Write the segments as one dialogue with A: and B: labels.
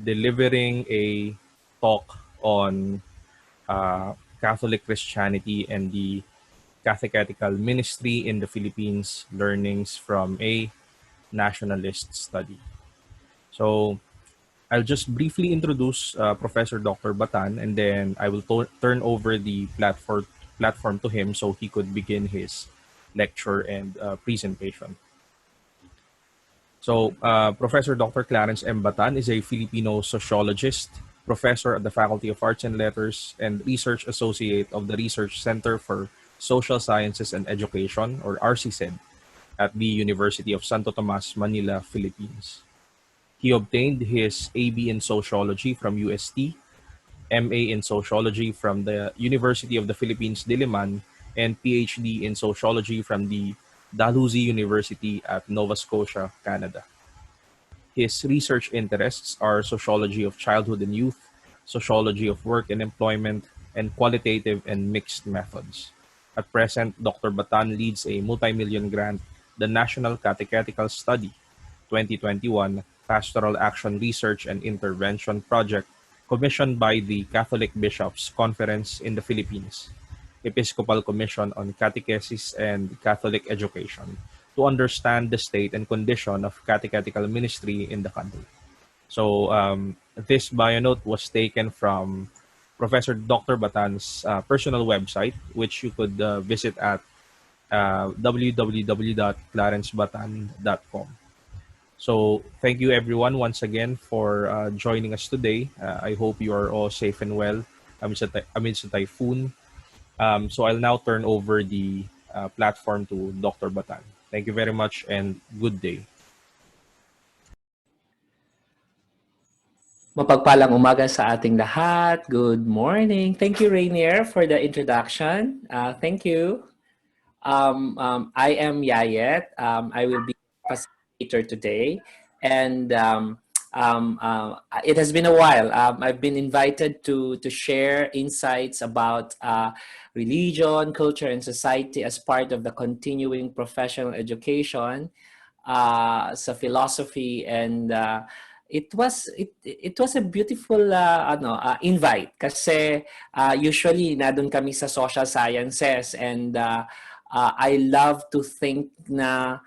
A: delivering a talk on Catholic Christianity and the Catechetical ministry in the Philippines, learnings from a nationalist study. So I'll just briefly introduce Professor Dr. Batan, and then I will turn over the platform to him so he could begin his lecture and presentation. So, Professor Dr. Clarence M. Batan is a Filipino sociologist, professor at the Faculty of Arts and Letters, and research associate of the Research Center for Social Sciences and Education, or RCSED, at the University of Santo Tomas, Manila, Philippines. He obtained his AB in Sociology from UST, MA in Sociology from the University of the Philippines, Diliman, and PhD in Sociology from the Dalhousie University at Nova Scotia, Canada. His research interests are sociology of childhood and youth, sociology of work and employment, and qualitative and mixed methods. At present, Dr. Batan leads a multi-million grant, the National Catechetical Study 2021 Pastoral Action Research and Intervention Project commissioned by the Catholic Bishops' Conference in the Philippines, Episcopal Commission on Catechesis and Catholic Education, to understand the state and condition of catechetical ministry in the country. So this bio note was taken from Professor Dr. Batan's personal website, which you could visit at www.clarencebatan.com. So thank you everyone once again for joining us today. I hope you are all safe and well amidst the typhoon. So I'll now turn over the platform to Dr. Batan. Thank you very much and good day.
B: Mapagpalang umaga sa ating lahat. Good morning. Thank you, Rainier, for the introduction. Thank you. I am Yayet. I will be facilitator today. And it has been a while. I've been invited to share insights about religion, culture, and society as part of the continuing professional education sa philosophy, and it was a beautiful invite kasi usually nadun kami sa social sciences, and I love to think na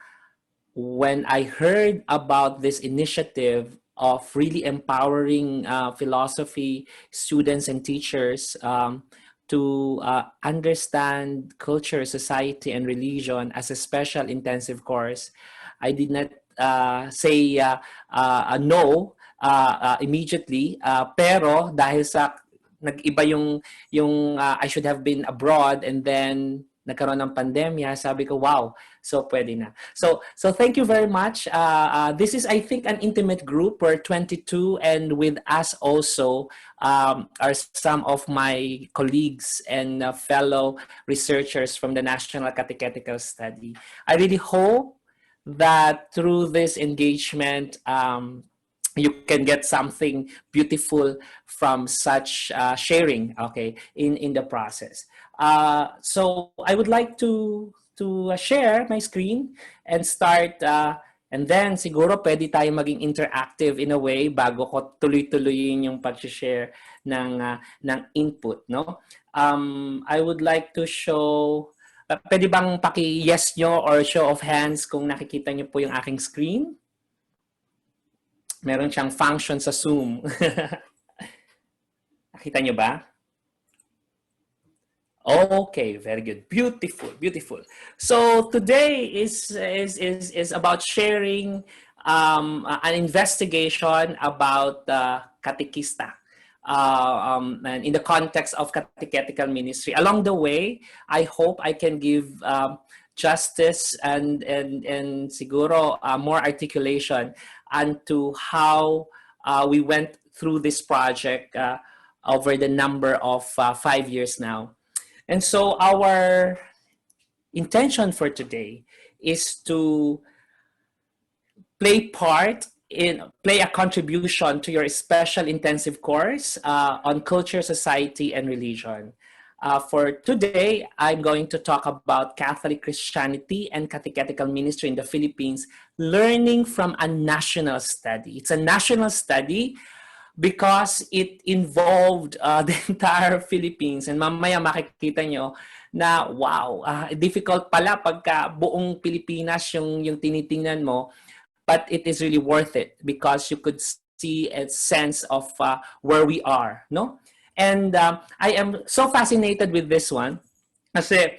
B: when I heard about this initiative of really empowering philosophy students and teachers to understand culture, society, and religion as a special intensive course, I did not say no immediately, pero dahil sa nag-iba yung I should have been abroad, and then nagkaroon ng pandemya, sabi ko, wow, so pwede na. So thank you very much. This is, I think, an intimate group. We're 22, and with us also are some of my colleagues and fellow researchers from the National Catechetical Study. I really hope that through this engagement, you can get something beautiful from such sharing, okay, in the process. So I would like to share my screen and start, and then siguro pwede tayo maging interactive in a way bago ko tuloy-tuloyin yung pag-share ng input, no? I would like to show, pwede bang paki-yes nyo or show of hands kung nakikita nyo po yung aking screen? Meron siyang function sa Zoom. Nakita nyo ba? Okay, very good. Beautiful, beautiful. So today is about sharing an investigation about catechista. And in the context of catechetical ministry. Along the way, I hope I can give justice and siguro more articulation onto how we went through this project over the number of 5 years now. And so our intention for today is to play a contribution to your special intensive course on culture, society, and religion. For today, I'm going to talk about Catholic Christianity and catechetical ministry in the Philippines, learning from a national study. It's a national study because it involved the entire Philippines. And mamaya makikita nyo na wow, difficult pala pagka buong Pilipinas yung tinitingnan mo, but it is really worth it because you could see a sense of where we are, no? And I am so fascinated with this one kasi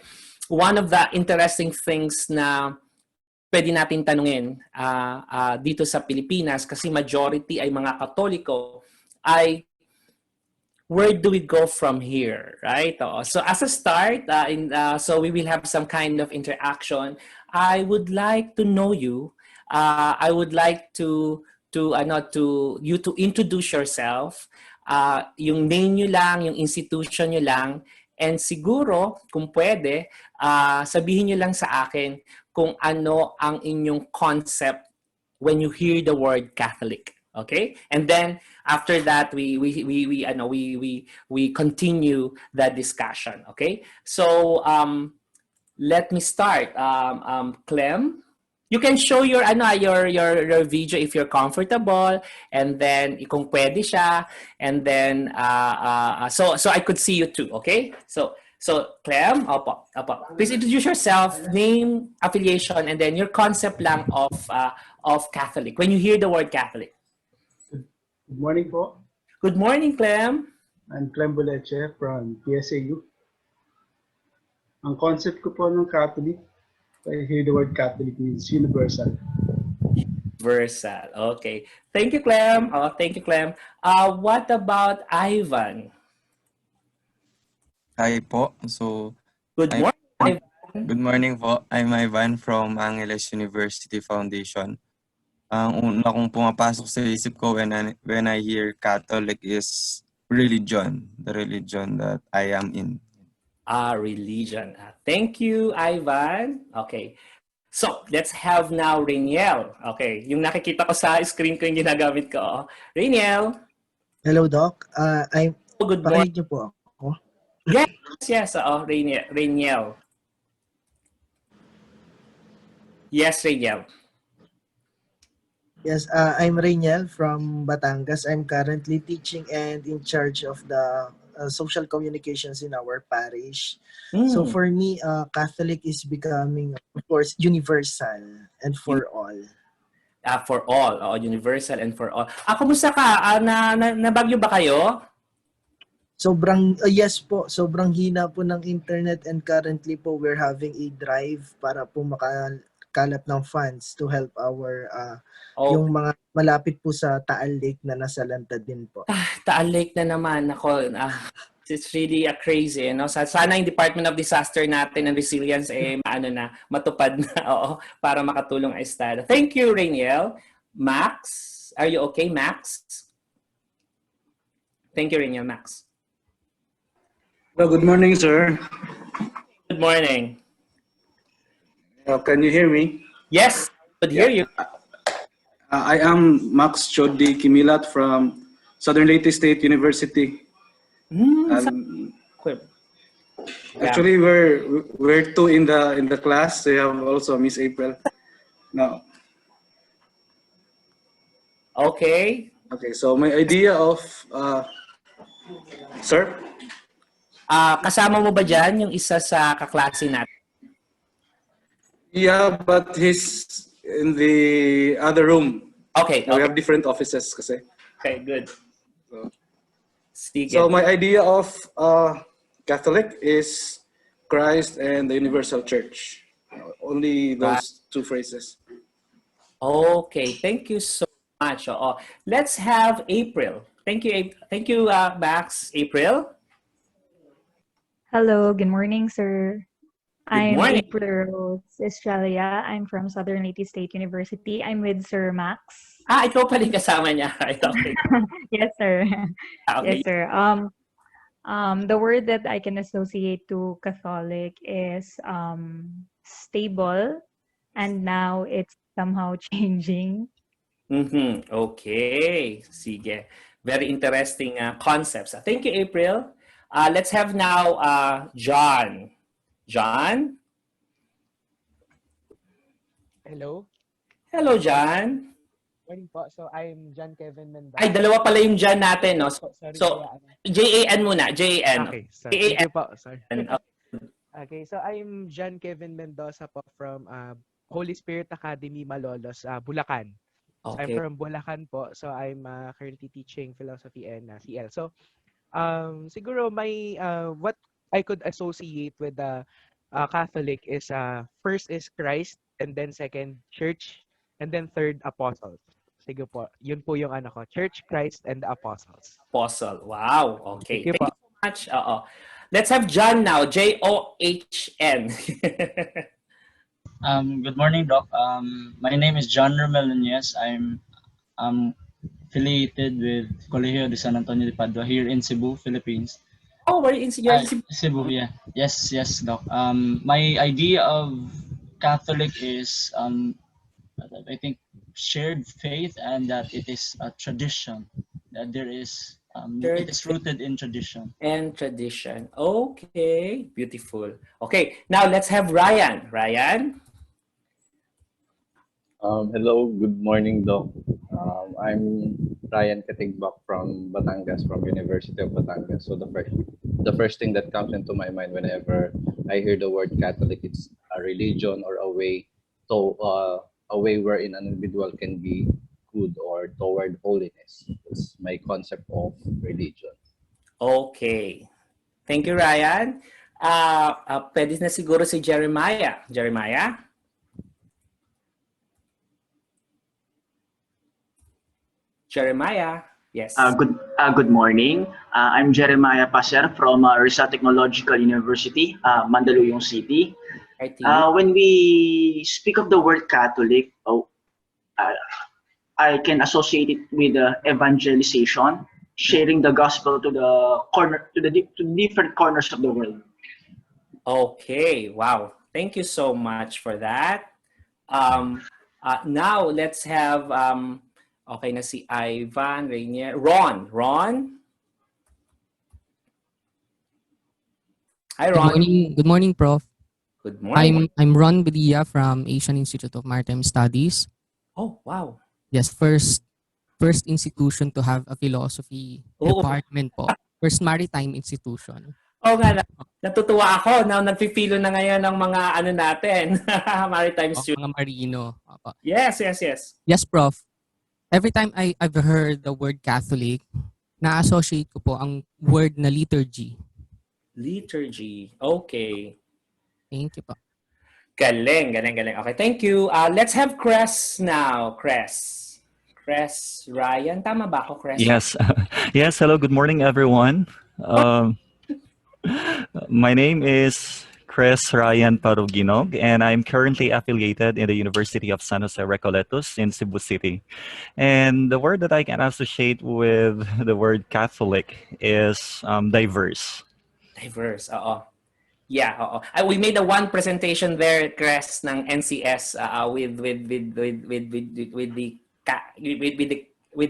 B: one of the interesting things na pwede natin tanungin dito sa Pilipinas kasi majority ay mga Katoliko ay where do we go from here, right? So as a start, so we will have some kind of interaction. I would like to know you. I would like to you to introduce yourself. Yung name nyo lang, yung institution nyo lang, and siguro, kung pwede, sabihin nyo lang sa akin kung ano ang inyong concept when you hear the word Catholic. Okay? And then after that we continue the discussion. Okay? So let me start. Clem, you can show your your video if you're comfortable, and then kung pwede siya, and then so I could see you too. Okay? So Clem, opo. Please introduce yourself, name, affiliation, and then your concept lang of Catholic. When you hear the word Catholic.
C: Good morning po.
B: Good morning, Clem.
C: I'm Clem Boleche from PSAU. Ang concept ko po ng Catholic, I hear the word Catholic means universal.
B: Universal. Okay. Thank you, Clem. Thank you, Clem. What about Ivan?
D: Hi po. So,
B: Good morning, Ivan.
D: good morning po. I'm Ivan from Angeles University Foundation. Ang una kong pumapasok sa isip ko when I hear Catholic is religion, the religion that I am in.
B: Religion. Thank you, Ivan. Okay. So, let's have now Rainiel. Okay. Yung nakikita ko sa screen ko yung ginagamit ko. Rainiel.
E: Hello, Doc.
B: Good morning.
E: Pakinig niyo po ako.
B: Yes. Rainiel. Yes, Rainiel.
E: Yes, I'm Rainiel from Batangas. I'm currently teaching and in charge of the social communications in our parish. So for me, Catholic is becoming, of course, universal and for all.
B: For all, universal and for all. Kumusta ka? Nabagyo ba kayo?
E: Yes po, sobrang hina po ng internet and currently po we're having a drive para po makakalap ng funds to help our yung mga malapit po sa Taal Lake na nasalanta din po.
B: Taal Lake na naman. Ako, it's really crazy. No? Sana yung Department of Disaster natin and Resilience matupad na para makatulong ang estado. Thank you, Rainiel. Max, are you okay, Max? Thank you, Rainiel. Max.
F: Well, good morning, sir.
B: Good morning.
F: Can you hear me?
B: Yes, I could hear you.
F: I am Max Chodi Kimilat from Southern Leyte State University. Actually, we're two in the class. We have also Miss April. Now.
B: Okay.
F: So my idea of sir.
B: Kasama mo ba dyan yung isa sa kaklase natin?
F: Yeah, but he's in the other room.
B: Okay.
F: We have different offices kasi.
B: Okay, good.
F: So my idea of Catholic is Christ and the Universal Church. Only those two phrases.
B: Okay, thank you so much. Let's have April. Thank you, Max. April.
G: Hello, good morning, sir. I'm
B: morning.
G: April Rose Estrella. I'm from Southern Leyte State University. I'm with Sir Max.
B: Ikaw pala yung kasama niya. Okay.
G: Yes, sir.
B: Okay.
G: Yes, sir. The word that I can associate to Catholic is stable, and now it's somehow changing.
B: Okay. Sige. Very interesting concepts. Thank you, April. Let's have now John. John?
H: Hello.
B: Hello, John.
H: morning po. So, I'm John Kevin Mendoza.
B: Ay, dalawa pala yung Jan natin, no?
H: Sorry,
B: So,
H: kaya ano.
B: J-A-N muna. J-A-N.
H: Okay, sorry. Thank you
B: J-A-N.
H: po. Sorry.
B: Okay.
H: Okay, so I'm John Kevin Mendoza po from Holy Spirit Academy Malolos, Bulacan. So I'm
B: Okay.
H: from Bulacan po. So I'm currently teaching philosophy and CL. So siguro may what I could associate with the Catholic is first is Christ, and then second church, and then third apostles. Sige po. Yun po yung ano ko, Church, Christ, and the Apostles.
B: Apostle. Wow. Okay.
H: Thank you
B: Thank
H: po.
B: you so much. Let's have John now. J-O-H-N.
I: Good morning, Doc. My name is John Romel Nunez. I'm affiliated with Colegio de San Antonio de Padua here in Cebu, Philippines.
B: Oh, where in Cebu?
I: Cebu, yeah. Yes, Doc. My idea of Catholic is, I think, shared faith, and that it is a tradition. That there is, it is rooted in tradition.
B: And tradition. Okay, beautiful. Okay, now let's have Ryan. Ryan?
J: Hello, good morning, Doc. I'm Ryan Katigbak from Batangas, from University of Batangas. So the first thing that comes into my mind whenever I hear the word Catholic, it's a religion or a way wherein an individual can be good or toward holiness. It's my concept of religion.
B: Okay. Thank you, Ryan. Pwede na siguro si Jeremiah. Jeremiah? Jeremiah, yes.
K: Good morning. I'm Jeremiah Paser from Rizal Technological University, Mandaluyong City. When we speak of the word Catholic, I can associate it with evangelization, sharing the gospel to the different corners of the world.
B: Okay, wow. Thank you so much for that. Now let's have okay na si Ivan, Rainier, Ron. Hi, Ron.
L: Good morning, Prof.
B: Good morning.
L: I'm Ron Badia from Asian Institute of Maritime Studies.
B: Oh, wow.
L: Yes, first institution to have a philosophy department po. First maritime institution.
B: Oh nga, natutuwa ako na nagpipilo na ngayon ng mga ano natin, maritime students.
L: Mga marino. Opo.
B: Yes.
L: Yes, Prof. Every time I've heard the word Catholic, na-associate ko po ang word na liturgy.
B: Liturgy. Okay.
L: Thank you po.
B: Galing. Okay, thank you. Let's have Cress now. Cress, Ryan. Tama ba ako, Cress?
M: Yes. Yes, hello. Good morning, everyone. My name is Chris Ryan Paruginog, and I'm currently affiliated in the University of San Jose Recoletos in Cebu City. And the word that I can associate with the word Catholic is diverse.
B: Diverse, oo. Yeah, oo. We made a one presentation there, Chris, ng NCS with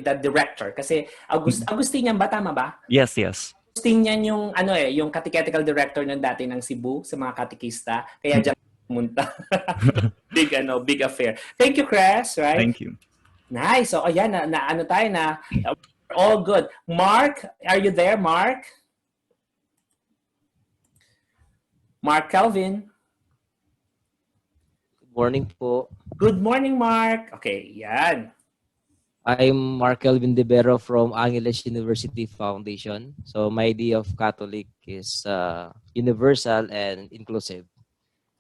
B: the director. Kasi Agustinian ba, tama ba?
M: Yes.
B: Agustinian yung yung catechetical director ng dati ng Cebu sa mga katekista. Kaya diyan pumunta. Big affair. Thank you, Chris, right?
M: Thank you.
B: Nice. So ayan na ano tayo na all good. Mark, are you there, Mark? Mark Calvin.
N: Good morning po.
B: Good morning, Mark. Okay, yan.
N: I'm Mark Kelvin Debero from Angeles University Foundation. So my idea of Catholic is universal and inclusive.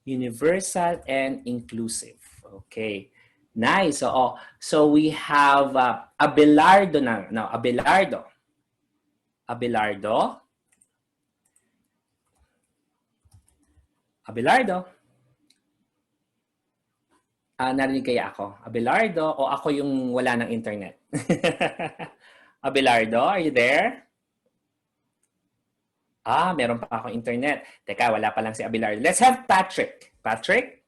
B: Universal and inclusive. Okay. Nice. So we have Abelardo na. No, Abelardo. Narinig kaya ako? Abelardo o ako yung wala ng internet? Abelardo, are you there? Meron pa akong internet. Teka, wala pa lang si Abelardo. Let's have Patrick. Patrick?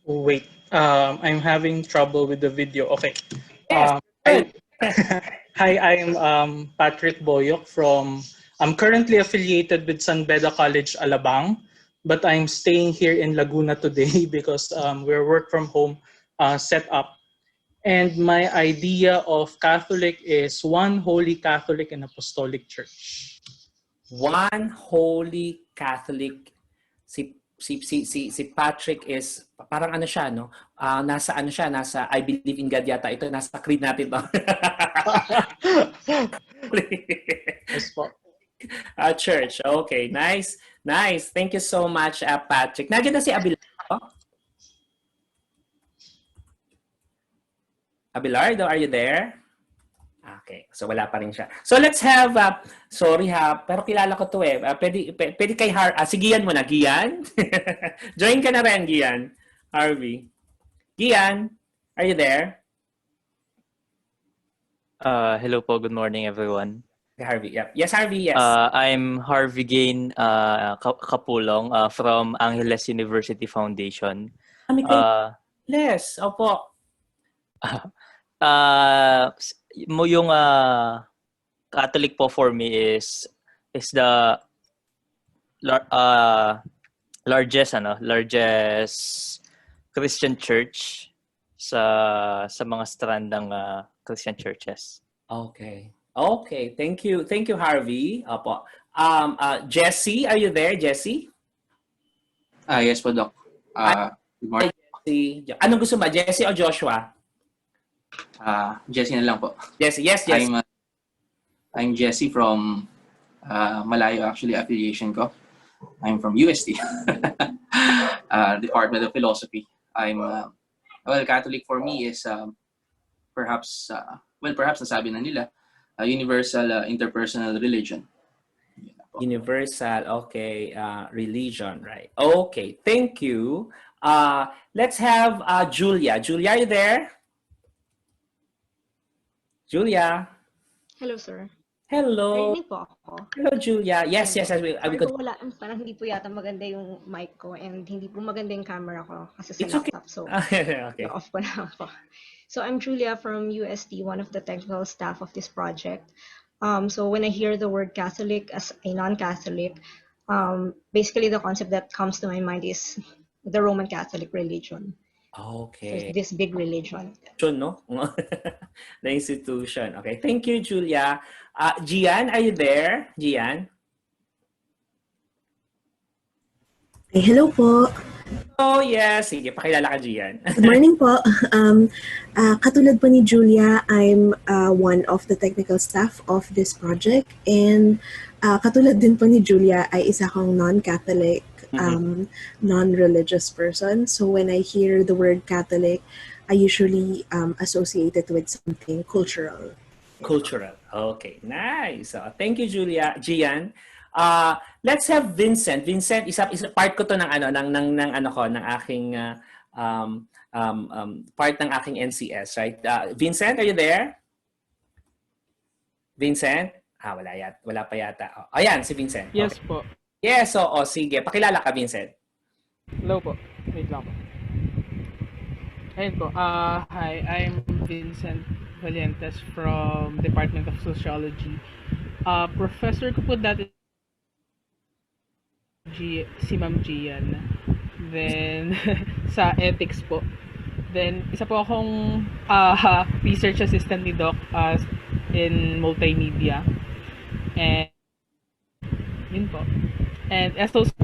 O: Wait, I'm having trouble with the video. Okay.
B: Yes.
O: Hi, I'm Patrick Boyok I'm currently affiliated with San Beda College, Alabang. but I'm staying here in Laguna today because we're work from home set up. And my idea of Catholic is one holy Catholic and Apostolic Church.
B: One holy Catholic. Si Patrick is parang ano siya, no? Nasa ano siya, nasa I believe in God yata. Ito nasa creed natin to.
O: Yes po.
B: Church. Okay, nice. Nice. Thank you so much, Patrick. Nandiyan na si Abelardo. Abelardo, are you there? Okay, so wala pa rin siya. So let's have, sorry ha, pero kilala ko to eh. Pwede kay si Gian muna. Gian? Join ka na rin, Gian. Harvey. Gian, are you there?
P: Hello po, good morning everyone.
B: Harvey, yeah. Yes, Harvey, yes.
P: I'm Harvey Gain Kapulong from Angeles University Foundation.
B: Yes, opo.
P: Yung Catholic po for me is the largest Christian church sa mga strand ng Christian churches.
B: Okay. Okay, thank you. Thank you, Harvey. Opo. Jesse, are you there, Jesse?
Q: Yes po, Doc. Good morning.
B: Jesse. Anong gusto mo, Jesse o Joshua?
Q: Jesse na lang po.
B: Jesse, yes, Jesse.
Q: I'm Jesse from Malayo, actually, affiliation ko. I'm from UST, Department of Philosophy. Well, Catholic for me is perhaps nasabi na nila, universal interpersonal religion.
B: Universal, okay, religion, right? Okay, thank you. Let's have Julia. Julia, are you there? Julia.
R: Hello, sir.
B: Hello.
R: Narinig po ako.
B: Hello, Julia. Yes, yes. I will
R: wala, parang hindi po yata maganda yung mic ko and hindi po maganda yung camera ko kasi sa
B: It's
R: laptop.
B: okay.
R: So,
B: Okay.
R: off ko na ako. So, I'm Julia from UST, one of the technical staff of this project. So, when I hear the word Catholic as a non-Catholic, basically the concept that comes to my mind is the Roman Catholic religion.
B: Okay.
R: So, this big religion.
B: No? The institution. Okay. Thank you, Julia. Gian, are you there? Gian?
S: Hello po.
B: Oh, yes. Sige, pakilala ka, Gian.
S: Good morning po. Katulad po ni Julia, I'm one of the technical staff of this project. And katulad din po ni Julia, ay isa akong non-Catholic, non-religious person. So when I hear the word Catholic, I usually associate it with something cultural.
B: Cultural. Okay, nice. Thank you, Julia. Gian. Let's have Vincent. Vincent, isa part ko to ng aking part ng aking NCS, right? Vincent, are you there? Vincent? Wala pa yata. Ayan, si Vincent.
H: Yes
B: Okay.
H: po.
B: Yes, sige. Pakilala ka, Vincent.
H: Hello po. Wait lang po. Ayun po. Hi, I'm Vincent Valientes from Department of Sociology. Professor ko po dati si Ma'am Gian. Then, sa ethics po. Then, isa po akong research assistant ni Doc in multimedia. And, yun po. And as also,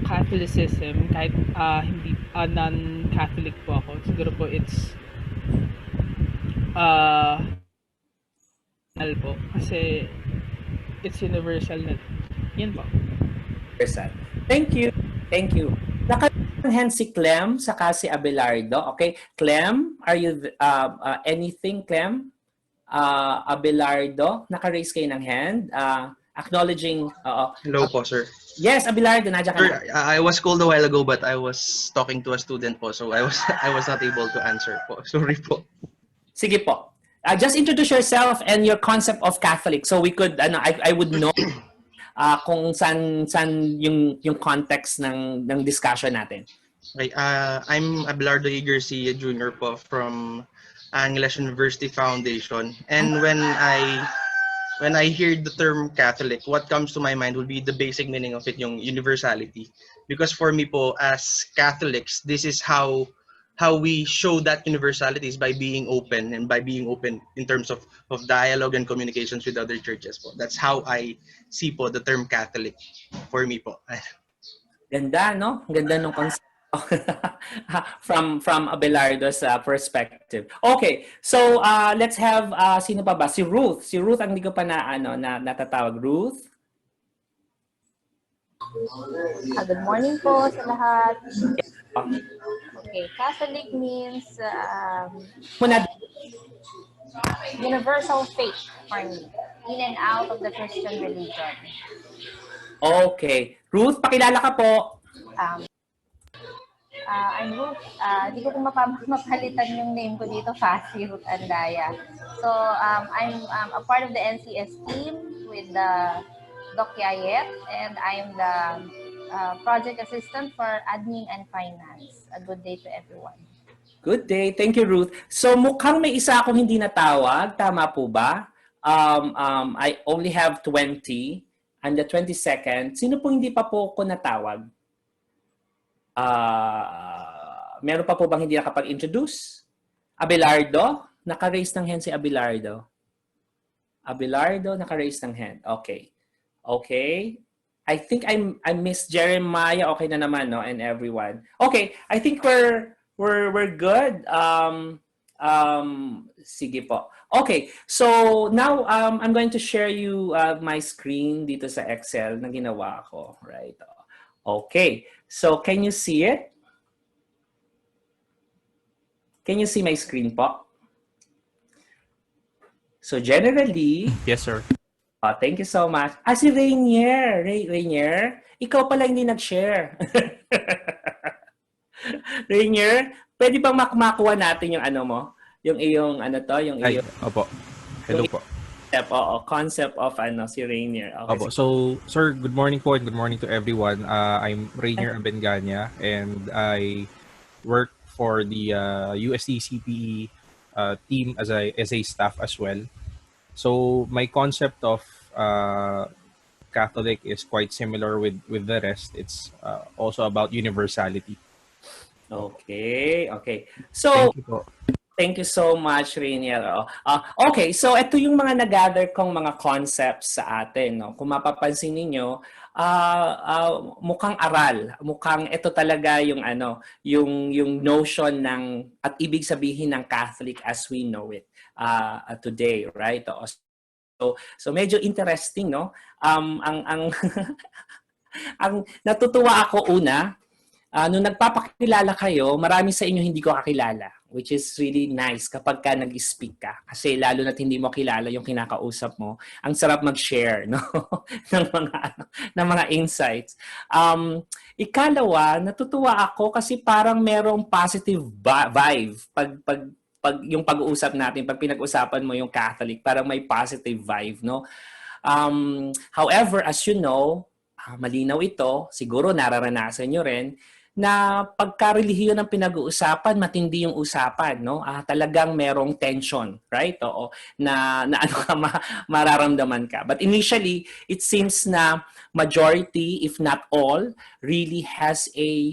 H: Catholicism, kahit hindi non-Catholic po ako, siguro po it's po. Kasi it's universal na. Yan po.
B: Universal. Thank you. Thank you. Naka-hand si Clem saka si Abelardo. Okay. Clem, are you anything, Clem? Abelardo, naka-raise kayo ng hand. Acknowledging.
T: Hello po, sir.
B: Yes, Abelardo, nandiyan ka
T: Sir,
B: na.
T: I was called a while ago but I was talking to a student po, so I was not able to answer po. Sorry po.
B: Sige po. Just introduce yourself and your concept of Catholic so we could I would know kung saan yung context ng discussion natin.
T: Okay, I'm Abelardo E. Garcia Jr. po from Angeles University Foundation. And when I when I hear the term Catholic, what comes to my mind will be the basic meaning of it, yung universality. Because for me po, as Catholics, this is how we show that universality is by being open, and by being open in terms of dialogue and communications with other churches po. That's how I see po the term Catholic for me po.
B: Ganda, no? Ganda nung concept. from Abelardo's perspective. Okay, so let's have sino pa ba? Si Ruth. Si Ruth ang hindi ko pa natatawag. Ruth?
U: Good morning po sa lahat. Okay, Catholic means universal faith for me, in and out of the Christian religion.
B: Okay. Ruth, pakilala ka po.
U: I'm Ruth. Di ko mapalitan yung name ko dito, Fasi Ruth Andaya. So, I'm a part of the NCS team with Doc Yayet, and I'm the project assistant for admin and finance. A good day to everyone.
B: Good day. Thank you, Ruth. So, mukhang may isa akong hindi natawag. Tama po ba? I only have 20. And the 22nd, sino po hindi pa po ko natawag? Meron pa po bang hindi nakapag-introduce? Abelardo? Naka-raise ng hand si Abelardo. Abelardo, naka-raise ng hand. Okay. Okay. I think I miss Jeremiah. Okay na naman, no? And everyone. Okay. I think we're good. Sige po. Okay. So now I'm going to share you my screen dito sa Excel na ginawa ko. Right. Okay. So can you see it? Can you see my screen po? So generally,
A: yes sir.
B: Thank you so much. Si Rainier. Rainier, ikaw pala hindi nag-share. Rainier, pwede bang makuha natin yung ano mo? Yung iyong ano to, yung iyong
A: Opo. Hello po.
B: Concept of si Rainier. Okay.
A: Opo. So, sir, good morning po and good morning to everyone. I'm Rainier Abengania and I work for the UST CPE team as a staff as well. So, my concept of Catholic is quite similar with the rest. It's also about universality.
B: Okay, okay. So, thank you so much, Rainier. Okay, so ito yung mga nag-gather kong mga concepts sa atin. No? Kung mapapansin ninyo, mukhang aral. Mukhang ito talaga yung yung notion ng at ibig sabihin ng Catholic as we know it today, right? So medyo interesting, no? Ang natutuwa ako una. Nung nagpapakilala kayo, marami sa inyo hindi ko kakilala, which is really nice kapag ka nag-speak ka. Kasi lalo na't hindi mo kilala yung kinakausap mo, ang sarap mag-share, no? ng mga insights. Ikalawa, natutuwa ako kasi parang merong positive vibe pag yung pag-uusap natin, pag pinag-usapan mo yung Catholic, parang may positive vibe, no? However, as you know, malinaw ito, siguro nararanasan nyo rin, na pagka-relihiyon ng pinag-uusapan, matindi yung usapan, no? Talagang merong tension, right? Oo, na ano ka mararamdaman ka. But initially, it seems na majority, if not all, really has a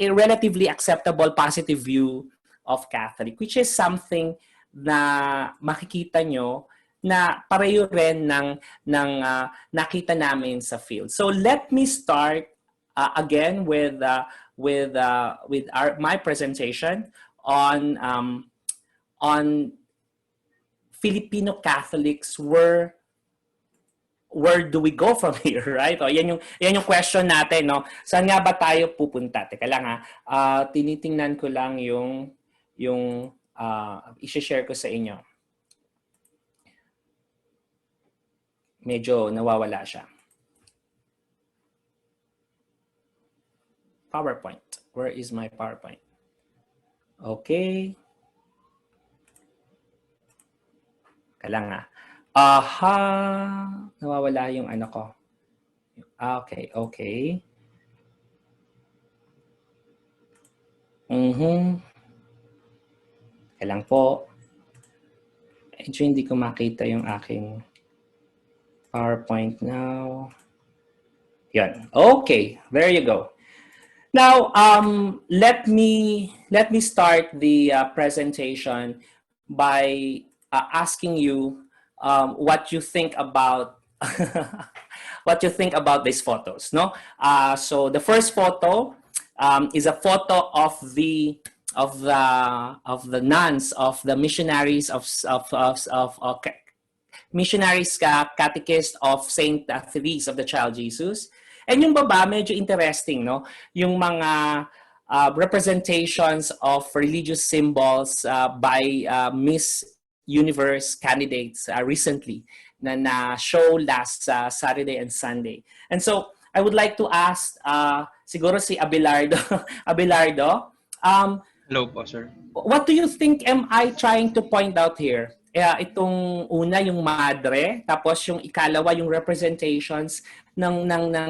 B: relatively acceptable positive view of Catholic, which is something na makikita nyo na pareho rin ng nakita namin sa field. So let me start again with my presentation on Filipino Catholics. Where do we go from here, right? Yan yung question natin, no? Saan nga ba tayo pupunta? Teka lang tinitingnan ko lang yung i-share ko sa inyo. Medyo nawawala siya. PowerPoint. Where is my PowerPoint? Okay. Kailangan nawawala yung ano ko. Okay, okay. Kailangan po. Medyo hindi ko makita yung aking PowerPoint now. Yan. Okay, there you go. Now, let me start the presentation by asking you what you think about what you think about these photos. No, so the first photo is a photo of the nuns, of the missionaries of missionaries catechist of Saint Therese of the Child Jesus. And yung baba, medyo interesting, no? Yung mga representations of religious symbols by Miss Universe candidates recently na show last Saturday and Sunday. And so, I would like to ask siguro si Abelardo. Abelardo,
T: Hello po, sir.
B: what do you think am I trying to point out here? Itong una yung madre, tapos yung ikalawa yung representations ng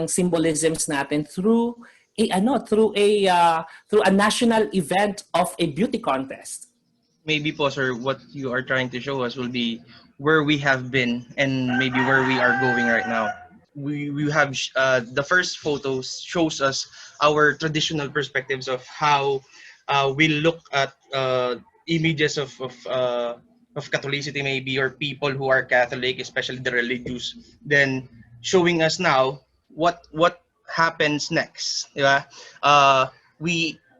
B: symbolisms natin through a national event of a beauty contest.
T: Maybe po, sir, what you are trying to show us will be where we have been and maybe where we are going right now. We have the first photos shows us our traditional perspectives of how we look at images of Catholicity maybe, or people who are Catholic, especially the religious, then showing us now what happens next. Diba?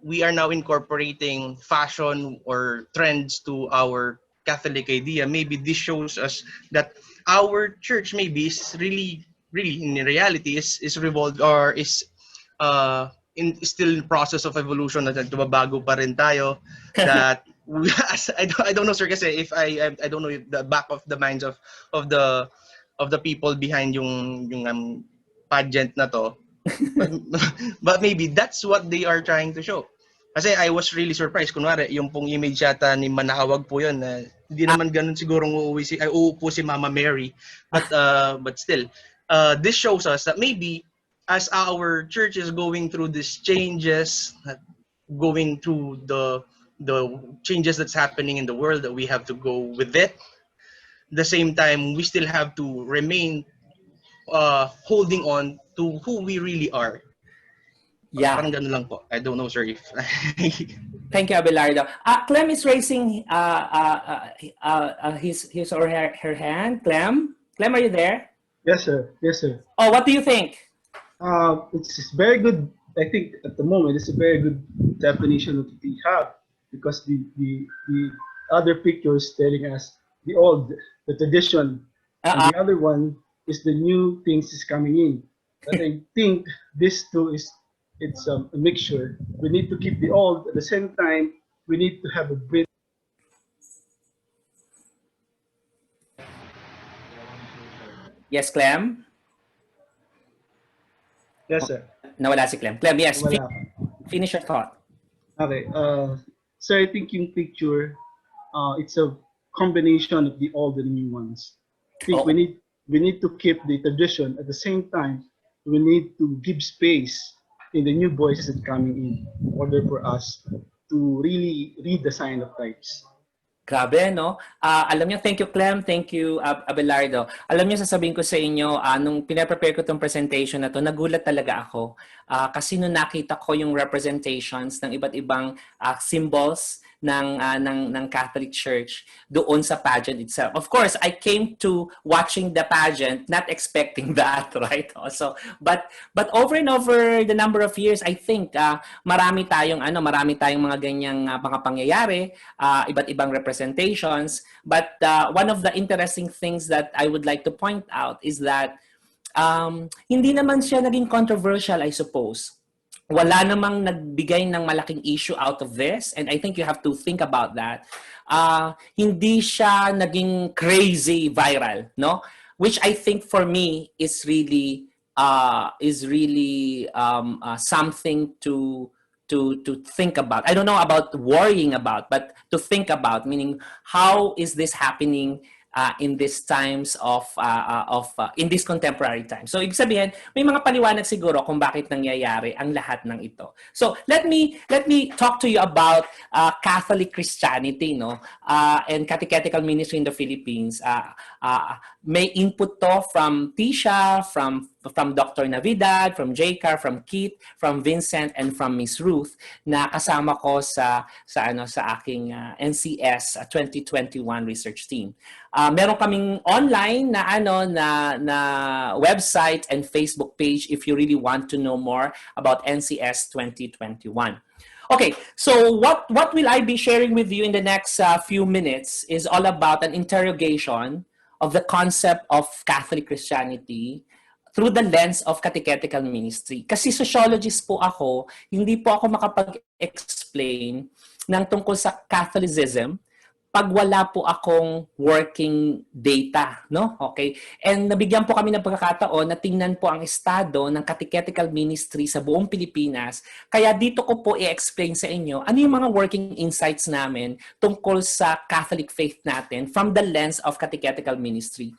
T: We are now incorporating fashion or trends to our Catholic idea. Maybe this shows us that our church maybe is really in reality is revolved or is still in process of evolution, na tumabago pa rin tayo, that I don't know, sir, kasi if I don't know if the back of the minds of the people behind yung pageant na to, but maybe that's what they are trying to show. Kasi I was really surprised, kunwari yung pong image yata ni Manawag po yun, hindi naman ganun sigurong uupo si Mama Mary, but still this shows us that maybe as our church is going through these changes, going through the changes that's happening in the world, that we have to go with it. The same time, we still have to remain holding on to who we really are.
B: Yeah.
T: Parang ganun lang po. I don't know, sir, if...
B: Thank you, Abelardo. Clem is raising his or her hand. Clem, are you there?
C: Yes, sir. Yes, sir.
B: Oh, what do you think?
C: It's very good. I think at the moment it's a very good definition of what we have, because the other picture is telling us the tradition, and the other one is the new things is coming in. But I think this two it's a mixture. We need to keep the old, at the same time we need to have a bridge.
B: Yes, Clem?
C: Yes, sir.
B: Nawala si Clem. Clem, yes.
C: Wala.
B: Finish your thought.
C: Okay. So I think yung picture, it's a combination of the old and new ones. I think we need to keep the tradition. At the same time, we need to give space in the new voices that coming in order for us to really read the sign of times.
B: Grabe, no? Alam niyo, thank you, Clem. Thank you, Abelardo. Alam niyo, sasabihin ko sa inyo, nung pinaprepare ko itong presentation na to, nagulat talaga ako. Kasi nung nakita ko yung representations ng iba't ibang symbols ng Catholic Church doon sa pageant itself. Of course, I came to watching the pageant not expecting that, right? Also, but over and over the number of years, I think marami tayong mga ganyang mga pangyayari, iba't ibang representations. But one of the interesting things that I would like to point out is that hindi naman siya naging controversial, I suppose. Wala namang nagbigay ng malaking issue out of this, and I think you have to think about that. Hindi siya naging crazy viral, no? Which I think for me is really something to think about. I don't know about worrying about, but to think about, meaning how is this happening in these times in this contemporary time. So ibig sabihin, may mga paliwanag siguro kung bakit nangyayari ang lahat ng ito. So let me talk to you about Catholic Christianity, no, and catechetical ministry in the Philippines. May input to from Tisha, from Dr. Navidad, from J.Car, from Keith, from Vincent, and from Miss Ruth na kasama ko sa aking NCS 2021 research team. Meron kaming online na website and Facebook page if you really want to know more about NCS 2021. Okay, so what will I be sharing with you in the next few minutes is all about an interrogation of the concept of Catholic Christianity through the lens of catechetical ministry. Kasi sociologist po ako, hindi po ako makapag-explain ng tungkol sa Catholicism pag wala po akong working data, no? Okay? And nabigyan po kami ng pagkakataon na tingnan po ang estado ng catechetical ministry sa buong Pilipinas. Kaya dito ko po i-explain sa inyo ano yung mga working insights namin tungkol sa Catholic faith natin from the lens of catechetical ministry.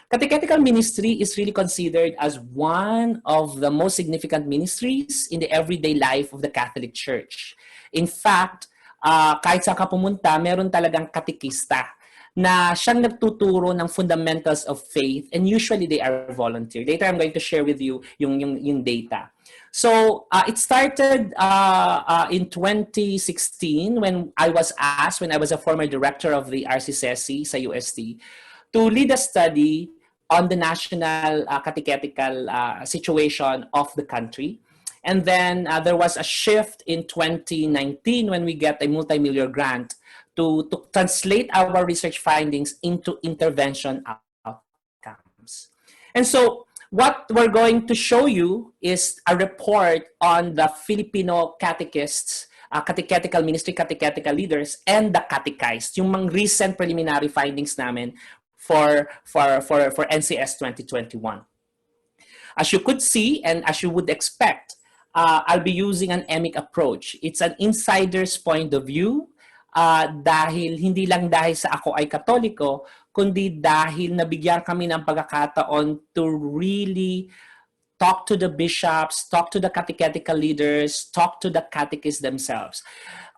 B: Catechetical ministry is really considered as one of the most significant ministries in the everyday life of the Catholic Church. In fact, kahit saan ka pumunta, meron talagang katekista na siyang nagtuturo ng fundamentals of faith, and usually they are volunteer. Later, I'm going to share with you yung data. So, it started in 2016 when I was asked, when I was a former director of the RCCSC sa UST, to lead a study on the national catechetical situation of the country. And then there was a shift in 2019 when we get a multi-million grant to translate our research findings into intervention outcomes. And so what we're going to show you is a report on the Filipino catechists, catechetical ministry, catechetical leaders, and the catechized, yung mga recent preliminary findings namin for NCS 2021. As you could see, and as you would expect, I'll be using an emic approach. It's an insider's point of view dahil hindi lang dahil sa ako ay Katoliko, kundi dahil nabigyan kami ng pagkakataon to really talk to the bishops, talk to the catechetical leaders, talk to the catechists themselves.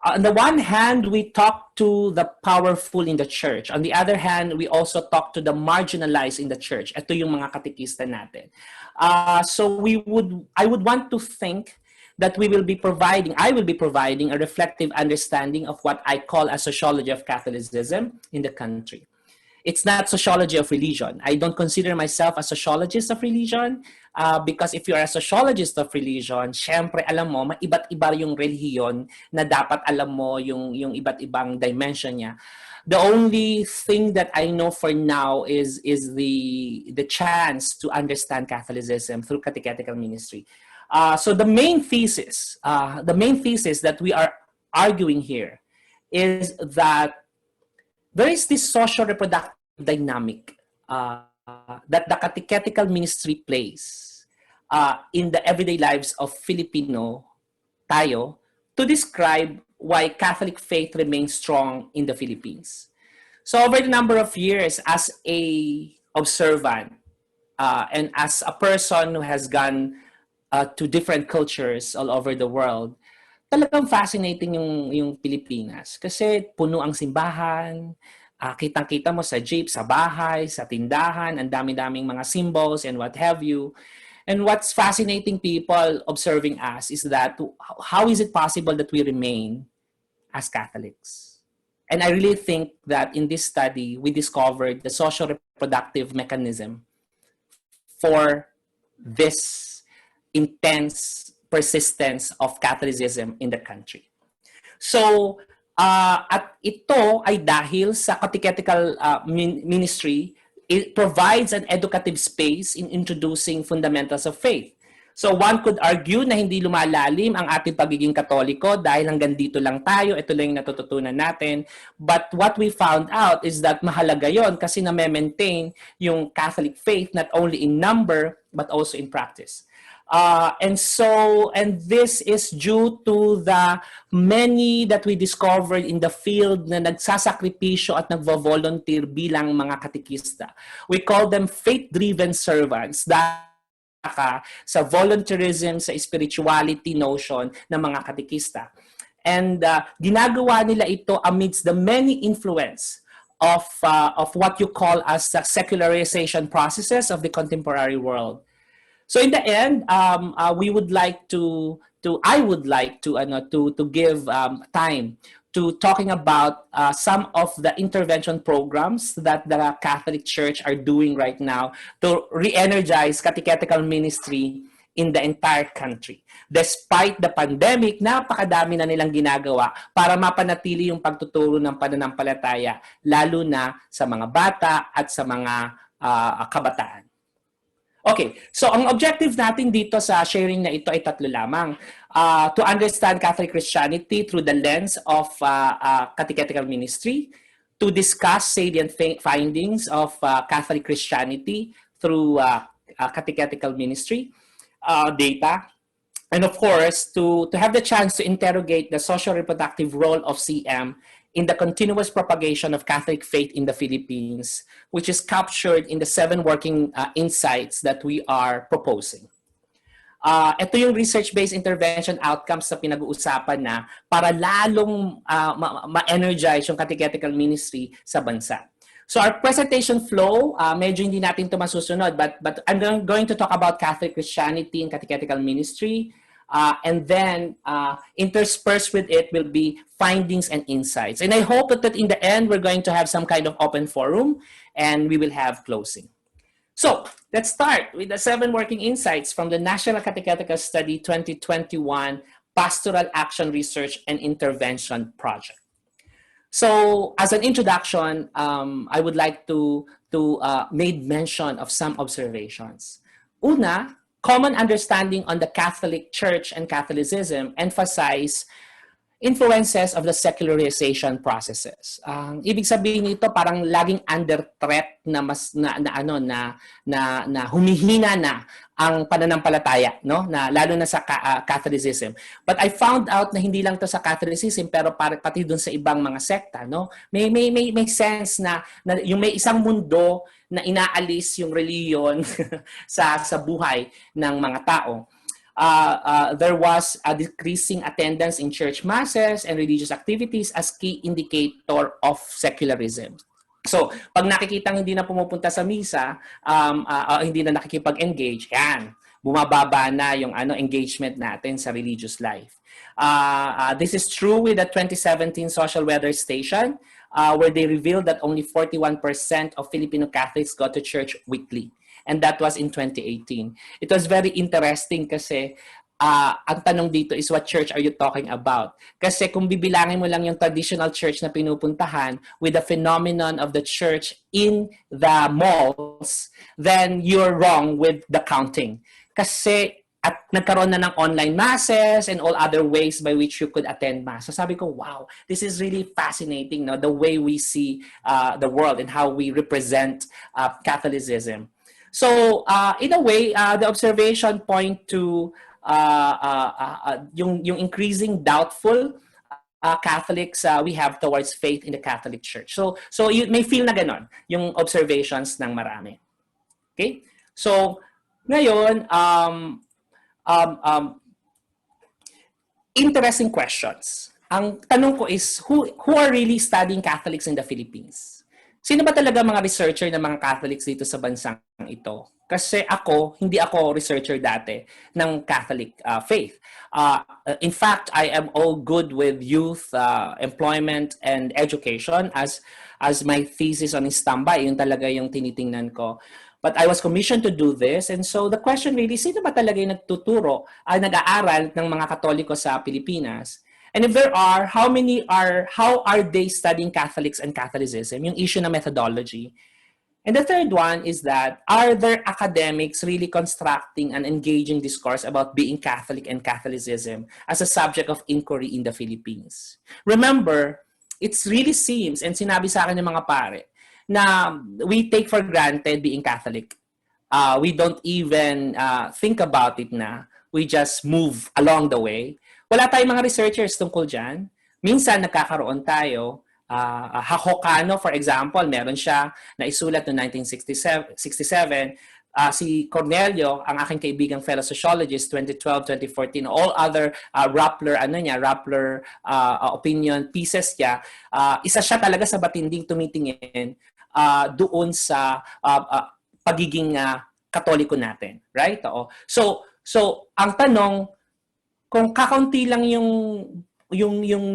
B: On the one hand, we talk to the powerful in the church. On the other hand, we also talk to the marginalized in the church. Ito yung mga katekista natin. So I would want to think that I will be providing a reflective understanding of what I call a sociology of Catholicism in the country. It's not sociology of religion. I don't consider myself a sociologist of religion because if you are a sociologist of religion, syempre alam mo, iba't iba yung relihiyon na dapat alam mo yung iba't ibang dimension niya. The only thing that I know for now is the chance to understand Catholicism through catechetical ministry. So the main thesis that we are arguing here is that there is this social reproductive dynamic that the catechetical ministry plays in the everyday lives of Filipino tayo to describe why Catholic faith remains strong in the Philippines. So over the number of years as a observant and as a person who has gone to different cultures all over the world, talagang fascinating yung Pilipinas kasi puno ang simbahan, kitang-kita mo sa jeep, sa bahay, sa tindahan, ang dami-daming mga symbols and what have you. And what's fascinating people observing us is that how is it possible that we remain as Catholics? And I really think that in this study, we discovered the social reproductive mechanism for this intense persistence of Catholicism in the country. So, at ito ay dahil sa catechetical ministry, it provides an educative space in introducing fundamentals of faith. So one could argue na hindi lumalalim ang ating pagiging Katoliko dahil hanggang dito lang tayo, ito lang yung natututunan natin. But what we found out is that mahalaga yon kasi na-maintain yung Catholic faith not only in number but also in practice. And this is due to the many that we discovered in the field na nagsasakripisyo at nagvo-volunteer bilang mga katekista. We call them faith-driven servants sa volunteerism, sa spirituality notion ng mga katekista. And ginagawa nila ito amidst the many influence of what you call as the secularization processes of the contemporary world. So in the end, I would like to give time to talking about some of the intervention programs that the Catholic Church are doing right now to re-energize catechetical ministry in the entire country. Despite the pandemic, napakadami na nilang ginagawa para mapanatili yung pagtuturo ng pananampalataya, lalo na sa mga bata at sa mga kabataan. Okay, so ang objective natin dito sa sharing na ito ay tatlo lamang. To understand Catholic Christianity through the lens of catechetical ministry, to discuss salient findings of Catholic Christianity through catechetical ministry data, and of course, to have the chance to interrogate the social reproductive role of CM in the continuous propagation of Catholic faith in the Philippines, which is captured in the 7 working insights that we are proposing. Ito yung research-based intervention outcomes na pinag-uusapan na para lalong ma-energize yung catechetical ministry sa bansa. So our presentation flow, medyo hindi natin ito masusunod, but I'm going to talk about Catholic Christianity and catechetical ministry. And then interspersed with it will be findings and insights. And I hope that in the end, we're going to have some kind of open forum and we will have closing. So let's start with the 7 working insights from the National Catechetical Study 2021 Pastoral Action Research and Intervention Project. So as an introduction, I would like to make mention of some observations. Una, common understanding on the Catholic Church and Catholicism emphasize influences of the secularization processes. Ibig sabihin nito parang laging under threat na humihina na ang pananampalataya, no? Na lalo na sa Catholicism. But I found out na hindi lang to sa Catholicism pero pati dun sa ibang mga sekta, no? May sense na yung may isang mundo na inaalis yung reliyon sa buhay ng mga tao. There was a decreasing attendance in church masses and religious activities as key indicator of secularism. So, pag nakikitang hindi na pumupunta sa misa, hindi na nakikipag-engage, yan, bumababa na yung engagement natin sa religious life. This is true with the 2017 Social Weather Station, where they revealed that only 41% of Filipino Catholics go to church weekly. And that was in 2018. It was very interesting kasi ang tanong dito is, what church are you talking about? Kasi kung bibilangin mo lang yung traditional church na pinupuntahan with the phenomenon of the church in the malls, then you're wrong with the counting. Kasi at nagkaroon na ng online masses and all other ways by which you could attend mass. So sabi ko, wow, this is really fascinating, no? The way we see the world and how we represent Catholicism. So, in a way, the observation point to yung increasing doubtful Catholics we have towards faith in the Catholic Church. So you may feel na ganon yung observations ng marami. Okay? So, ngayon, interesting questions. Ang tanong ko is, who are really studying Catholics in the Philippines? Sino ba talaga mga researcher ng mga Catholics dito sa bansang ito? Kasi hindi ako researcher dati ng Catholic faith. In fact, I am all good with youth, employment, and education as my thesis on standby. Yun talaga yung tinitingnan ko. But I was commissioned to do this. And so the question really, sino ba talaga yung nag-aaral ng mga Katoliko sa Pilipinas? And if there are, how are they studying Catholics and Catholicism? Yung issue na methodology. And the third one is that, are there academics really constructing an engaging discourse about being Catholic and Catholicism as a subject of inquiry in the Philippines? Remember, it really seems, and sinabi sa akin ng mga pare, na we take for granted being Catholic. we don't even think about it na. We just move along the way. Wala tayong mga researchers tungkol dyan. Minsan nagkakaroon tayo. Hakokano, for example, meron siya na isulat noong 1967. Si Cornelio, ang aking kaibigang fellow sociologist, 2012, 2014, all other Rappler opinion pieces niya, isa siya talaga sa batinding tumitingin doon sa pagiging Katoliko natin, right? Oo. So ang tanong, kung kakaunti lang yung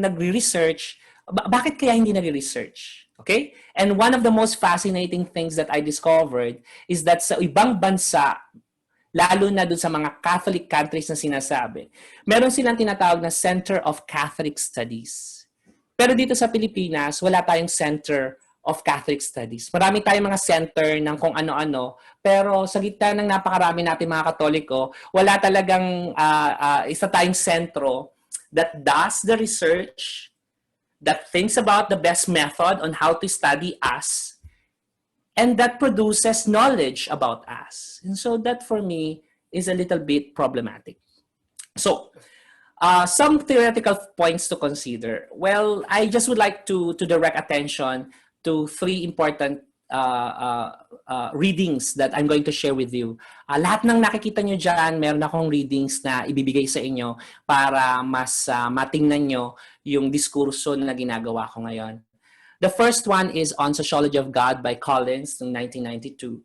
B: nagre-research, bakit kaya hindi nagre-research? Okay? And one of the most fascinating things that I discovered is that sa ibang bansa, lalo na dun sa mga Catholic countries na sinasabi, meron silang tinatawag na Center of Catholic Studies. Pero dito sa Pilipinas, wala tayong Center of Catholic Studies. Marami tayong mga center ng kung ano-ano, pero sa gitna ng napakarami natin mga Katoliko, wala talagang isa tayong sentro that does the research, that thinks about the best method on how to study us, and that produces knowledge about us. And so that for me is a little bit problematic. So, some theoretical points to consider. Well, I just would like to direct attention to three important readings that I'm going to share with you. Lahat ng nakikita nyo dyan, meron akong readings na ibibigay sa inyo para mas matingnan nyo yung diskurso na ginagawa ko ngayon. The first one is on Sociology of God by Clarence noong 1992.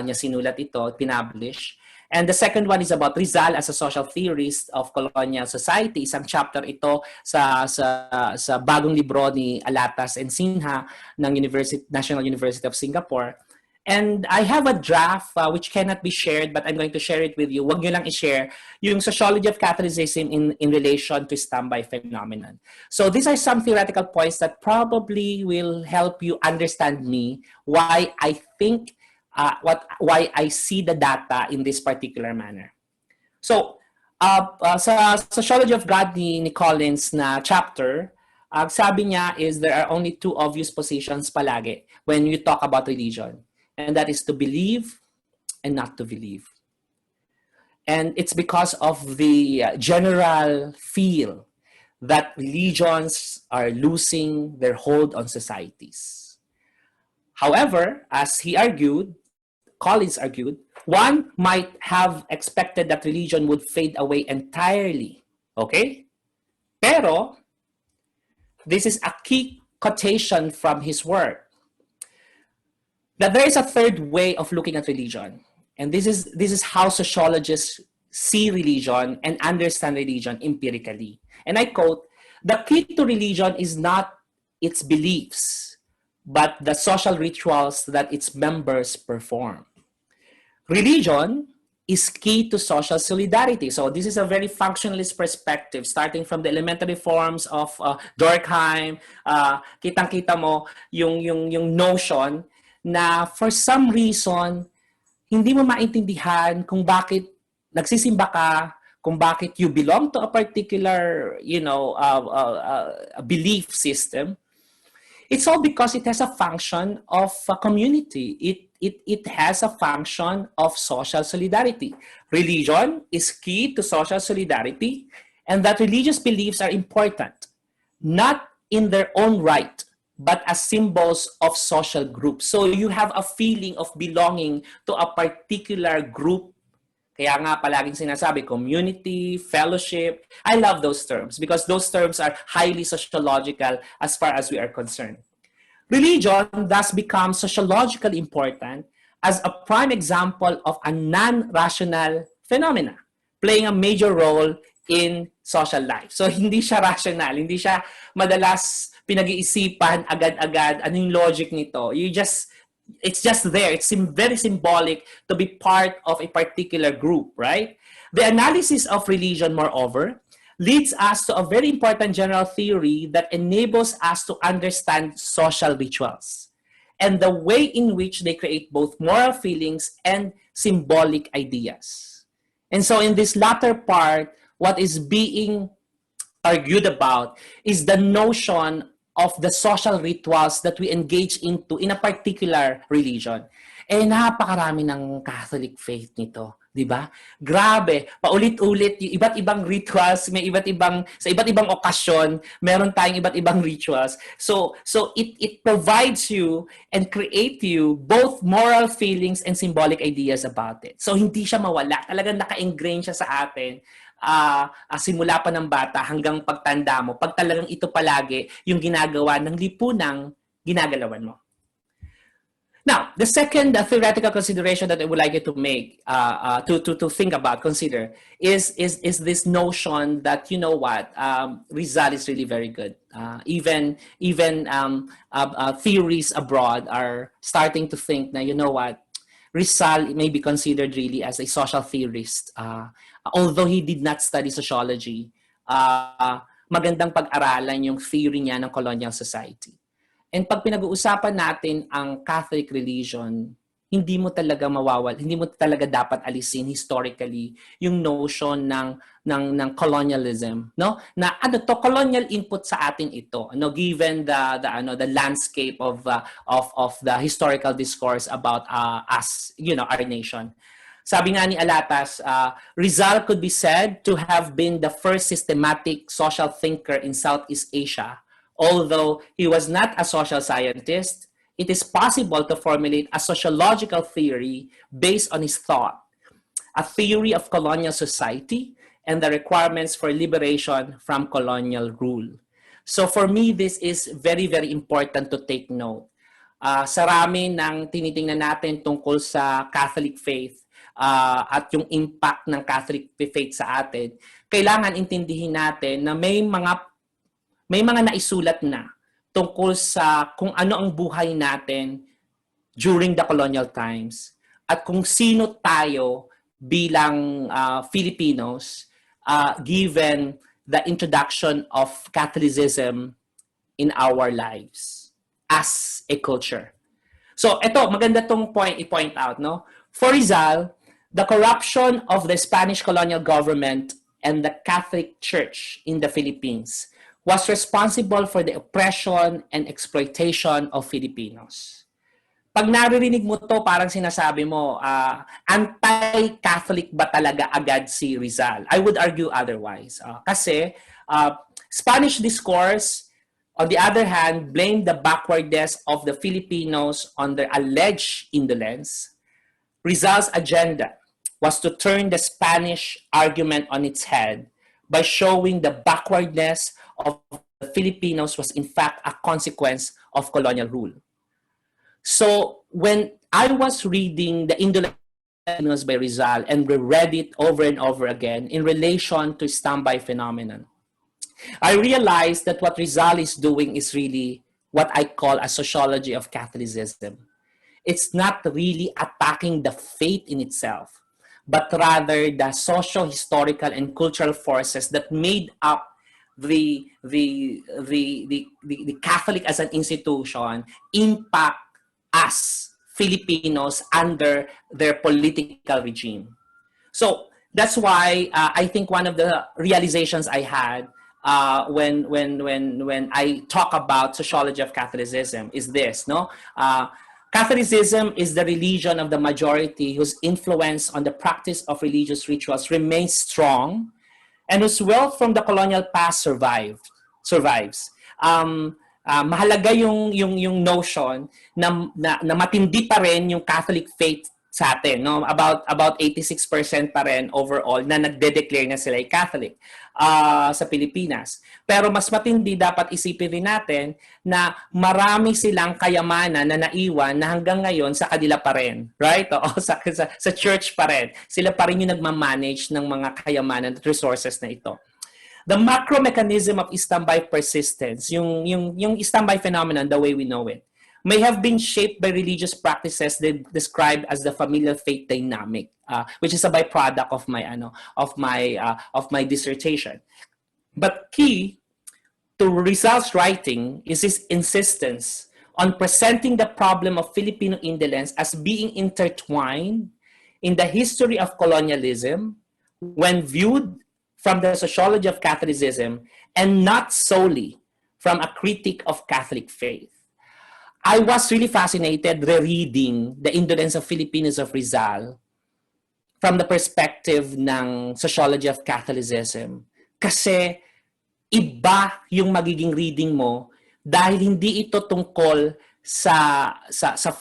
B: Niya sinulat ito, pinablish. And the second one is about Rizal as a social theorist of colonial society. Isang chapter ito sa bagong libro ni Alatas and Sinha ng National University of Singapore. And I have a draft which cannot be shared, but I'm going to share it with you. Huwag nyo lang i-share yung Sociology of Catholicism in relation to standby phenomenon. So these are some theoretical points that probably will help you understand me, why I think why I see the data in this particular manner. So, sa Sociology of God ni Collins na chapter, sabi niya is there are only two obvious positions palagi when you talk about religion. And that is to believe and not to believe. And it's because of the general feel that religions are losing their hold on societies. However, as Collins argued, one might have expected that religion would fade away entirely. Okay? Pero, this is a key quotation from his work. That there is a third way of looking at religion. And this is how sociologists see religion and understand religion empirically. And I quote, "The key to religion is not its beliefs, but the social rituals that its members perform. Religion is key to social solidarity." So this is a very functionalist perspective, starting from the elementary forms of Durkheim. Kitang-kita mo yung notion na for some reason, hindi mo maintindihan kung bakit nagsisimba ka, kung bakit you belong to a particular, belief system. It's all because it has a function of a community. It has a function of social solidarity. Religion is key to social solidarity, and that religious beliefs are important, not in their own right, but as symbols of social groups. So you have a feeling of belonging to a particular group. Kaya nga palaging sinasabi, community, fellowship. I love those terms because those terms are highly sociological as far as we are concerned. Religion thus becomes sociologically important as a prime example of a non-rational phenomena, playing a major role in social life. So hindi siya rational, hindi siya madalas pinag-iisipan agad-agad ano yung logic nito. It's just there. It's very symbolic to be part of a particular group, right? The analysis of religion, moreover, leads us to a very important general theory that enables us to understand social rituals and the way in which they create both moral feelings and symbolic ideas. And so in this latter part, what is being argued about is the notion of the social rituals that we engage into in a particular religion. Eh, napakarami ng Catholic faith nito. Di ba? Grabe, paulit-ulit yung iba't ibang rituals, may sa iba't ibang okasyon, meron tayong iba't ibang rituals. So it provides you and create you both moral feelings and symbolic ideas about it. So hindi siya mawala. Talagang naka-ingrain siya sa atin. Simula pa ng bata hanggang pagtanda mo. Pag talagang ito palagi yung ginagawa ng lipunang ginagalawan mo. Now, the second theoretical consideration that I would like you to make, to think about, consider, is this notion that, you know what, Rizal is really very good. Even theories abroad are starting to think na, you know what, Rizal may be considered really as a social theorist. Although he did not study sociology, magandang pag-aralan yung theory niya ng colonial society. And pag pinag-uusapan natin ang Catholic religion, hindi mo talaga dapat alisin historically yung notion ng colonialism, no? Na colonial input sa atin ito, given the landscape of the historical discourse about us, our nation. Sabi nga ni Alatas, Rizal could be said to have been the first systematic social thinker in Southeast Asia. Although he was not a social scientist, it is possible to formulate a sociological theory based on his thought, a theory of colonial society and the requirements for liberation from colonial rule. So for me, this is very, very important to take note. Sarami ng tinitingnan natin tungkol sa Catholic faith at yung impact ng Catholic faith sa atin, kailangan intindihin natin na may mga naisulat na tungkol sa kung ano ang buhay natin during the colonial times at kung sino tayo bilang Filipinos given the introduction of Catholicism in our lives as a culture. So ito, maganda tong i-point out, no? For Rizal, the corruption of the Spanish colonial government and the Catholic Church in the Philippines was responsible for the oppression and exploitation of Filipinos. Pag naririnig mo to, parang sinasabi mo, anti-Catholic ba talaga agad si Rizal? I would argue otherwise. Kasi Spanish discourse, on the other hand, blamed the backwardness of the Filipinos on their alleged indolence. Rizal's agenda was to turn the Spanish argument on its head by showing the backwardness of the Filipinos was in fact a consequence of colonial rule. So when I was reading The Indolence by Rizal and reread it over and over again in relation to standby phenomenon, I realized that what Rizal is doing is really what I call a sociology of Catholicism. It's not really attacking the faith in itself, but rather the socio-historical and cultural forces that made up the Catholic as an institution impact us Filipinos under their political regime. So that's why I think one of the realizations I had when I talk about sociology of Catholicism is this, no? Catholicism is the religion of the majority whose influence on the practice of religious rituals remains strong and whose wealth from the colonial past survives. Mahalaga yung notion na matindi pa rin yung Catholic faith sa atin, no? About 86% pa rin overall na nagde-declare na sila ay Catholic sa Pilipinas. Pero mas matindi, dapat isipin rin natin na marami silang kayamanan na naiwan na hanggang ngayon sa kanila pa rin. Right? O, sa church pa rin. Sila pa rin yung nagmamanage ng mga kayamanan at resources na ito. The macro mechanism of standby persistence, yung standby phenomenon, the way we know it, may have been shaped by religious practices described as the familial faith dynamic, which is a byproduct of my dissertation. But key to Rizal's writing is his insistence on presenting the problem of Filipino indolence as being intertwined in the history of colonialism when viewed from the sociology of Catholicism and not solely from a critique of Catholic faith. I was really fascinated rereading The Indolence of Filipinos of Rizal from the perspective ng sociology of Catholicism. Kasi iba yung magiging reading mo dahil hindi ito tungkol sa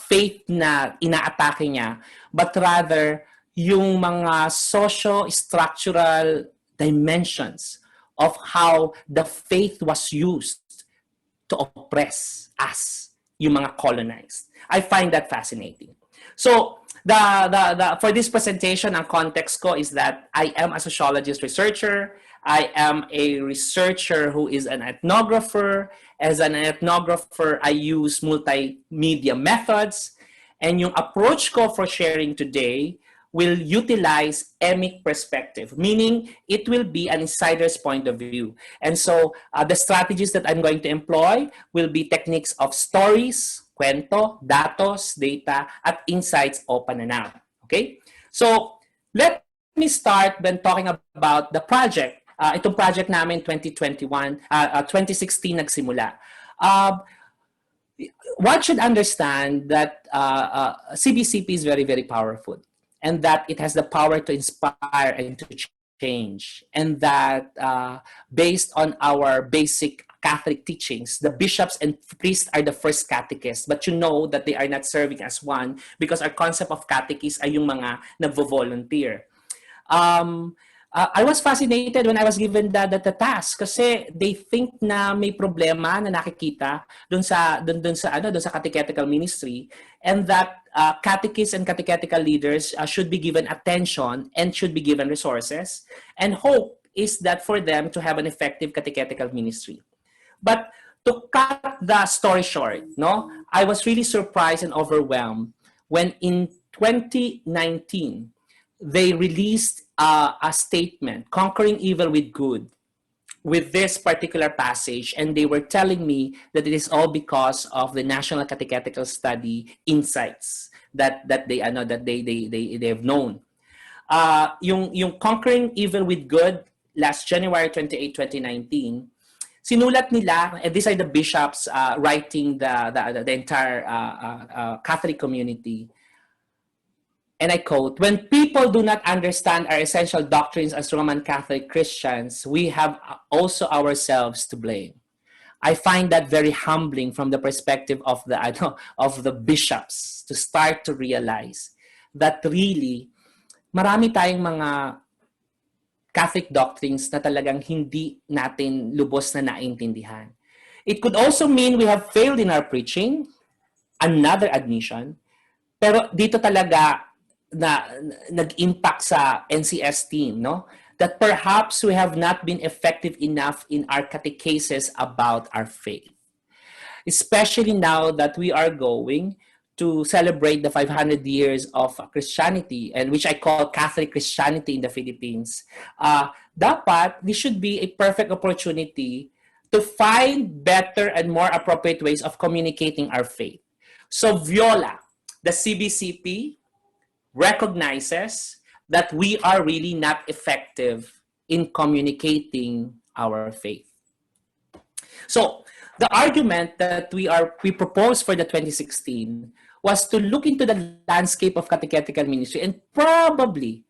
B: faith na inaatake niya, but rather yung mga socio-structural dimensions of how the faith was used to oppress us, yung mga colonized. I find that fascinating. So, for this presentation, ang context ko is that I am a sociologist researcher. I am a researcher who is an ethnographer. As an ethnographer, I use multimedia methods. And yung approach ko for sharing today will utilize emic perspective, meaning it will be an insider's point of view. And so the strategies that I'm going to employ will be techniques of stories, kwento, datos, data, at insights o pananaw. Okay? So let me start when talking about the project. Itong project namin 2016 nagsimula. One should understand that CBCP is very, very powerful, and that it has the power to inspire and to change. And that based on our basic Catholic teachings, the bishops and priests are the first catechists. But you know that they are not serving as one because our concept of catechist ay yung mga nagvo-volunteer. I was fascinated when I was given the task kasi they think na may problema na nakikita dun sa catechetical ministry, and that catechists and catechetical leaders should be given attention and should be given resources, and hope is that for them to have an effective catechetical ministry. But to cut the story short, I was really surprised and overwhelmed when in 2019 they released a statement, Conquering Evil with Good, with this particular passage, and they were telling me that it is all because of the National Catechetical Study insights that they have known. Yung Conquering Evil with Good, last January 28, 2019, sinulat nila, and these are the bishops writing the entire Catholic community. And I quote, "When people do not understand our essential doctrines as Roman Catholic Christians, we have also ourselves to blame." I find that very humbling from the perspective of the bishops to start to realize that really marami tayong mga Catholic doctrines na talagang hindi natin lubos na naintindihan. It could also mean we have failed in our preaching, another admission, pero dito talaga na nag-impact sa NCS team, that perhaps we have not been effective enough in our catechesis about our faith. Especially now that we are going to celebrate the 500 years of Christianity, and which I call Catholic Christianity in the Philippines. Dapat, this should be a perfect opportunity to find better and more appropriate ways of communicating our faith. So Viola, the CBCP, recognizes that we are really not effective in communicating our faith. So the argument that we proposed for the 2016 was to look into the landscape of catechetical ministry, and probably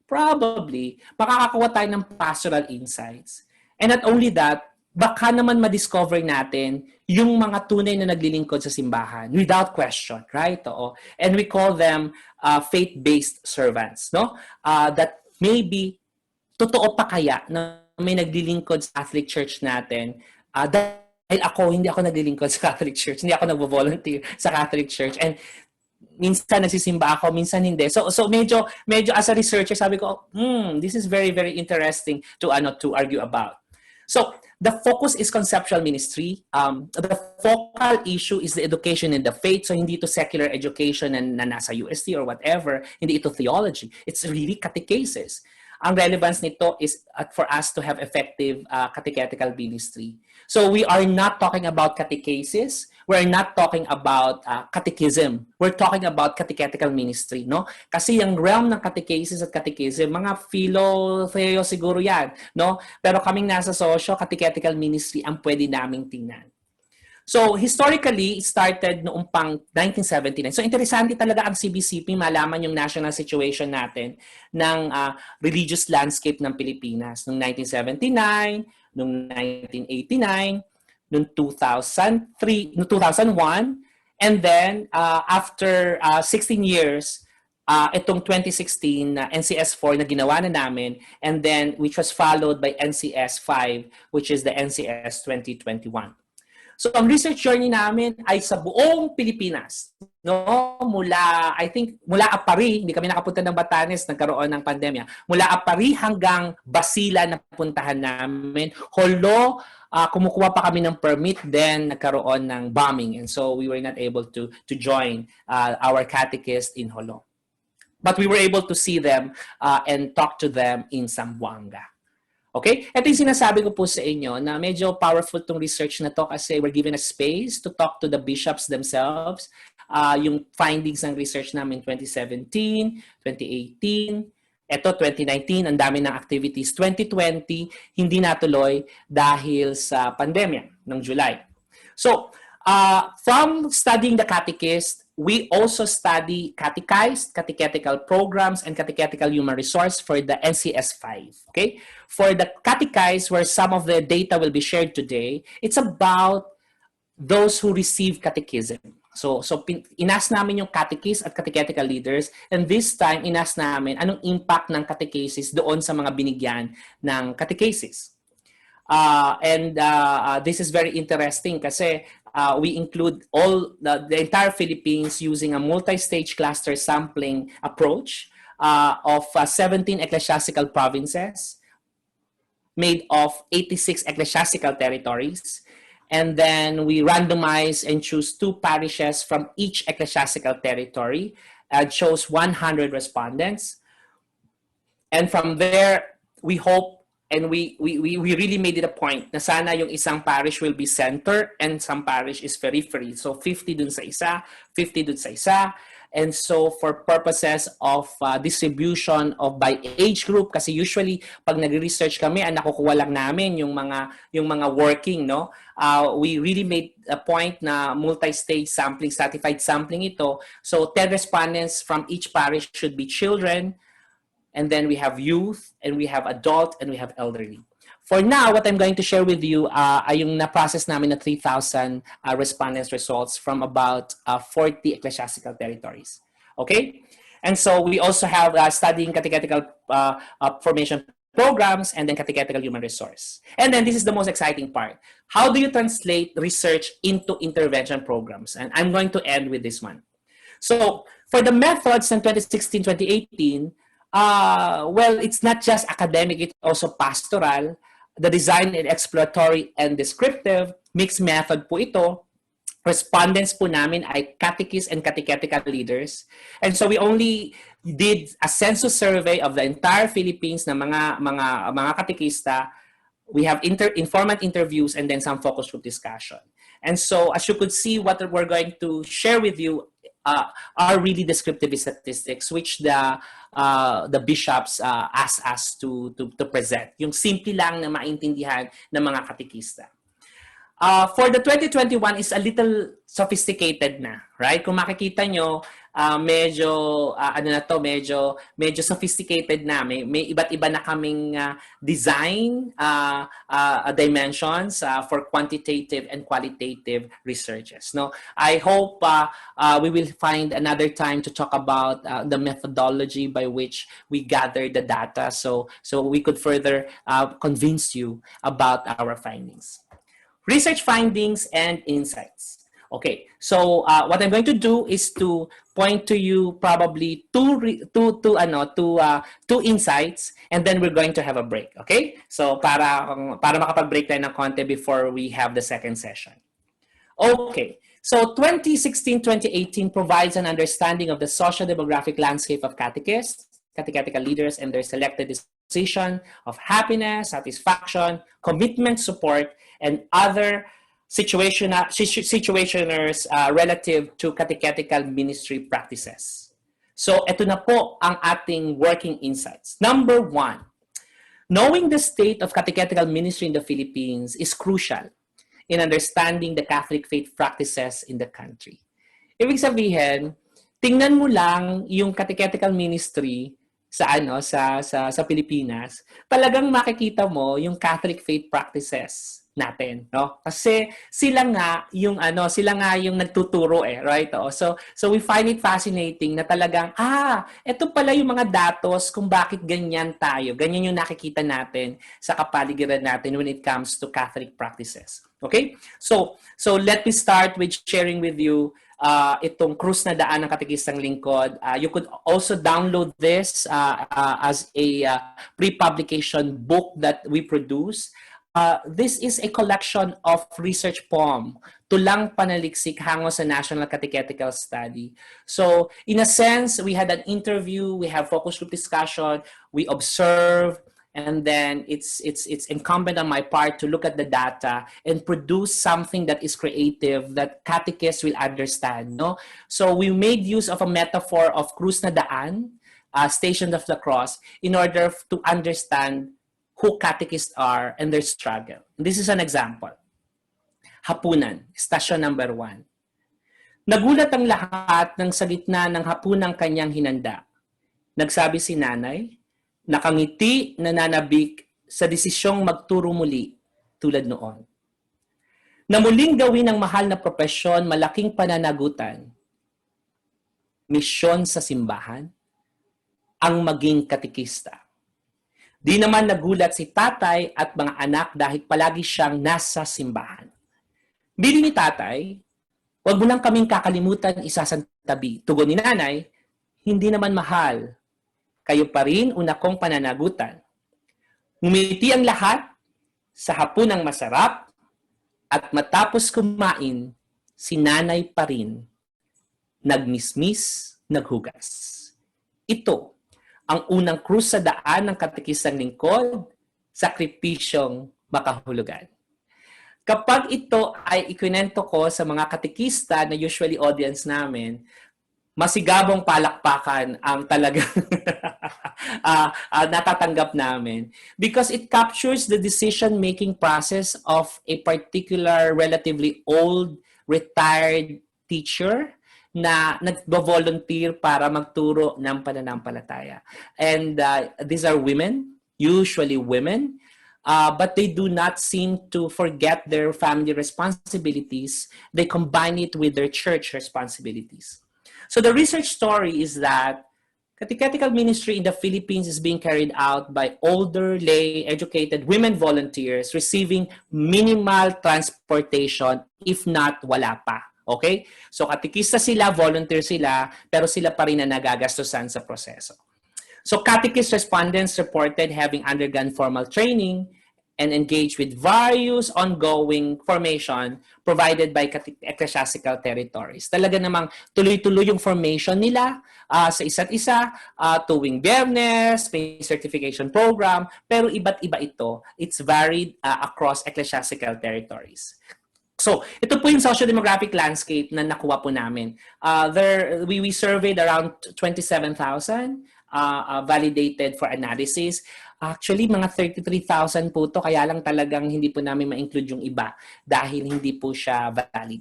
B: makakakuha tayo ng pastoral insights. And not only that, baka naman ma-discover natin yung mga tunay na naglilingkod sa simbahan without question, right? Oo. And we call them faith-based servants, that maybe totoo pa kaya na may naglilingkod sa Catholic Church natin dahil hindi ako naglilingkod sa Catholic Church, hindi ako nagvo-volunteer sa Catholic Church, and minsan nagsisimba ako, minsan hindi. So medyo as a researcher, sabi ko, this is very, very interesting to argue about. So the focus is conceptual ministry. The focal issue is the education in the faith. So hindi ito secular education na nasa UST or whatever. Hindi ito theology. It's really catechesis. Ang relevance nito is for us to have effective catechetical ministry. So we are not talking about catechesis. We're not talking about catechism. We're talking about catechetical ministry, Kasi yung realm ng catechesis at catechism, mga philo-theo siguro yan, Pero kaming nasa socio, catechetical ministry ang pwede naming tingnan. So historically, it started noong pang 1979. So interesante talaga ang CBCP, malaman yung national situation natin ng religious landscape ng Pilipinas. Noong 1979, noong 1989, noong 2003, noong 2001, and then after 16 years, itong 2016 na NCS4 na ginawa na namin, and then which was followed by NCS5, which is the NCS 2021. So ang research journey namin ay sa buong Pilipinas. No? Mula Apari, hindi kami nakapunta ng Batanes, nagkaroon ng pandemya. Mula Apari hanggang Basila na puntahan namin. Holo, kumukuha pa kami ng permit, then nagkaroon ng bombing. And so we were not able to join our catechist in Holo. But we were able to see them and talk to them in Zamboanga. Okay? Ito yung sinasabi ko po sa inyo na medyo powerful tong research na to kasi we're given a space to talk to the bishops themselves. Yung findings ng research namin 2017, 2018, ito 2019, ang dami ng activities. 2020, hindi natuloy dahil sa pandemya ng July. So, from studying the catechist, we also study catechetical programs, and catechetical human resource for the NCS5. Okay? For the catechized, where some of the data will be shared today, it's about those who receive catechism. So inas namin yung catechist at catechetical leaders, and this time inas namin anong impact ng catechesis doon sa mga binigyan ng catechesis. This is very interesting kasi we include all the entire Philippines using a multi-stage cluster sampling approach of 17 ecclesiastical provinces made of 86 ecclesiastical territories. And then we randomize and choose 2 parishes from each ecclesiastical territory and chose 100 respondents. And from there, we hope and we really made it a point na sana yung isang parish will be center and some parish is periphery. So 50 dun sa isa, 50 dun sa isa. And so for purposes of distribution of by age group, kasi usually pag nagre-research kami, ang nakukuha lang namin yung mga working, no? We really made a point na multi-stage sampling, stratified sampling ito. So 10 respondents from each parish should be children, and then we have youth, and we have adult, and we have elderly. For now, what I'm going to share with you ay yung na-process namin na 3,000 respondents results from about 40 ecclesiastical territories. Okay? And so we also have studying catechetical formation programs and then catechetical human resource. And then this is the most exciting part. How do you translate research into intervention programs? And I'm going to end with this one. So for the methods in 2016-2018, well, it's not just academic, it's also pastoral. The design and exploratory and descriptive, mixed method po ito. Respondents po namin ay catechists and catechetical leaders. And so we only did a census survey of the entire Philippines na mga catechista. We have informant interviews and then some focus group discussion. And so as you could see, what we're going to share with you are really descriptive statistics which the bishops asked us to present. Yung simple lang na maintindihan ng mga katekista. For the 2021 is a little sophisticated na, right? Kung makikita nyo, medyo sophisticated na. May iba't iba na kaming design dimensions for quantitative and qualitative researches. No, I hope we will find another time to talk about the methodology by which we gather the data, so we could further convince you about our findings. Research findings and insights. Okay, so what I'm going to do is to point to you probably two insights, and then we're going to have a break. Okay, so para makapag-break tayo ng konti before we have the second session. Okay, so 2016-2018 provides an understanding of the social demographic landscape of catechists, catechetical leaders, and their selected disposition of happiness, satisfaction, commitment, support, and other situationers relative to catechetical ministry practices. So, ito na po ang ating working insights. Number 1, knowing the state of catechetical ministry in the Philippines is crucial in understanding the Catholic faith practices in the country. Ibig sabihin, tingnan mo lang yung catechetical ministry sa Pilipinas, talagang makikita mo yung Catholic faith practices natin, no? Kasi sila nga yung nagtuturo right? So we find it fascinating na talagang ito pala yung mga datos kung bakit ganyan tayo. Ganyan yung nakikita natin sa kapaligiran natin when it comes to Catholic practices. Okay? So let me start with sharing with you itong Krus na Daan ng Katekistang Lingkod. You could also download this as a pre-publication book that we produce. This is a collection of research poem, Tulang Panaliksik hango sa National Catechetical Study. So, in a sense, we had an interview, we have focus group discussion, we observe, and then it's incumbent on my part to look at the data and produce something that is creative, that catechists will understand. No? So, we made use of a metaphor of Krus na Daan, Station of the Cross, in order to understand who catechists are and their struggle. This is an example. Hapunan, station number 1. Nagulat ang lahat ng sa gitna ng hapunang kanyang hinanda. Nagsabi si nanay, nakangiti, nananabik sa desisyong magturo muli tulad noon. Na muling gawin ang mahal na propesyon, malaking pananagutan, misyon sa simbahan, ang maging katekista. Di naman nagulat si tatay at mga anak dahil palagi siyang nasa simbahan. Bili ni tatay, huwag mo lang kaming kakalimutan isasantabi. Tugon ni nanay, hindi naman mahal. Kayo pa rin una kong pananagutan. Ngumiti ang lahat sa hapunang masarap at matapos kumain, si nanay pa rin nagmismis, naghugas. Ito ang unang krus sa daan ng katekistang lingkod, sakripisyong makahulugan. Kapag ito ay ikwinento ko sa mga katekista na usually audience namin, masigabong palakpakan ang talagang natatanggap namin because it captures the decision-making process of a particular relatively old, retired teacher na nag-volunteer para magturo ng pananampalataya. And these are women, usually women, but they do not seem to forget their family responsibilities. They combine it with their church responsibilities. So the research story is that catechetical ministry in the Philippines is being carried out by older, lay, educated women volunteers receiving minimal transportation, if not wala pa. Okay? So katekista sila, volunteer sila, pero sila pa rin na nagagastusan sa proseso. So catechist respondents reported having undergone formal training and engaged with various ongoing formation provided by ecclesiastical territories. Talaga namang tuloy-tuloy yung formation nila sa isa't isa, tuwing Biyernes, may certification program, pero iba't iba ito. It's varied across ecclesiastical territories. So, ito po yung socio-demographic landscape na nakuha po namin. We surveyed around 27,000 validated for analysis. Actually, mga 33,000 po to, kaya lang talagang hindi po namin ma-include yung iba dahil hindi po siya valid.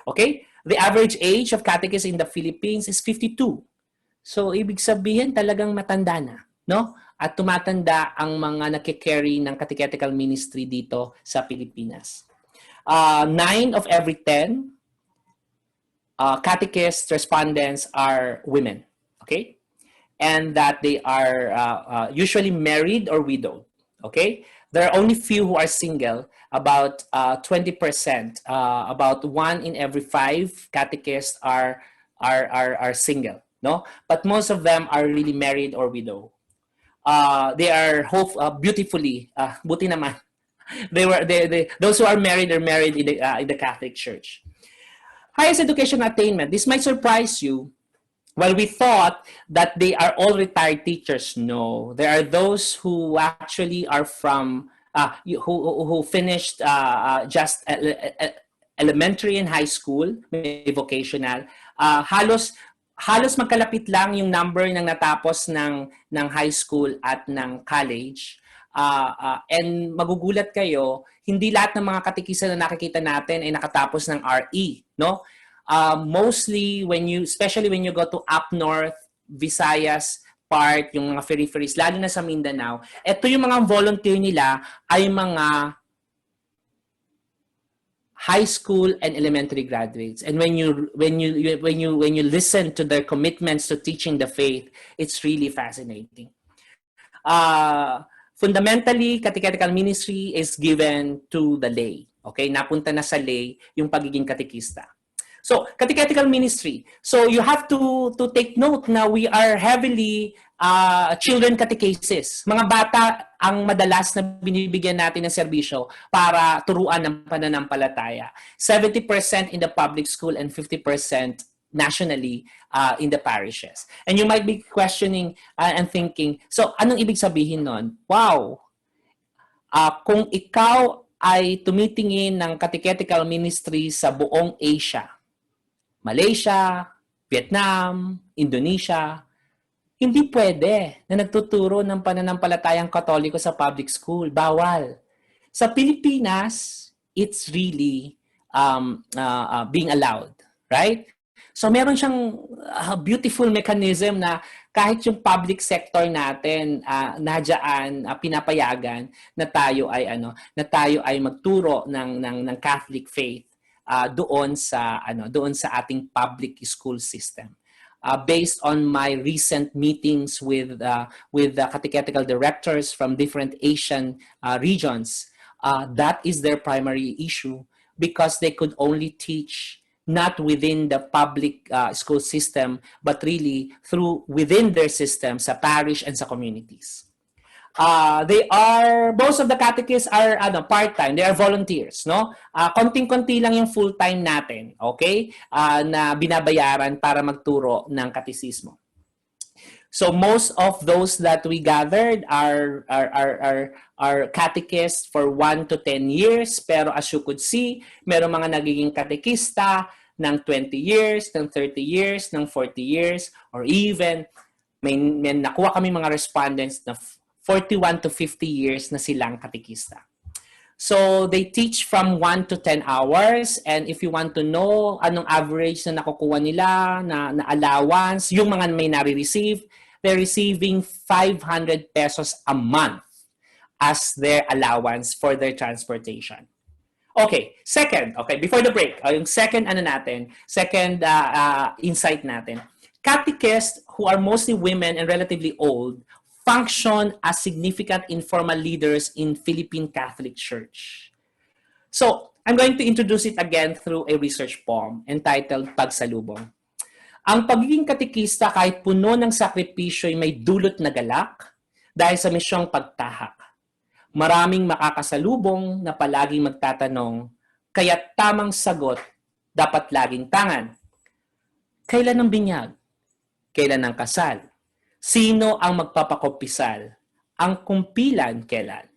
B: Okay? The average age of catechists in the Philippines is 52. So, ibig sabihin talagang matanda na, no? At tumatanda ang mga nakikarry ng catechetical ministry dito sa Pilipinas. 9 of every 10 catechist respondents are women. Okay? And that they are usually married or widowed. Okay? There are only few who are single, about 20%. About 1 in every 5 catechists are single. No? But most of them are really married or widowed. They are beautifully, buti naman. Those who are married in the Catholic Church. Highest education attainment. This might surprise you. Well, we thought that they are all retired teachers. No, there are those who actually are from who finished just elementary and high school, may vocational. Halos magkalapit lang yung number ng natapos ng high school at ng college. And magugulat kayo, hindi lahat ng mga katikista na nakikita natin ay nakatapos ng RE, no? Mostly especially when you go to up north, Visayas part, yung mga peripheries, lalo na sa Mindanao, ito yung mga volunteer nila ay mga high school and elementary graduates. And when you listen to their commitments to teaching the faith, it's really fascinating. Fundamentally, catechetical ministry is given to the lay. Okay? Napunta na sa lay yung pagiging katekista. So, catechetical ministry. So, you have to take note na we are heavily children catechesis. Mga bata ang madalas na binibigyan natin ng serbisyo para turuan ng pananampalataya. 70% in the public school and 50% nationally in the parishes. And you might be questioning and thinking, so anong ibig sabihin nun? Wow! Kung ikaw ay tumitingin ng catechetical ministry sa buong Asia, Malaysia, Vietnam, Indonesia, hindi pwede na nagtuturo ng pananampalatayang Katoliko sa public school. Bawal. Sa Pilipinas, it's really being allowed. Right? So meron siyang beautiful mechanism na kahit yung public sector natin pinapayagan na tayo ay magturo ng Catholic faith doon sa ating public school system. Based on my recent meetings with the catechetical directors from different Asian regions, that is their primary issue because they could only teach not within the public school system, but really within their system sa parish and sa communities. Most of the catechists are part-time, they are volunteers, no? Konting-konti lang yung full-time natin, okay? Na binabayaran para magturo ng katekismo. So most of those that we gathered are catechists for 1 to 10 years, pero as you could see, meron mga nagiging katekista ng 20 years, ng 30 years, ng 40 years, or even may nakuha kami mga respondents na 41 to 50 years na silang katekista. So they teach from 1 to 10 hours, and if you want to know anong average na nakukuha nila na allowance, yung mga may nare-receive, they're receiving 500 pesos a month as their allowance for their transportation. Okay, second, before the break, yung second insight natin. Catechists who are mostly women and relatively old function as significant informal leaders in Philippine Catholic Church. So, I'm going to introduce it again through a research poem entitled Pagsalubong. Ang pagiging katekista kahit puno ng sakripisyo ay may dulot na galak dahil sa misyong pagtahak. Maraming makakasalubong na palaging magtatanong, kaya't tamang sagot dapat laging tangan. Kailan ang binyag? Kailan ang kasal? Sino ang magpapakumpisal? Ang kumpilan kailan?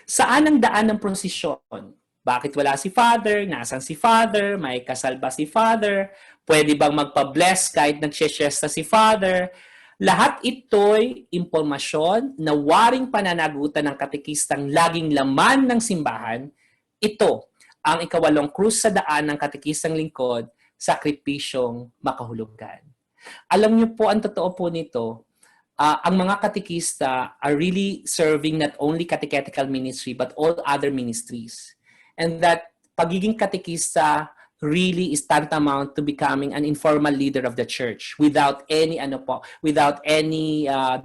B: Saan ang daan ng prosesyon? Bakit wala si Father? Nasaan si Father? May kasal ba si Father? Pwede bang magpa-bless kahit nagsisyesta si Father? Lahat ito'y impormasyon na waring pananagutan ng katekistang laging laman ng simbahan. Ito ang ikawalong krus sa daan ng katekistang lingkod, sakripisyong makahulugan. Alam niyo po, ang totoo po nito, ang mga katekista are really serving not only catechetical ministry but all other ministries. And that pagiging katekista really is tantamount to becoming an informal leader of the church without any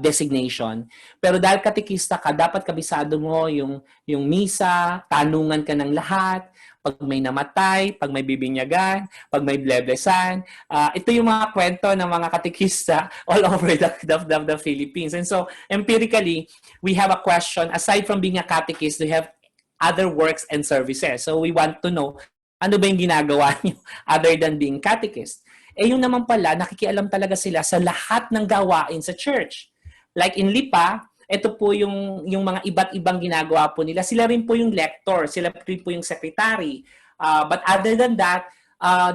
B: designation. Pero dahil katekista ka, dapat kabisado mo yung misa, tanungan ka ng lahat, pag may namatay, pag may bibinyagan, pag may bleblesan. Ito yung mga kwento ng mga katekista all over the Philippines. And so, empirically, we have a question, aside from being a catechist, we have other works and services. So, we want to know, ano ba yung ginagawa niyo other than being catechist? Yung naman pala, nakikialam talaga sila sa lahat ng gawain sa church. Like in Lipa, ito po yung mga iba't ibang ginagawa po nila. Sila rin po yung lector, sila rin po yung secretary. But other than that,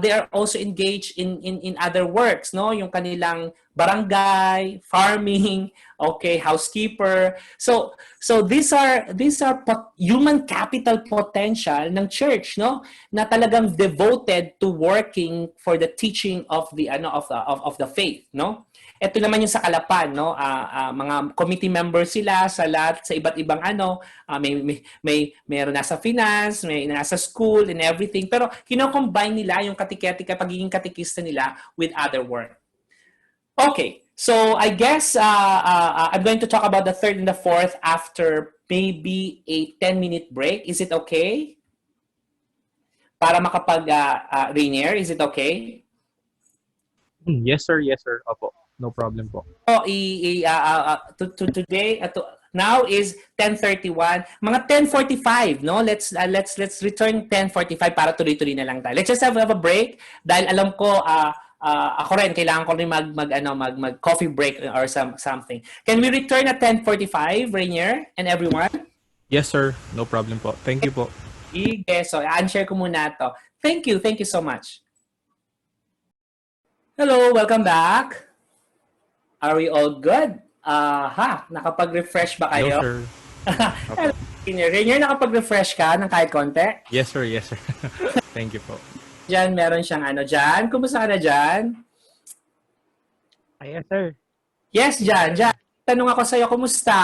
B: they are also engaged in other works, no? Yung kanilang barangay, farming, okay, housekeeper. So these are human capital potential ng church, no? Na talagang devoted to working for the teaching of the of the faith, no? Ito naman yung sa Kalapan, no? Mga committee members sila sa lahat sa iba't ibang mayroon nasa finance, may nasa school and everything. Pero kino-combine nila yung pagiging katikista nila with other work. Okay, so I guess I'm going to talk about the third and the fourth after maybe a 10-minute break. Is it okay? Para Rainier, is it okay?
A: Yes, sir. Yes, sir. Opo. No problem po.
B: So, today, now is 10:31. Mga 10:45, no? Let's return 10:45 para tuloy-tuloy na lang tayo. Let's just have a break dahil alam ko ako rin kailangan ko rin mag coffee break or something. Can we return at 10:45, Rainier and everyone?
A: Yes, sir. No problem po. Thank you po.
B: Sige, so unshare ko muna to. Thank you so much. Hello, welcome back. Are we all good? Nakapag-refresh ba kayo?
A: No, sir.
B: Hello, Rainier, nakapag-refresh ka ng kahit konti?
A: Yes, sir. Yes, sir. Thank you po.
B: Diyan, meron siyang Jan. Kumusta ka na, Jan?
H: Yes, sir.
B: Yes, Jan. Tanong ako sa'yo, kumusta?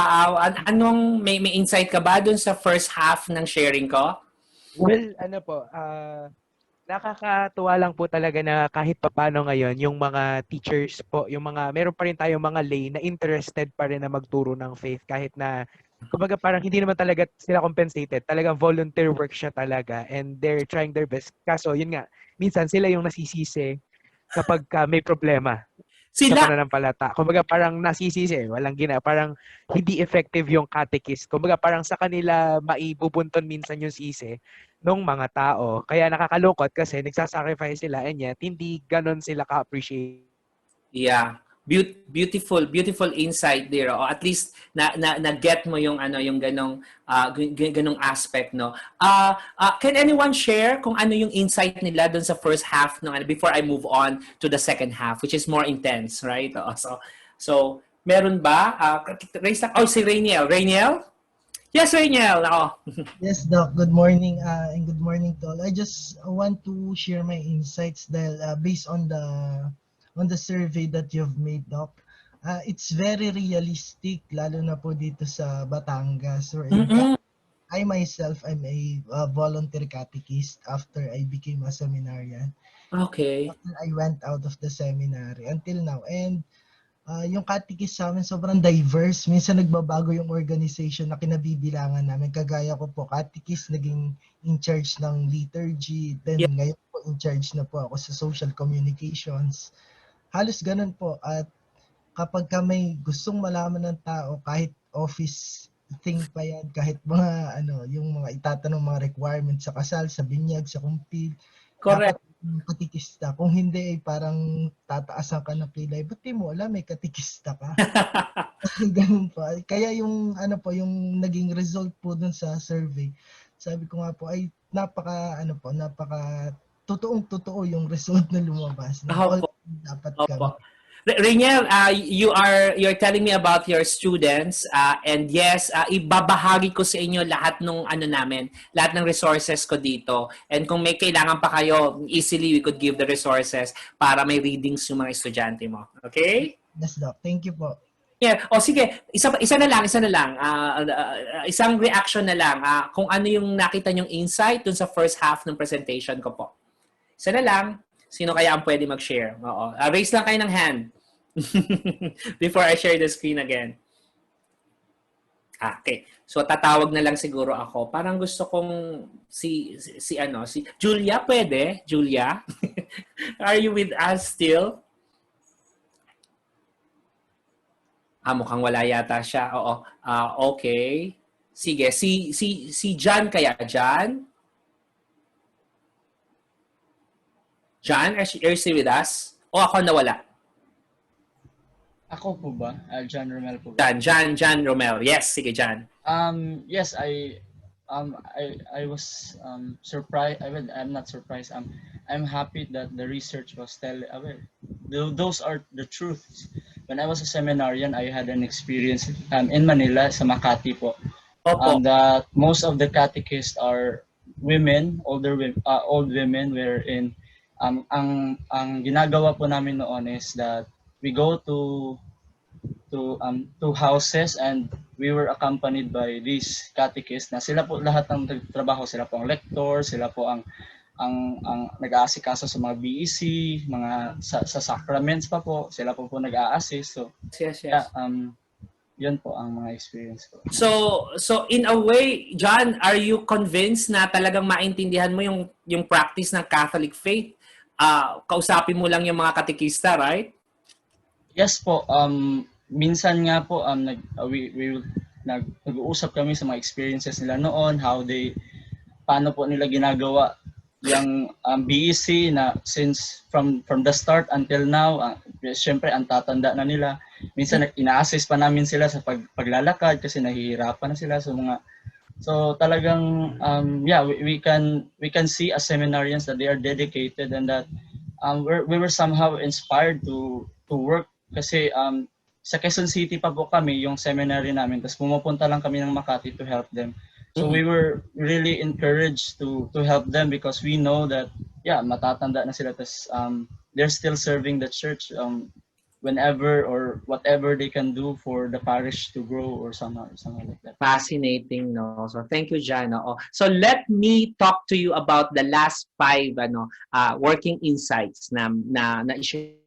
B: Anong, may insight ka ba dun sa first half ng sharing ko?
H: Well, nakakatuwa lang po talaga na kahit papano ngayon, yung mga teachers po, meron pa rin tayong mga lay na interested pa rin na magturo ng faith kahit na, kumbaga parang hindi naman talaga sila compensated. Talagang volunteer work siya talaga and they're trying their best. Kaso, yun nga, minsan sila yung nasisisi kapag may problema. Sa pananampalataya. Kumbaga parang nasisisi, parang hindi effective yung catechist. Kumbaga parang sa kanila maibubunton minsan yung sisi ng mga tao. Kaya nakakalungkot kasi nagsasacrifice sila and yet hindi ganon sila ka-appreciate.
B: Yeah. Beautiful insight there. O at least na get mo yung yung ganong aspect, no. Can anyone share kung ano yung insight nila dun sa first half no before I move on to the second half which is more intense, right? So meron ba raise si Rainiel. Yes, Rainiel.
E: Yes, Doc. Good morning and good morning to all. I just want to share my insights dahil based on the survey that you've made, Doc. It's very realistic, lalo na po dito sa Batangas. I myself, I'm a volunteer catechist after I became a seminarian.
B: Okay.
E: After I went out of the seminary until now. And yung catechist sa amin sobrang diverse. Minsan nagbabago yung organization na kinabibilangan namin. Kagaya ko po, catechist naging in charge ng liturgy. Then ngayon po in charge na po ako sa social communications. Halos ganun po. At kapag may gustong malaman ng tao, kahit office thing pa yan, kahit mga yung mga itatanong mga requirements sa kasal, sa binyag, sa kumpil.
B: Correct.
E: Dapat katikista. Kung hindi, parang tataasan ka ng kilay. Ba't di mo alam, may katikista ka? Ganun pa. Kaya yung yung naging result po dun sa survey, sabi ko nga po ay napaka totoong-totoo yung result na lumabas. Dapat kami.
B: Rainiel, you're telling me about your students and yes, ibabahagi ko sa inyo lahat ng lahat ng resources ko dito. And kung may kailangan pa kayo, easily we could give the resources para may readings yung mga estudyante mo. Okay?
E: Yes, Doc. Thank you po.
B: Yeah. O sige, isa na lang. Isang reaction na lang. Kung ano yung nakita nyong insight dun sa first half ng presentation ko po. Isa na lang. Sino kaya ang pwede mag-share? Oo. Raise lang kayo ng hand before I share the screen again. Okay. So tatawag na lang siguro ako. Parang gusto kong si Julia, pwede? Julia? Are you with us still? Mukhang wala yata siya. Oo. Okay. Sige, si John kaya, John? John, are you still with us? O ako nawala?
I: Ako po ba? John Romel po
B: ba? John Romel. Yes, sige, John.
I: Yes, I was surprised. I'm not surprised. I'm happy that the research was those are the truths. When I was a seminarian, I had an experience in Manila sa Makati po. That most of the catechists are women, old women, wherein ang ginagawa po namin noon is that we go to houses, and we were accompanied by these catechists na sila po lahat ng trabaho, sila po ang lector, sila po ang nag-aasikaso sa mga BEC, mga sa sacraments pa po, sila po nag-a-assist. So
B: Yes.
I: yeah, yun po ang mga experience ko.
B: So in a way, John, are you convinced na talagang maintindihan mo yung practice ng Catholic faith? Kausapin mo lang yung mga katekista, right?
I: Yes po. Minsan nga po nag-uusap kami sa mga experiences nila noon, paano po nila ginagawa yung BEC na since from the start until now. Syempre ang tatanda na nila. Minsan ina-assist pa namin sila sa paglalakad kasi nahihirapan na sila. So talagang we can see as seminarians that they are dedicated, and that we were somehow inspired to work kasi sa Quezon City pa po kami yung seminary namin, tapos pumupunta lang kami ng Makati to help them. So we were really encouraged to help them because we know that matatanda na sila, tapos they're still serving the church whenever or whatever they can do for the parish to grow or something like that.
B: Fascinating, no? So thank you, John. So let me talk to you about the last 5 working insights na i-share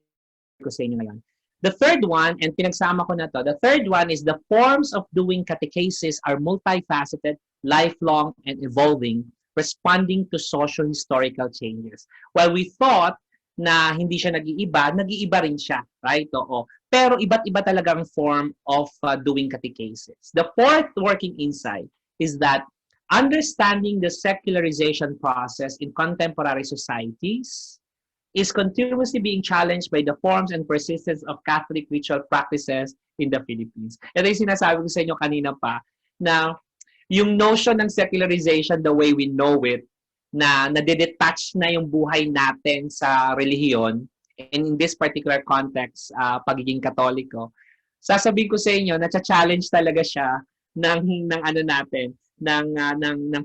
B: ko sa inyo ngayon. The third one, and pinagsama ko na to, the third one is the forms of doing catechesis are multifaceted, lifelong, and evolving, responding to social-historical changes. While we thought na hindi siya nag-iiba rin siya, right? Oo. Pero iba't iba talagang form of doing catechesis. The fourth working insight is that understanding the secularization process in contemporary societies is continuously being challenged by the forms and persistence of Catholic ritual practices in the Philippines. Ito yung sinasabi ko sa inyo kanina pa, na yung notion ng secularization the way we know it, na nadedetach na yung buhay natin sa relihiyon, and in this particular context, pagiging Katoliko, sasabihin ko sa inyo, na-challenge talaga siya ng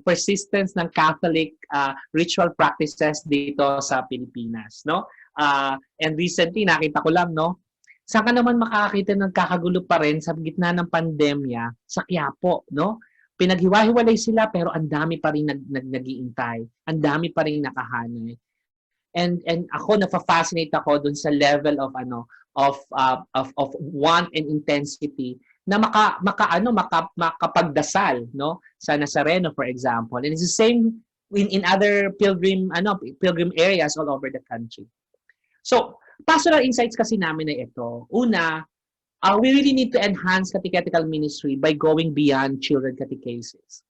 B: persistence ng Catholic ritual practices dito sa Pilipinas, no? And recently nakita ko lang, no, saan ka naman makakita ng kakagulo pa rin sa gitna ng pandemya sa Quiapo, no? Pinaghiwa-hiwalay sila pero ang dami pa rin nag-iintay, ang dami pa rin nakahanay. And ako nafa-fascinate ako dun sa level of of want and intensity na makapagdasal, no, sa Nazareno, for example. And it's the same in other pilgrim areas all over the country. So pastoral insights kasi namin na ito. Una, we really need to enhance catechetical ministry by going beyond children catechesis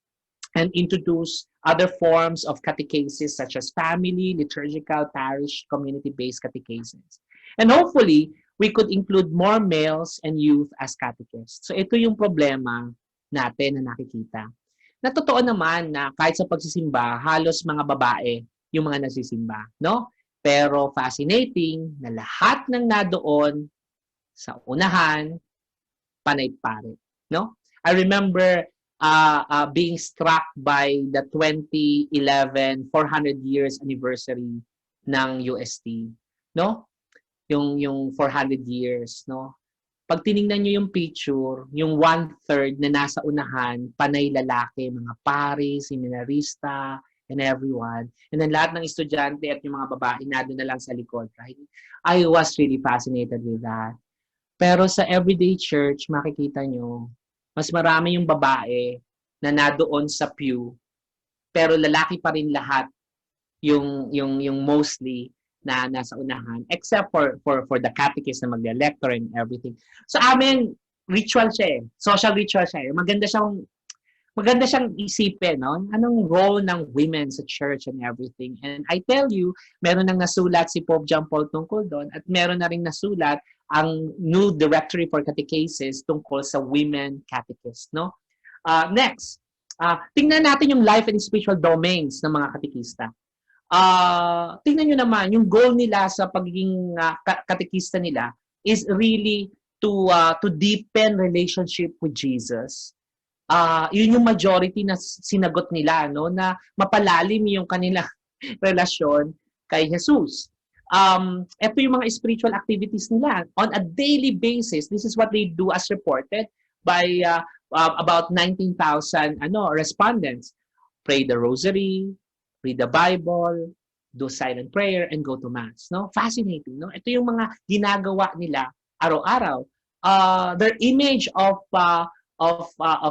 B: and introduce other forms of catechesis such as family, liturgical, parish, community-based catechesis. And hopefully, we could include more males and youth as catechists. So ito yung problema natin na nakikita. Na totoo naman na kahit sa pagsisimba, halos mga babae yung mga nagsisimba, no? Pero fascinating na lahat ng nadoon sa unahan, panay-pare, no? I remember being struck by the 2011 400 years anniversary ng UST, no? Yung 400 years, no? Pag tiningnan nyo yung picture, yung 1/3 na nasa unahan, panay lalaki, mga pari, seminarista, and everyone. And then lahat ng estudyante at yung mga babae na doon na lang sa likod, right? I was really fascinated with that. Pero sa everyday church, makikita nyo, mas marami yung babae na nadoon sa pew, pero lalaki pa rin lahat yung mostly na nasa unahan, except for the catechist na magle-lecture and everything. So amin, ritual siya eh. Social ritual siya eh. Maganda siyang isipin, no? Anong role ng women sa church and everything. And I tell you, meron nang nasulat si Pope John Paul tungkol doon, at meron na rin nasulat ang new directory for catechesis tungkol sa women catechist, no? Next,
D: Tingnan natin yung life and spiritual domains ng mga katekista. Tingnan nyo naman, yung goal nila sa pagiging katekista nila is really to deepen relationship with Jesus. Yun yung majority na sinagot nila, no, na mapalalim yung kanilang relasyon kay Jesus. Ito yung mga spiritual activities nila on a daily basis. This is what they do as reported by about 19,000 respondents. Pray the rosary, read the Bible, do silent prayer, and go to Mass. No? Fascinating. No? Ito yung mga ginagawa nila araw-araw. Their image of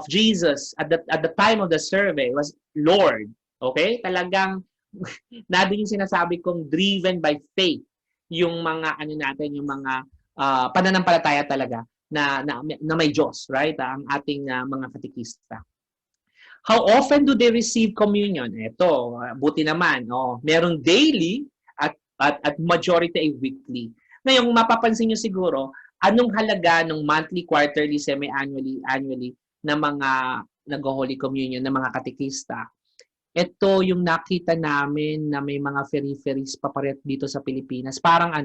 D: Jesus at the time of the survey was Lord. Okay? Talagang natin yung sinasabi kong driven by faith yung mga yung mga pananampalataya talaga na may Diyos, right? Ang ating mga katekista. How often do they receive communion? Ito, buti naman, merong daily at majority ay weekly. Ngayon, mapapansin nyo siguro, anong halaga ng monthly, quarterly, semi-annually na mga nag-Holy Communion na mga katekista? Ito yung nakita namin na may mga ferry-ferries paparet dito sa Pilipinas. Parang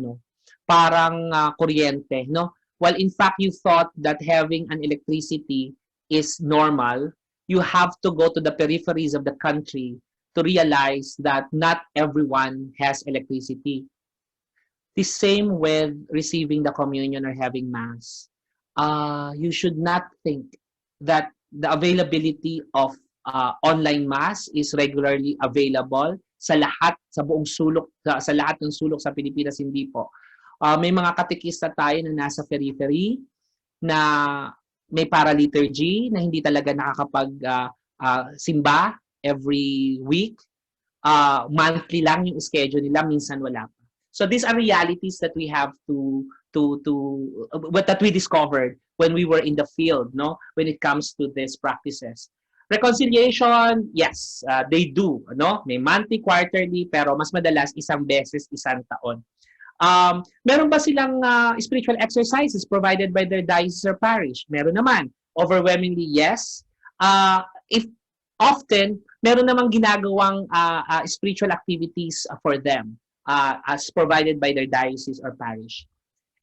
D: kuryente, no? While in fact you thought that having an electricity is normal, you have to go to the peripheries of the country to realize that not everyone has electricity. The same with receiving the communion or having Mass. You should not think that the availability of online Mass is regularly available sa buong sulok, sa lahat ng sulok sa Pilipinas. Hindi po. May mga katekista tayo na nasa periphery, na may para-liturgy, na hindi talaga simba every week. Monthly lang yung schedule nila, minsan wala pa. So these are realities that we have that we discovered when we were in the field, no? When it comes to these practices. Reconciliation, yes, they do, no? May monthly, quarterly, pero mas madalas isang beses, isang taon. Meron ba silang spiritual exercises provided by their diocese or parish? Meron naman. Overwhelmingly, yes. If often, meron namang ginagawang spiritual activities for them as provided by their diocese or parish.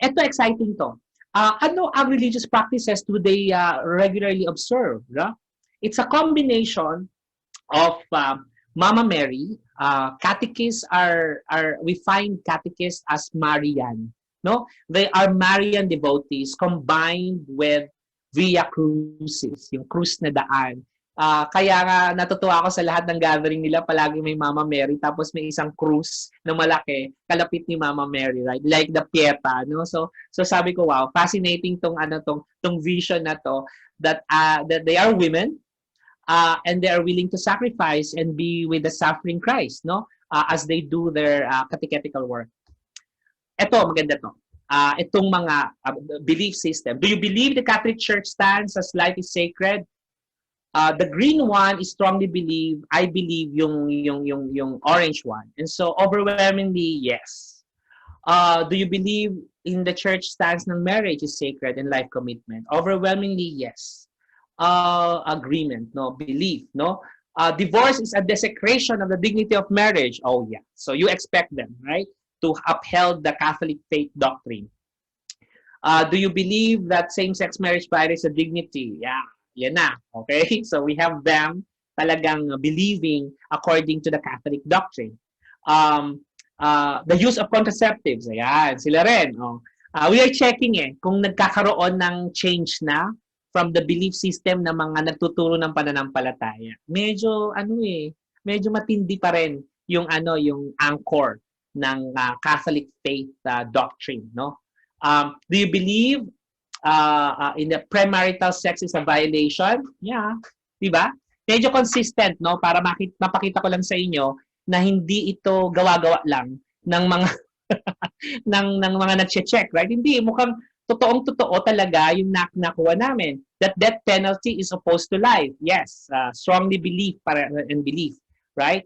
D: Ito, exciting to. Ano ang religious practices do they regularly observe? No? It's a combination of Mama Mary. Catechists we find catechists as Marian. No? They are Marian devotees combined with Via Crucis, yung krus na daan. Kaya nga natutuwa ako sa lahat ng gathering nila, palagi may Mama Mary, tapos may isang krus na malaki, kalapit ni Mama Mary, right? Like the Pieta, no? So sabi ko, wow, fascinating tong vision na to, that they are women, and they are willing to sacrifice and be with the suffering Christ, no? As they do their catechetical work. Ito, maganda to. Itong mga belief system. Do you believe the Catholic Church stands as life is sacred? The green one is strongly believe. I believe yung orange one. And so overwhelmingly, yes. Do you believe in the church stance ng marriage is sacred and life commitment? Overwhelmingly, yes. Agreement, no? Belief, no? Divorce is a desecration of the dignity of marriage. Oh, yeah. So you expect them, right, to upheld the Catholic faith doctrine. Do you believe that same-sex marriage violates the dignity? Yeah. Yan na. Okay? So we have them talagang believing according to the Catholic doctrine. The use of contraceptives. Ayan, sila rin. Oh. We are checking kung nagkakaroon ng change na from the belief system ng mga nagtuturo ng pananampalataya. Medyo medyo matindi pa rin yung yung anchor ng Catholic faith doctrine, no? Do you believe in the premarital sex is a violation? Yeah. Diba? Medyo consistent, no? Para mapakita ko lang sa inyo na hindi ito gawa-gawa lang ng mga ng mga nag-check, right? Hindi, mukhang totoong-totoo talaga yung nakuha namin. That death penalty is opposed to life. Yes, strongly believe and belief, right?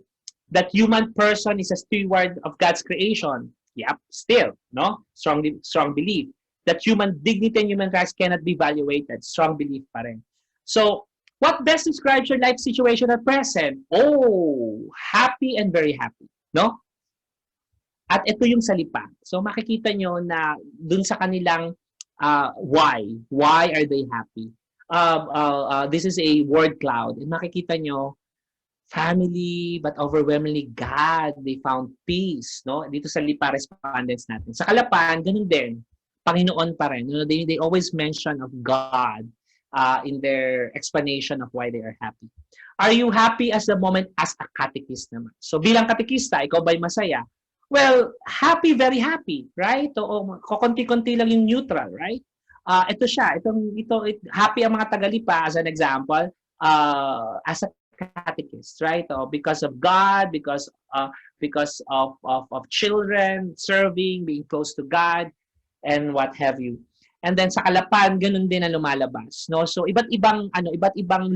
D: That human person is a steward of God's creation. Yep, still, no? Strong belief. That human dignity and human rights cannot be evaluated. Strong belief pa rin. So, What best describes your life situation at present? Oh, happy and very happy, no? At ito yung salipa. So makikita nyo na dun sa kanilang why. Why are they happy? This is a word cloud. And makikita nyo, family, but overwhelmingly God, they found peace. No? Dito sa lipa respondents natin. Sa Kalapan, ganun din. Panginoon pa rin. You know, they always mention of God in their explanation of why they are happy. Are you happy as the moment as a catechist naman? So bilang katekista, ikaw ba'y masaya? Well, happy, very happy, right? O konti-konti lang yung neutral, right? Ito siya, happy ang mga Tagalipa as an example, as a catechist, right? Because of God, because of children serving, being close to God, and what have you. And then sa Kalapan, ganun din ang lumalabas, no? So iba't ibang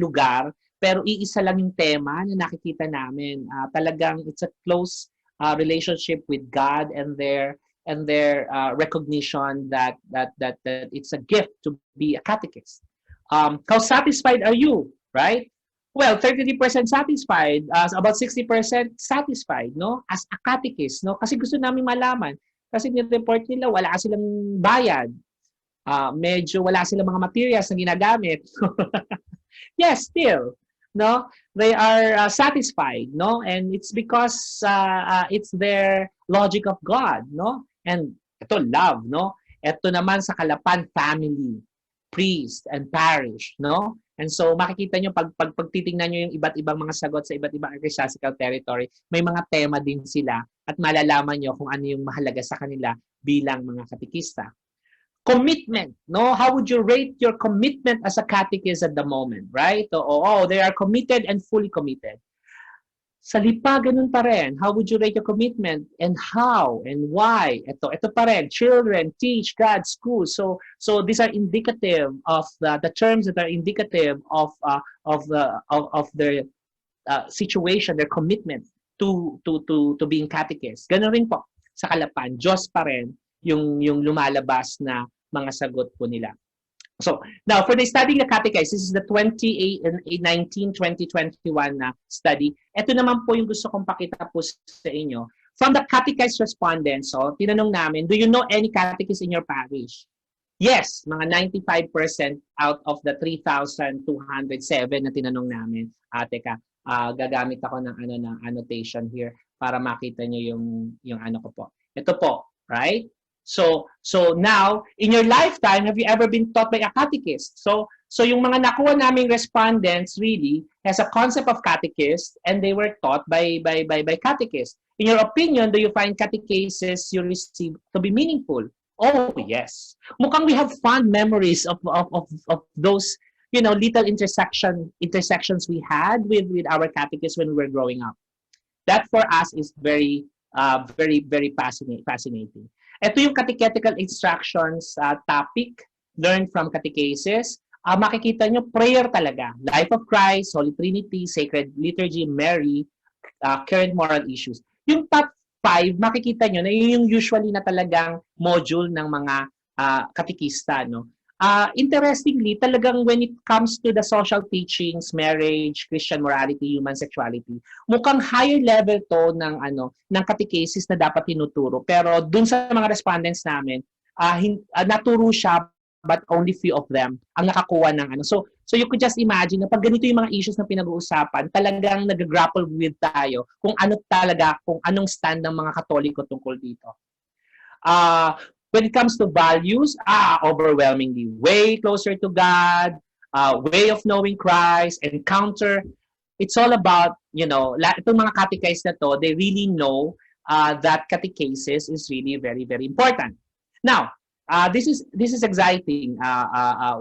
D: lugar, pero iisa lang yung tema na nakikita namin. Talagang it's a close relationship with God and their recognition that it's a gift to be a catechist. How satisfied are you, right? Well, 33% satisfied, about 60% satisfied, no? As a catechist, no? Kasi gusto namin malaman. Kasi ni-report nila, wala silang bayad. Medyo wala silang mga materials na ginagamit. Yes, still, no? They are satisfied, no? And it's because it's their logic of God, no? And ito, love, no? Ito naman sa Kalapan, family, priest, and parish, no? And so makikita nyo, pag titingnan nyo yung iba't ibang mga sagot sa iba't ibang ecclesiastical territory, may mga tema din sila at malalaman nyo kung ano yung mahalaga sa kanila bilang mga katekista. Commitment, no? How would you rate your commitment as a catechist at the moment, right? They are committed and fully committed. Sa lipa, ganun pa rin. How would you rate your commitment and how and why? Ito pa rin. Children, teach, God, school. So these are indicative of the terms that are indicative of their situation, their commitment to being catechist. Ganun rin po sa Kalapan. Diyos pa rin yung lumalabas na mga sagot po nila. So, now, for the studying the catechist, this is the 2019-2021 study. Ito naman po yung gusto kong pakita po sa inyo. From the catechist respondents, tinanong namin, do you know any catechist in your parish? Yes, mga 95% out of the 3,207 na tinanong namin. Gagamit ako ng annotation here para makita nyo yung ano ko po. Ito po, right? So now, in your lifetime, have you ever been taught by a catechist? So yung mga nakuha naming respondents really has a concept of catechist and they were taught by catechists. In your opinion, do you find catechesis you receive to be meaningful? Oh, yes. Mukhang we have fond memories of those, little intersections we had with our catechists when we were growing up. That for us is very, very, very fascinating. Ito yung catechetical instructions topic, learn from catechesis. Makikita nyo, prayer talaga. Life of Christ, Holy Trinity, Sacred Liturgy, Mary, current moral issues. Yung top 5, makikita nyo na yung usually na talagang module ng mga katekista. No? Interestingly, talagang when it comes to the social teachings, marriage, Christian morality, human sexuality, mukhang higher level to ng catechesis na dapat tinuturo. Pero dun sa mga respondents namin, naturo siya but only few of them ang nakakuha ng So you could just imagine na pag ganito yung mga issues na pinag-uusapan, talagang nag-grapple with tayo kung anong stand ng mga Katoliko tungkol dito. When it comes to values, overwhelmingly way closer to God, way of knowing Christ, encounter. It's all about, itong mga catechists na to, they really know that catechesis is really very, very important. Now, this is exciting.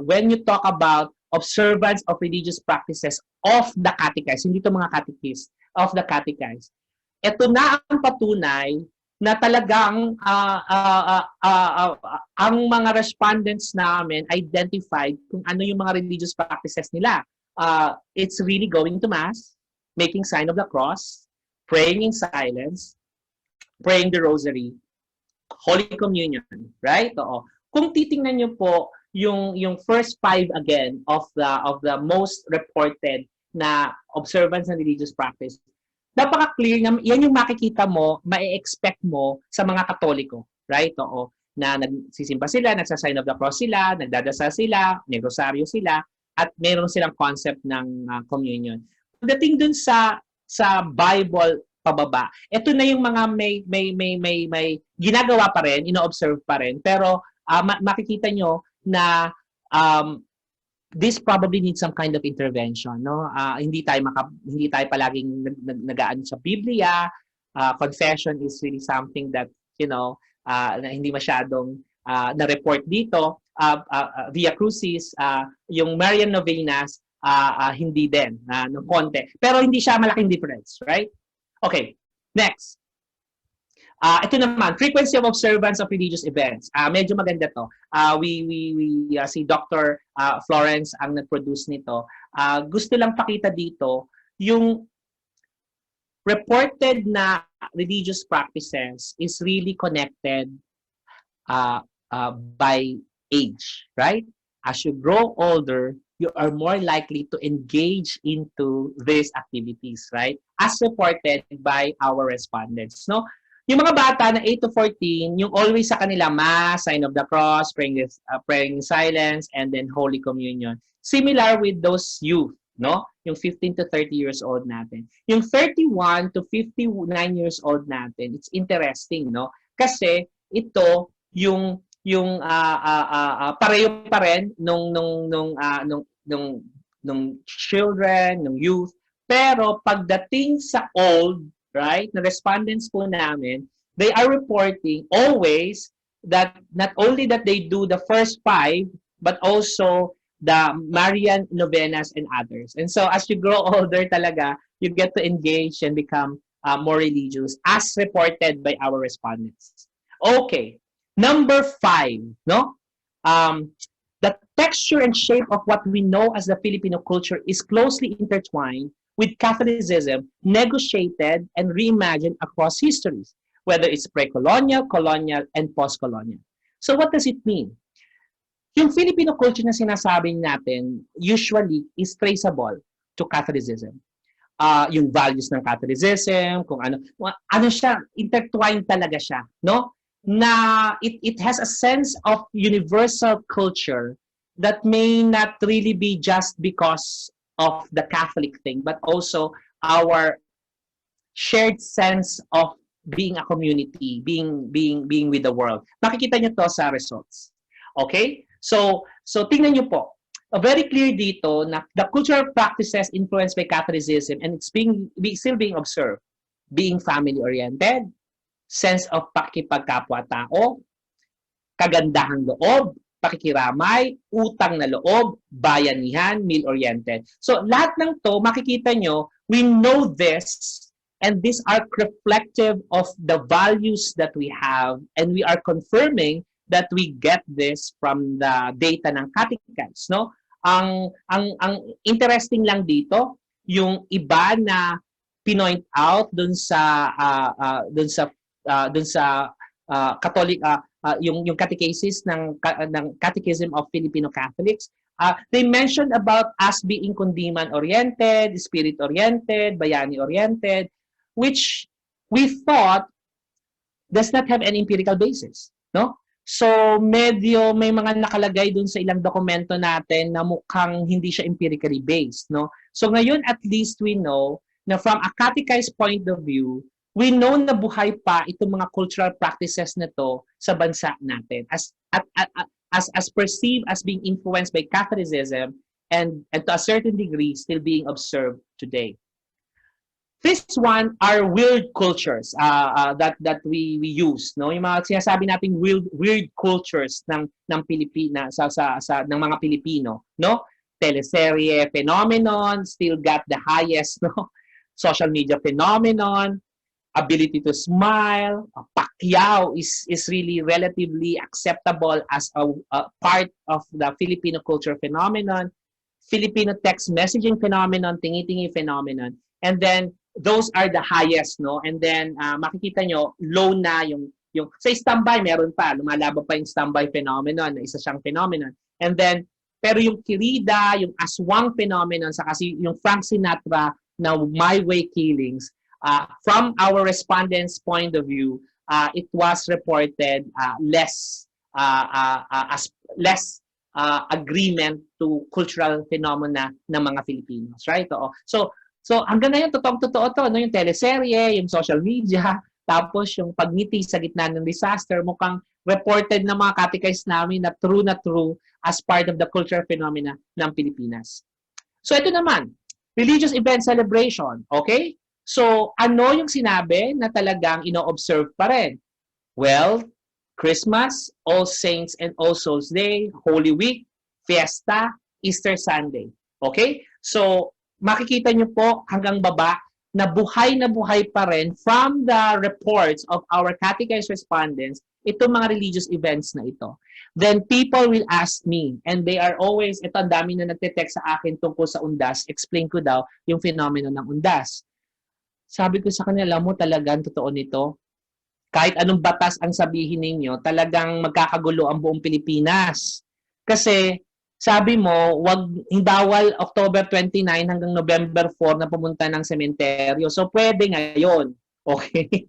D: When you talk about observance of religious practices of the catechists, hindi ito mga catechists, of the catechists, ito na ang patunay na talagang ang mga respondents namin identified kung ano yung mga religious practices nila. It's really going to Mass, making sign of the cross, praying in silence, praying the rosary, Holy Communion, right? Oo. Kung titingnan nyo po yung first 5 again of the most reported na observance and religious practice, napaka-clear na yan yung makikita mo, ma-expect mo sa mga Katoliko, right? Oo, na nagsisimba sila, nagsa-sign of the cross sila, nagdadasal sila, may rosaryo sila, at meron silang concept ng communion. Pagdating dun sa Bible pababa, ito na yung mga may ginagawa pa rin, ino-observe pa rin, pero makikita nyo na this probably needs some kind of intervention, no? Hindi tayo palaging nag-aano sa Biblia. Confession is really something that, na hindi masyadong na-report dito. Via Crucis, yung Marian Novenas, hindi din, ng konti. Pero hindi siya malaking difference, right? Okay, next. Ito naman, frequency of observance of religious events. Medyo maganda to. Si Dr. Florence ang nag-produce nito. Gusto lang pakita dito yung reported na religious practices is really connected by age, right? As you grow older, you are more likely to engage into these activities, right? As reported by our respondents, no? Yung mga bata na 8 to 14, yung always sa kanila Mass, Sign of the Cross, praying in silence, and then Holy Communion. Similar with those youth, no? Yung 15 to 30 years old natin. Yung 31 to 59 years old natin, it's interesting, no? Kasi ito yung pareho pa rin nung children, nung youth. Pero pagdating sa old, right, the respondents po namin, they are reporting always that not only that they do the first 5, but also the Marian Novenas and others. And so as you grow older talaga, you get to engage and become more religious as reported by our respondents. Okay, number 5, no? The texture and shape of what we know as the Filipino culture is closely intertwined with Catholicism, negotiated and reimagined across histories, whether it's pre-colonial, colonial, and post-colonial. So what does it mean? Yung Filipino culture na sinasabi natin usually is traceable to Catholicism. Yung values ng Catholicism, kung ano siya, intertwined talaga siya, no? Na it has a sense of universal culture that may not really be just because of the Catholic thing, but also our shared sense of being a community, being with the world. Makikita niyo to sa results. Okay? So tingnan niyo po. Very clear dito na the cultural practices influenced by Catholicism and it's still being observed. Being family-oriented, sense of pakikipagkapwa-tao, kagandahang loob, pakikiramay, utang na loob, bayanihan, meal-oriented. So lahat ng to, makikita nyo, we know this and these are reflective of the values that we have and we are confirming that we get this from the data ng Catechetical, no? Ang interesting lang dito, yung iba na pinoint out dun sa Catholic yung catechesis ng Catechism of Filipino Catholics, they mentioned about us being kundiman-oriented, spirit-oriented, bayani-oriented, which we thought does not have any empirical basis, no? So medyo may mga nakalagay dun sa ilang dokumento natin na mukhang hindi siya empirically based, no? So ngayon at least we know na from a catechized point of view, we know na buhay pa itong mga cultural practices na to sa bansa natin as perceived as being influenced by Catholicism and to a certain degree still being observed today. This one are weird cultures that we use, no? Yung mga sinasabi nating weird cultures ng Pilipinas ng mga Pilipino, no? Teleserye phenomenon still got the highest, no? Social media phenomenon, ability to smile, Pacquiao is really relatively acceptable as a part of the Filipino culture phenomenon, Filipino text messaging phenomenon, tingi-tingi phenomenon, and then those are the highest, no? And then makikita nyo low na yung sa standby meron pa, lumalaban pa yung standby phenomenon na isa siyang phenomenon. And then, pero yung kirida, yung aswang phenomenon, sa kasi yung Frank Sinatra na My Way killings, from our respondents' point of view, it was reported less agreement to cultural phenomena ng mga Filipinos, right? So hanggang ngayon, totoong-totoo to, no? Yung teleserye, yung social media, tapos yung pagngiti sa gitna ng disaster, mukhang reported ng mga catechists namin na true as part of the cultural phenomena ng Pilipinas. So ito naman, religious event celebration, okay? So ano yung sinabi na talagang ino-observe pa rin? Well, Christmas, All Saints and All Souls Day, Holy Week, Fiesta, Easter Sunday. Okay? So, makikita nyo po hanggang baba na buhay pa rin from the reports of our catechized respondents itong mga religious events na ito. Then people will ask me, and they are always, ito ang dami na nagte-text sa akin tungkol sa undas, explain ko daw yung phenomenon ng undas. Sabi ko sa kanila, mo talagang totoo nito? Kahit anong batas ang sabihin ninyo, talagang magkakagulo ang buong Pilipinas. Kasi sabi mo, bawal October 29 hanggang November 4 na pumunta ng sementeryo. So pwede ngayon. Okay?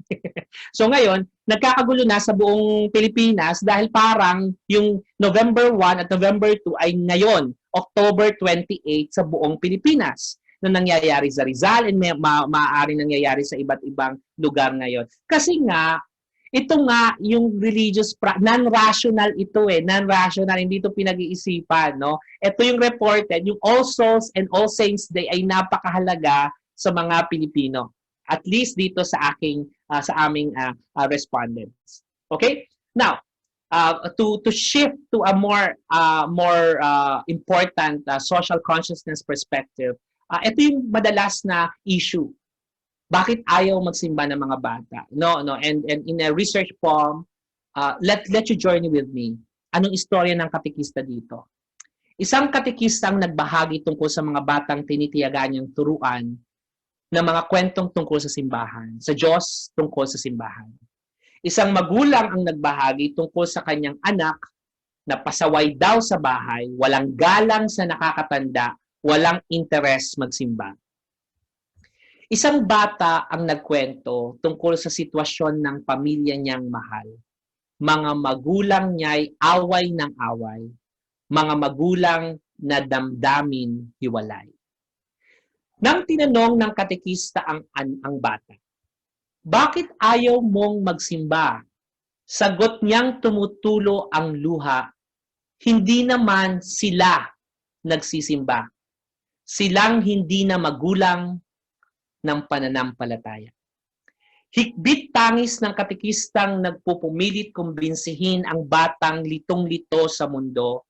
D: So ngayon, nagkakagulo na sa buong Pilipinas dahil parang yung November 1 at November 2 ay ngayon, October 28 sa buong Pilipinas na nangyayari sa Rizal and maaaring nangyayari sa iba't ibang lugar ngayon. Kasi nga, ito nga yung religious, non-rational ito non-rational, hindi ito pinag-iisipan, no? Ito yung reported, yung All Souls and All Saints Day ay napakahalaga sa mga Pilipino. At least dito sa aming respondents. Okay? Now, to shift to a more important social consciousness perspective, ito yung madalas na issue. Bakit ayaw magsimba ng mga bata? No. And in a research poem, let you journey with me. Anong istorya ng katekista dito? Isang katekista ang nagbahagi tungkol sa mga batang tinitiyagaan niyang turuan ng mga kwentong tungkol sa simbahan, sa Diyos tungkol sa simbahan. Isang magulang ang nagbahagi tungkol sa kanyang anak na pasaway daw sa bahay, walang galang sa nakakatanda, walang interes magsimba. Isang bata ang nagkwento tungkol sa sitwasyon ng pamilya niyang mahal. Mga magulang niya'y away ng away. Mga magulang na damdamin hiwalay. Nang tinanong ng katekista ang bata, bakit ayaw mong magsimba? Sagot niyang tumutulo ang luha, hindi naman sila nagsisimba. Silang hindi na magulang ng pananampalataya. Hikbit tangis ng katekistang nagpupumilit kumbinsihin ang batang litong-lito sa mundo,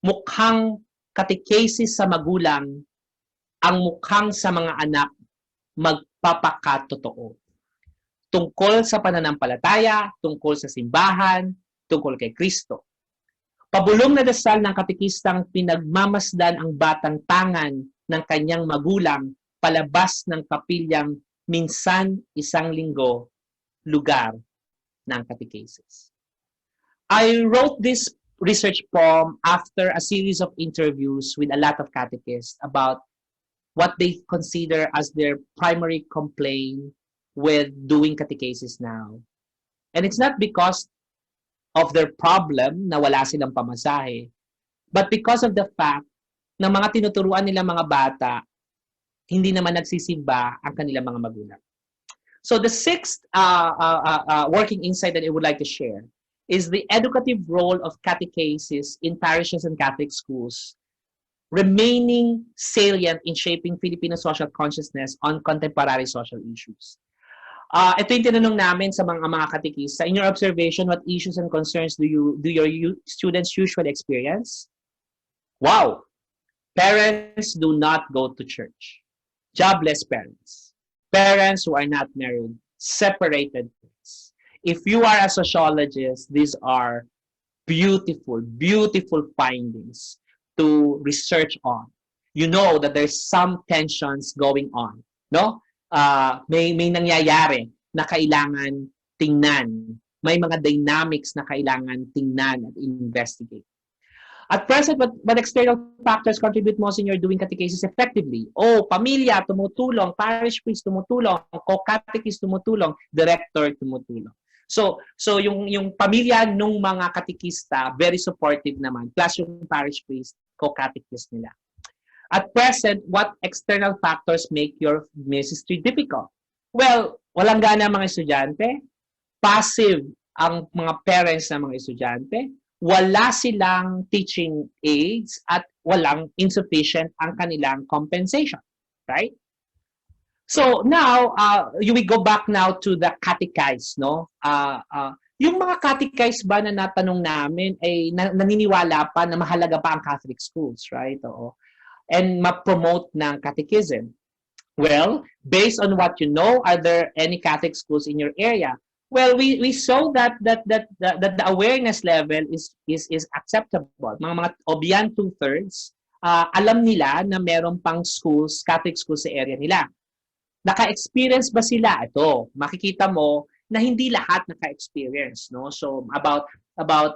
D: mukhang catechesis sa magulang, ang mukhang sa mga anak magpapakatotoo. Tungkol sa pananampalataya, tungkol sa simbahan, tungkol kay Kristo. Pabulong na dasal ng katekistang pinagmamasdan ang batang tangan ng kanyang magulang palabas ng kapilyang minsan isang linggo, lugar ng catechesis. I wrote this research poem after a series of interviews with a lot of catechists about what they consider as their primary complaint with doing catechesis now. And it's not because of their problem na wala silang pamasahe, but because of the fact na mga tinuturuan nilang mga bata hindi naman nagsisimba ang kanilang mga magulang. So the sixth working insight that I would like to share is the educative role of catechesis in parishes and Catholic schools remaining salient in shaping Filipino social consciousness on contemporary social issues. Ito yung tinanong namin sa mga katekista. In your observation, what issues and concerns do your students usually experience? Wow! Parents do not go to church. Jobless parents, parents who are not married, separated parents. If you are a sociologist, these are beautiful, beautiful findings to research on. You know that there's some tensions going on, no? May nangyayari na kailangan tingnan. May mga dynamics na kailangan tingnan at investigate. At present, what external factors contribute most in your doing catechesis effectively? Oh, pamilya, tumutulong, parish priest, tumutulong, co-catechist, tumutulong, director, tumutulong. So yung pamilya nung mga katekista, very supportive naman, plus yung parish priest, co-catechist nila. At present, what external factors make your ministry difficult? Well, walang gana mga estudyante, passive ang mga parents ng mga estudyante, wala silang teaching aids, at walang insufficient ang kanilang compensation. Right? So now, we go back now to the catechize, no? Yung mga catechize ba na natanong namin ay naniniwala pa na mahalaga pa ang Catholic schools, right? Oo. And ma-promote ng catechism. Well, based on what you know, are there any Catholic schools in your area? Well, we saw that the awareness level is acceptable. Mga obyan 2/3, alam nila na meron pang schools, Catholic schools sa area nila. Naka-experience ba sila? Ito, makikita mo na hindi lahat naka-experience, no? So about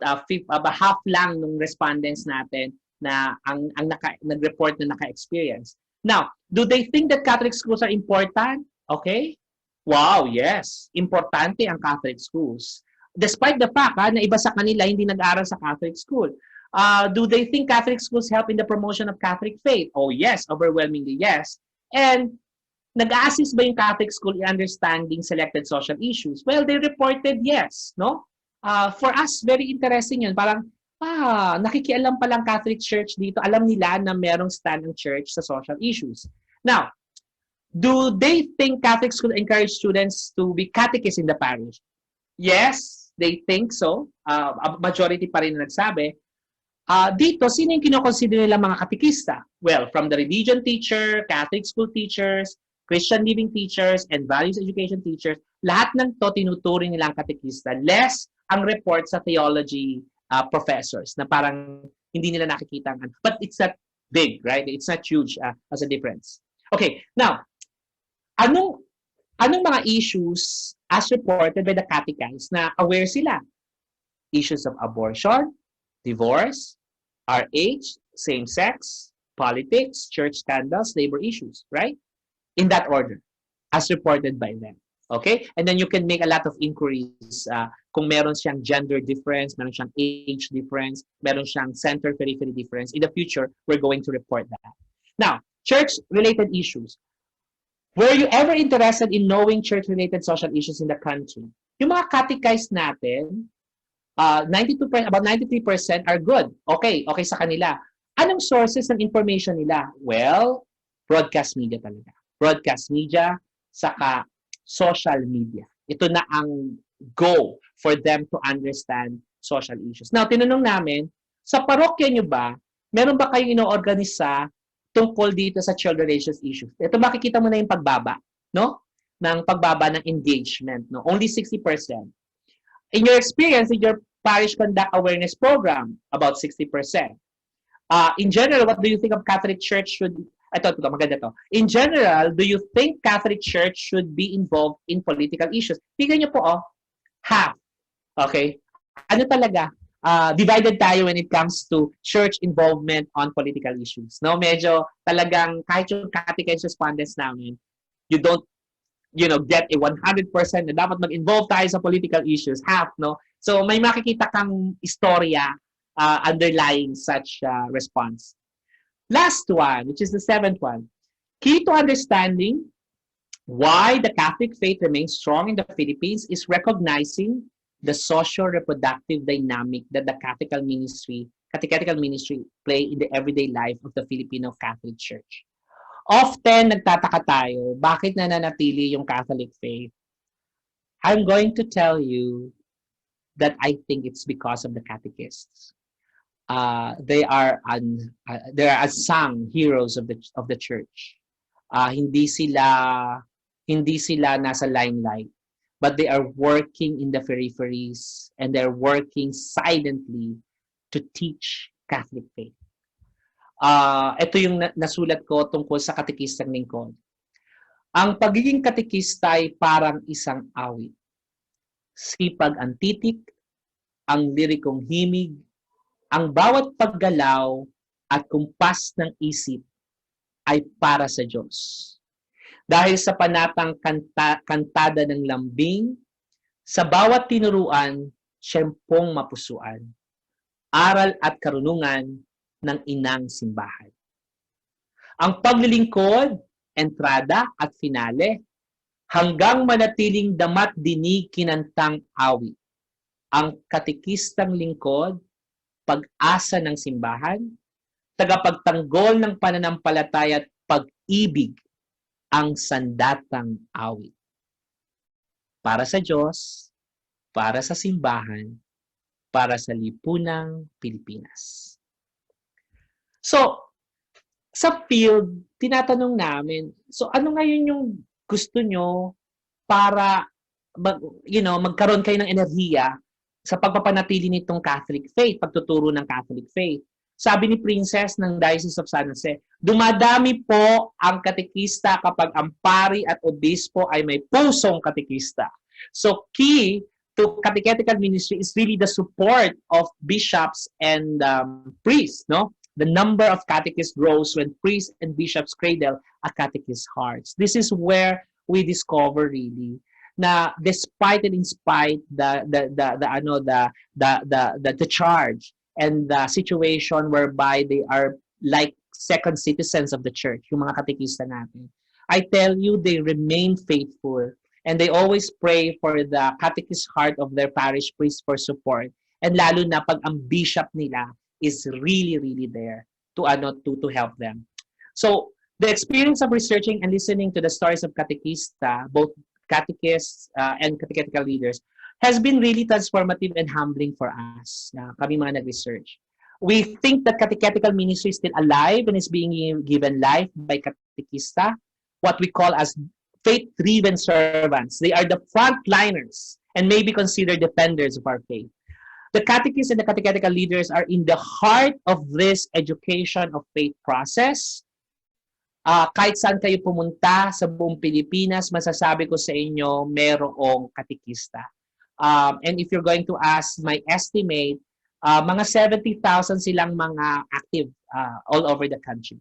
D: half lang ng respondents natin na ang nag-report na naka-experience. Now, do they think that Catholic schools are important? Okay? Wow, yes. Importante ang Catholic schools. Despite the fact na iba sa kanila hindi nag-aaral sa Catholic school. Do they think Catholic schools help in the promotion of Catholic faith? Oh, yes. Overwhelmingly, yes. And nag-a-assist ba yung Catholic school in understanding selected social issues? Well, they reported yes. No? For us, very interesting yun. Parang, nakikialam palang Catholic Church dito. Alam nila na merong stand ng church sa social issues. Now, do they think Catholic school encourage students to be catechists in the parish? Yes, they think so. Majority pa rin nagsabi. Dito, sino yung kinoconsider nila mga katekista? Well, from the religion teacher, Catholic school teachers, Christian living teachers, and values education teachers, lahat ng to tinuturing nilang katekista. Less ang report sa theology professors na parang hindi nila nakikita. But it's not big, right? It's not huge as a difference. Okay, now, anong mga issues as reported by the catechists na aware sila? Issues of abortion, divorce, RH, same-sex, politics, church scandals, labor issues, right? In that order, as reported by them. Okay? And then you can make a lot of inquiries kung meron siyang gender difference, meron siyang age difference, meron siyang center-periphery difference. In the future, we're going to report that. Now, church-related issues. Were you ever interested in knowing church-related social issues in the country? Yung mga catechists natin, 92%, about 93% are good. Okay sa kanila. Anong sources ng information nila? Well, broadcast media talaga. Broadcast media, saka social media. Ito na ang go for them to understand social issues. Now, tinanong namin, sa parokya nyo ba, meron ba kayong ino-organisa tungkol dito sa child relations issues? Ito makikita mo na yung pagbaba, no? Ng pagbaba ng engagement, no? Only 60%. In your experience, did your parish conduct awareness program? About 60%. In general, what do you think of Catholic Church should... Ito, maganda to. In general, do you think Catholic Church should be involved in political issues? Tingnan niyo po, half. Okay? Ano talaga? Divided tayo when it comes to church involvement on political issues. No, medyo talagang kahit yung catechist respondents namin, you don't, get a 100% na dapat mag-involve tayo sa political issues. Half, no? So may makikita kang istorya underlying such response. Last one, which is the 7th one. Key to understanding why the Catholic faith remains strong in the Philippines is recognizing the social-reproductive dynamic that the catechetical ministry play in the everyday life of the Filipino Catholic Church. Often, nagtataka tayo, bakit nananatili yung Catholic faith? I'm going to tell you that I think it's because of the catechists. They are unsung heroes of the church. Hindi sila nasa limelight, but they are working in the peripheries and they're working silently to teach Catholic faith. Ito yung nasulat ko tungkol sa katekistang lingkod. Ang pagiging katekista ay parang isang awit. Sipag ang titik, ang lirikong himig, ang bawat paggalaw at kumpas ng isip ay para sa Diyos. Dahil sa panatang kantada ng lambing, sa bawat tinuruan, siyempong mapusuan, aral at karunungan ng inang simbahan. Ang paglilingkod, entrada at finale, hanggang manatiling damat dinig kinantang awit. Ang katekistang lingkod, pag-asa ng simbahan, tagapagtanggol ng pananampalataya at pag-ibig, ang sandatang awit. Para sa Diyos, para sa simbahan, para sa lipunang Pilipinas. So, sa field, tinatanong namin, so ano ngayon yung gusto nyo para magkaroon kayo ng enerhiya sa pagpapanatili nitong Catholic faith, pagtuturo ng Catholic faith. Sabi ni Princess ng Diocese of San Jose, dumadami po ang katekista kapag ang pari at obispo ay may pusong katekista. So key to catechetical ministry is really the support of bishops and priests, no? The number of catechists grows when priests and bishops cradle a catechist's hearts. This is where we discover really na despite and in spite the charge and the situation whereby they are like second citizens of the church, yung mga katekista natin. I tell you, they remain faithful and they always pray for the catechist heart of their parish priest for support. And lalo na pag ang bishop nila is really, really there to help them. So the experience of researching and listening to the stories of catechista, both catechists and catechetical leaders, has been really transformative and humbling for us. Kami mga nag-research. We think that catechetical ministry is still alive and is being given life by catechista, what we call as faith-driven servants. They are the frontliners and may be considered defenders of our faith. The catechists and the catechetical leaders are in the heart of this education of faith process. Kahit saan kayo pumunta sa buong Pilipinas, masasabi ko sa inyo, merong katekista. And if you're going to ask my estimate, mga 70,000 silang mga active all over the country.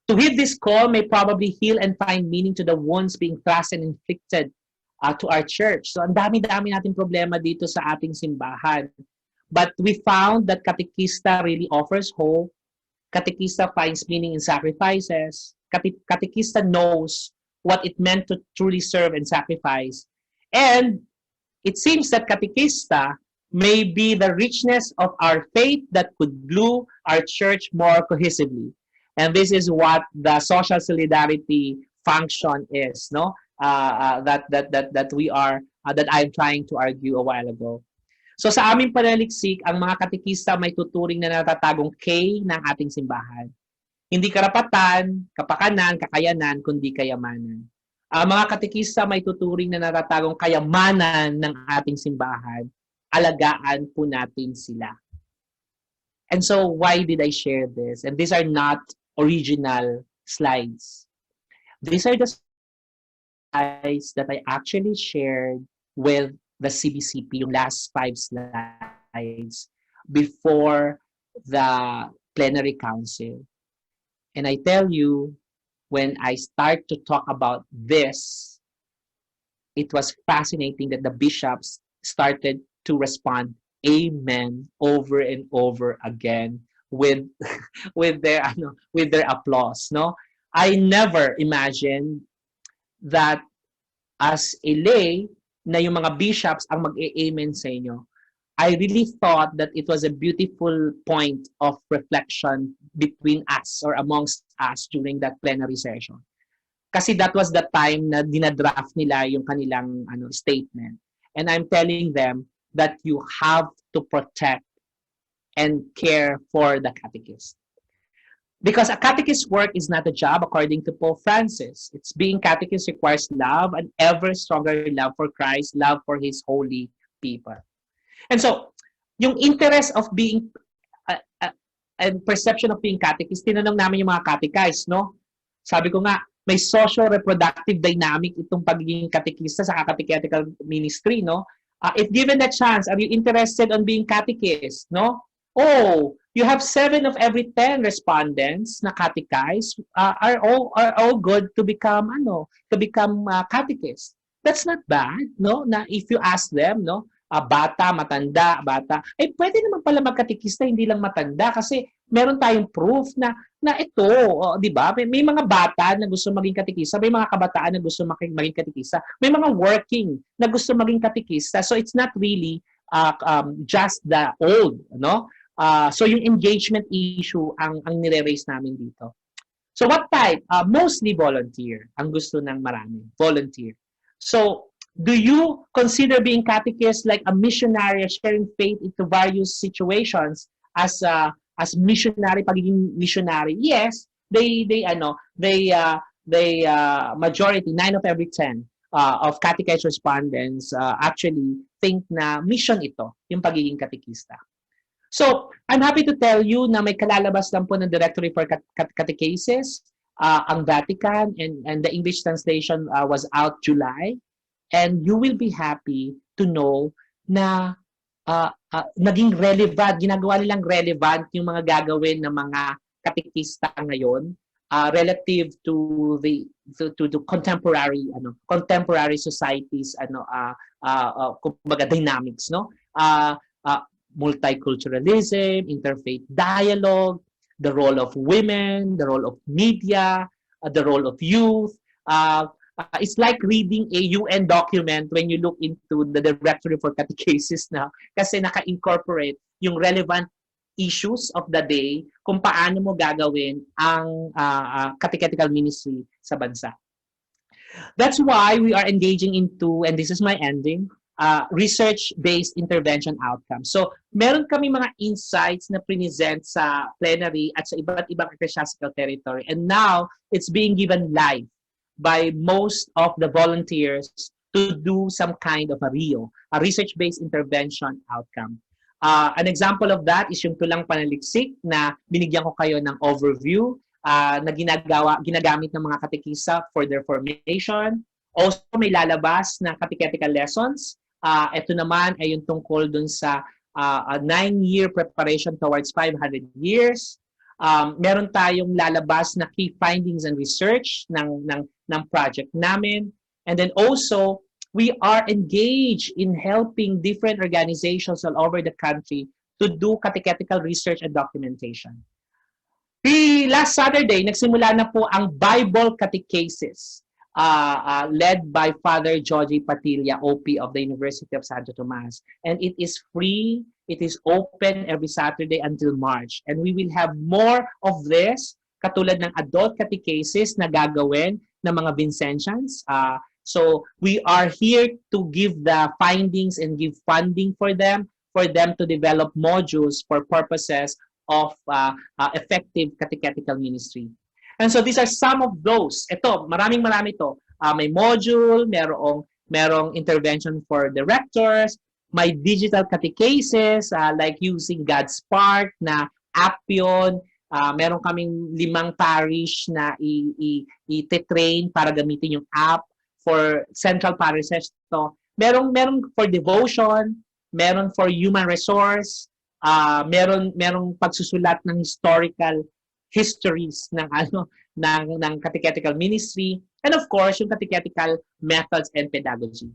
D: To heed this call may probably heal and find meaning to the wounds being thrust and inflicted to our church. So ang dami-dami nating problema dito sa ating simbahan. But we found that catechista really offers hope. Catechista finds meaning in sacrifices. Catechista knows what it meant to truly serve and sacrifice. And it seems that catechista may be the richness of our faith that could glue our church more cohesively. And this is what the social solidarity function is, no? That we are, that I'm trying to argue a while ago. So sa aming panaliksik, ang mga katekista may tuturing na natatagong K ng ating simbahan. Hindi karapatan, kapakanan, kakayanan, kundi kayamanan. Ang mga katekista may tuturing na natatagong kayamanan ng ating simbahan. Alagaan po natin sila. And so why did I share this? And these are not original slides. These are the slides that I actually shared with the CBCP, yung last 5 slides before the plenary council. And I tell you, when I start to talk about this, it was fascinating that the bishops started to respond, amen, over and over again with their applause. No, I never imagined that as a lay, na yung mga bishops ang mag-amen sa inyo. I really thought that it was a beautiful point of reflection between us or amongst us during that plenary session. Kasi that was the time na dinadraft nila yung kanilang statement. And I'm telling them that you have to protect and care for the catechist. Because a catechist's work is not a job, according to Pope Francis. It's being catechist requires love, an ever stronger love for Christ, love for His holy people. And so, yung interest of being, and perception of being catechist, tinanong namin yung mga catechists, no? Sabi ko nga, may social-reproductive dynamic itong pagiging catechista sa catechetical ministry, no? If given the chance, are you interested on being catechist, no? Oh, you have 7 of every 10 respondents na catechize are all good to become catechist. That's not bad, no? Na if you ask them, no, bata, matanda, bata, pwede naman pala magkatekista, hindi lang matanda kasi meron tayong proof na ito, di ba? May mga bata na gusto maging katekista, may mga kabataan na gusto maging katekista, may mga working na gusto maging katekista. So it's not really just the old, no? So yung engagement issue ang nire-raise namin dito. So what type? Mostly volunteer. Ang gusto ng marami. Volunteer. So do you consider being catechist like a missionary, sharing faith into various situations as missionary, pagiging missionary? Yes, they majority, 9 of every 10 of catechized respondents actually think na mission ito, yung pagiging katekista. So, I'm happy to tell you na may kalalabas lang po ng Directory for Catechesis, ang Vatican, and the English translation was out July. And you will be happy to know na naging relevant, ginagawa nilang relevant yung mga gagawin ng mga katekista ngayon relative to the contemporary societies kumbaga dynamics, no? Multiculturalism, interfaith dialogue, the role of women, the role of media, the role of youth. It's like reading a UN document when you look into the Directory for Catechesis now kasi naka-incorporate yung relevant issues of the day kung paano mo gagawin ang catechetical ministry sa bansa. That's why we are engaging into, and this is my ending, research-based intervention outcomes. So, meron kami mga insights na present sa plenary at sa iba't ibang ecclesiastical territory. And now, it's being given live by most of the volunteers to do some kind of a research-based intervention outcome. An example of that is yung tulang panaliksik na binigyan ko kayo ng overview na ginagamit ng mga katekisa for their formation. Also, may lalabas na catechetical lessons. Ito naman ay yung tungkol dun sa 9-year preparation towards 500 years. Meron tayong lalabas na key findings and research ng project namin. And then also, we are engaged in helping different organizations all over the country to do catechetical research and documentation. Last Saturday, nagsimula na po ang Bible Catechesis led by Father Georgie Patilla, OP of the University of Santo Tomas. And it is free. It is open every Saturday until March. And we will have more of this, katulad ng adult catechesis na gagawin ng mga Vincentians. So we are here to give the findings and give funding for them to develop modules for purposes of effective catechetical ministry. And so these are some of those. Ito, marami ito. May module, merong intervention for directors, may digital catechesis, like using God's Spark na app yun. Meron kaming 5 parish na i-train para gamitin yung app for central parishes. So, merong for devotion, meron for human resource, merong pagsusulat ng historical histories ng catechetical ministry, and of course yung catechetical methods and pedagogy.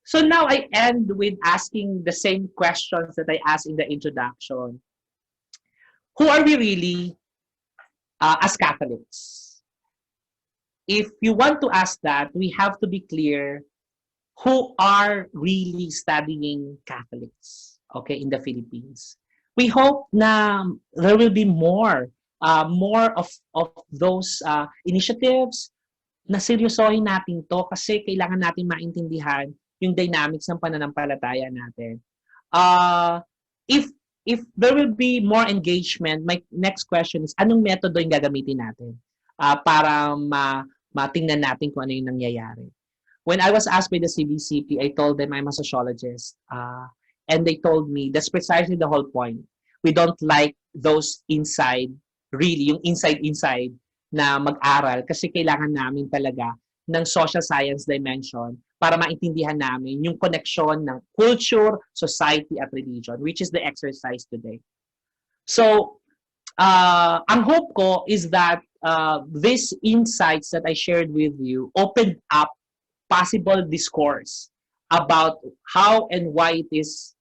D: So now I end with asking the same questions that I asked in the introduction. Who are we really as Catholics? If you want to ask that, we have to be clear who are really studying Catholics, okay, in the Philippines. We hope na there will be more of those initiatives na seryosohin natin to kasi kailangan natin maintindihan yung dynamics ng pananampalataya natin. If there will be more engagement, my next question is, anong metodo yung gagamitin natin para matingnan natin kung ano yung nangyayari? When I was asked by the CBCP, I told them I'm a sociologist. And they told me, that's precisely the whole point. We don't like those inside, really, yung inside na mag-aral kasi kailangan namin talaga ng social science dimension para maintindihan namin yung connection ng culture, society, at religion, which is the exercise today. So, ang hope ko is that these insights that I shared with you opened up possible discourse about how and why it is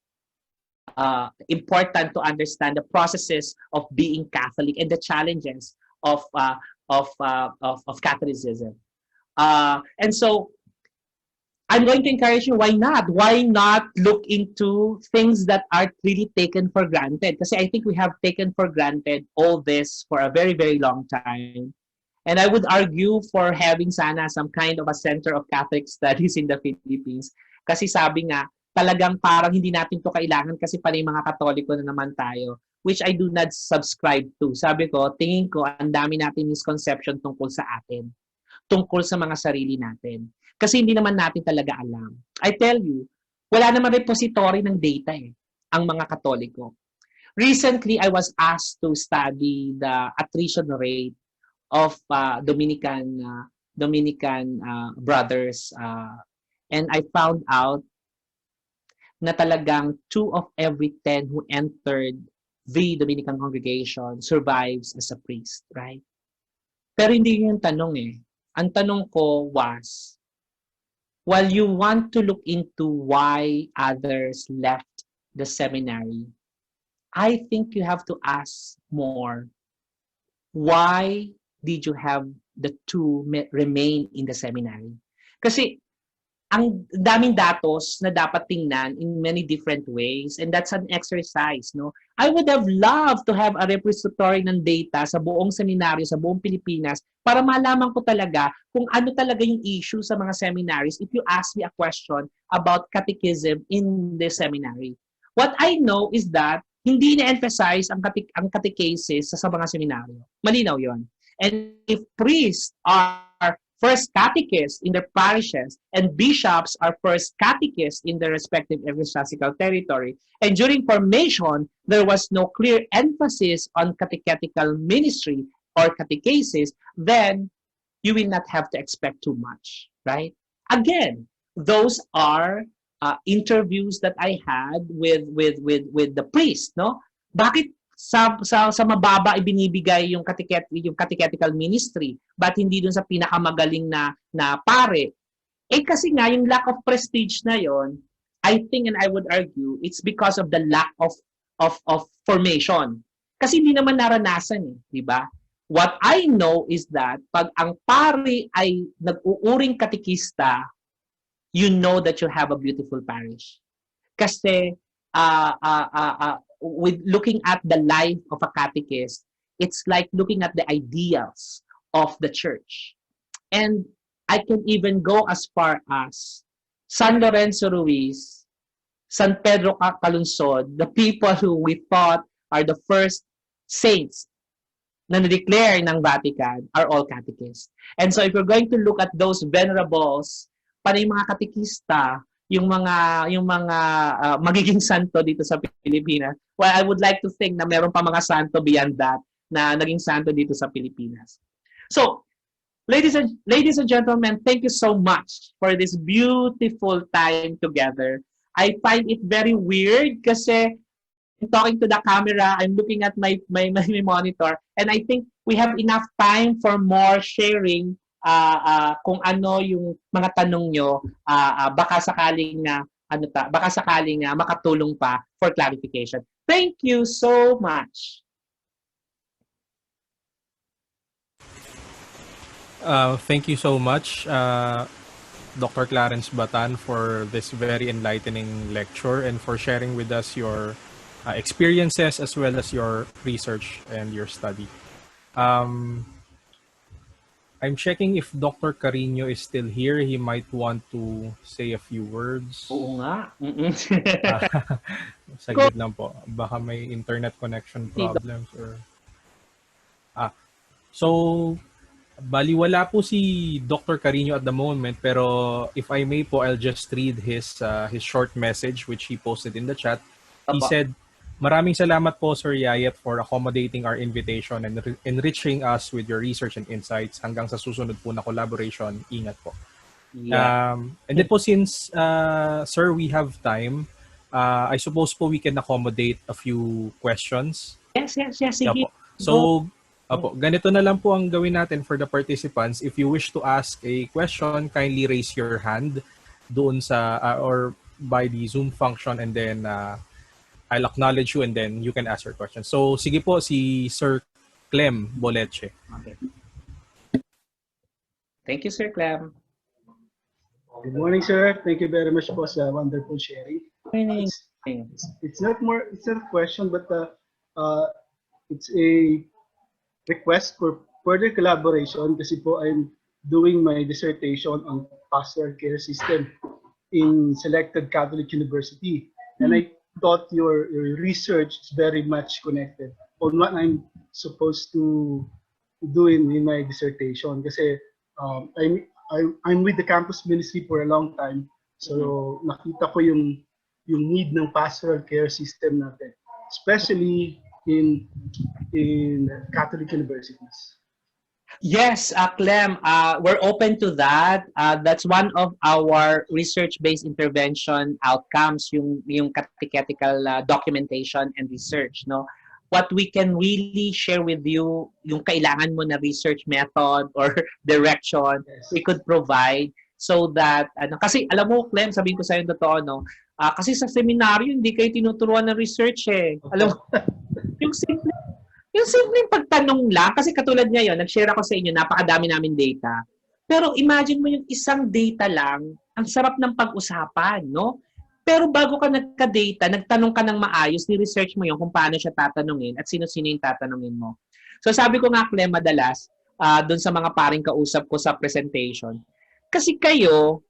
D: important to understand the processes of being Catholic and the challenges of Catholicism. And so, I'm going to encourage you, why not? Why not look into things that are really taken for granted? Kasi I think we have taken for granted all this for a very, very long time. And I would argue for having sana some kind of a center of Catholic studies in the Philippines. Kasi sabi nga, talagang parang hindi natin to kailangan kasi panay mga Katoliko na naman tayo, which I do not subscribe to. Sabi ko, tingin ko, ang dami natin misconception tungkol sa atin, tungkol sa mga sarili natin. Kasi hindi naman natin talaga alam. I tell you, wala naman repository ng data ang mga Katoliko. Recently, I was asked to study the attrition rate of Dominican brothers. And I found out na talagang 2 of every 10 who entered the Dominican congregation survives as a priest, right? Pero hindi yun yung tanong Ang tanong ko was, while you want to look into why others left the seminary, I think you have to ask more, why did you have the 2 remain in the seminary? Kasi ang daming datos na dapat tingnan in many different ways, and that's an exercise, no? I would have loved to have a repository ng data sa buong seminaryo, sa buong Pilipinas, para malaman ko talaga kung ano talaga yung issue sa mga seminaries if you ask me a question about catechism in the seminary. What I know is that hindi na-emphasize ang catechesis sa mga seminaryo. Malinaw yon. And if priests are first catechists in their parishes and bishops are first catechists in their respective ecclesiastical territory, and during formation, there was no clear emphasis on catechetical ministry or catechesis, then you will not have to expect too much, right? Again, those are interviews that I had with the priest, no? Bakit sa mababa ibinibigay yung catechetical ministry, but hindi dun sa pinakamagaling na pare? Kasi nga yung lack of prestige na yon, I think and I would argue it's because of the lack of formation. Kasi hindi naman naranasan di ba? What I know is that pag ang pare ay nag-uuring katekista, you know that you have a beautiful parish. Kasi with looking at the life of a catechist, it's like looking at the ideals of the church. And I can even go as far as San Lorenzo Ruiz, San Pedro Calungsod, the people who we thought are the first saints na na-declare ng Vatican are all catechists. And so if you're going to look at those venerables, panay mga katekista, yung mga magiging santo dito sa Pilipinas. Well, I would like to think na meron pa mga santo beyond that na naging santo dito sa Pilipinas. So, ladies and gentlemen, thank you so much for this beautiful time together. I find it very weird kasi talking to the camera, I'm looking at my monitor, and I think we have enough time for more sharing kung ano yung mga tanong nyo, baka sakaling makatulong pa for clarification. Thank you so much.
A: Thank you so much, Dr. Clarence Batan, for this very enlightening lecture and for sharing with us your experiences as well as your research and your study. I'm checking if Dr. Carino is still here. He might want to say a few words.
D: Oo nga.
A: Saglit lang po. Baka may internet connection problems or... So, bali wala po si Dr. Carino at the moment, pero if I may po, I'll just read his short message which he posted in the chat. He said, "Maraming salamat po, Sir Yayet, for accommodating our invitation and enriching us with your research and insights. Hanggang sa susunod po na collaboration, ingat po."
D: Yeah.
A: And then po since, sir, we have time, I suppose po we can accommodate a few questions.
D: Yes,
A: Yeah
D: sige.
A: po. So, apo, ganito na lang po ang gawin natin for the participants. If you wish to ask a question, kindly raise your hand doon sa, or by the Zoom function, and then I'll acknowledge you and then you can ask your question. So, sige po, si Sir Clem Boleche.
D: Okay. Thank you, Sir Clem.
C: Good morning, sir. Thank you very much for the wonderful sharing.
D: Morning.
C: It's not a question, but it's a request for further collaboration kasi po I'm doing my dissertation on pastoral care system in selected Catholic university. And I thought your research is very much connected on what I'm supposed to do in my dissertation. Kasi I'm with the campus ministry for a long time. So nakita ko yung need ng pastoral care system natin, especially in Catholic universities.
D: Yes, Clem, we're open to that. That's one of our research-based intervention outcomes, yung catechetical documentation and research, no? What we can really share with you, yung kailangan mo na research method or direction, we could provide so that, kasi alam mo, Clem, sabihin ko sa'yo yung totoo, no? Kasi sa seminaryo, hindi kayo tinuturuan ng research eh. Alam mo, yung simpleng pagtanong lang, kasi katulad ngayon, nag-share ako sa inyo, napakadami namin data. Pero imagine mo yung isang data lang, ang sarap ng pag-usapan, no? Pero bago ka nagka-data, nagtanong ka ng maayos, ni-research mo yun kung paano siya tatanungin at sino-sino yung tatanungin mo. So sabi ko nga, Clem, madalas, doon sa mga paring kausap ko sa presentation, kasi kayo,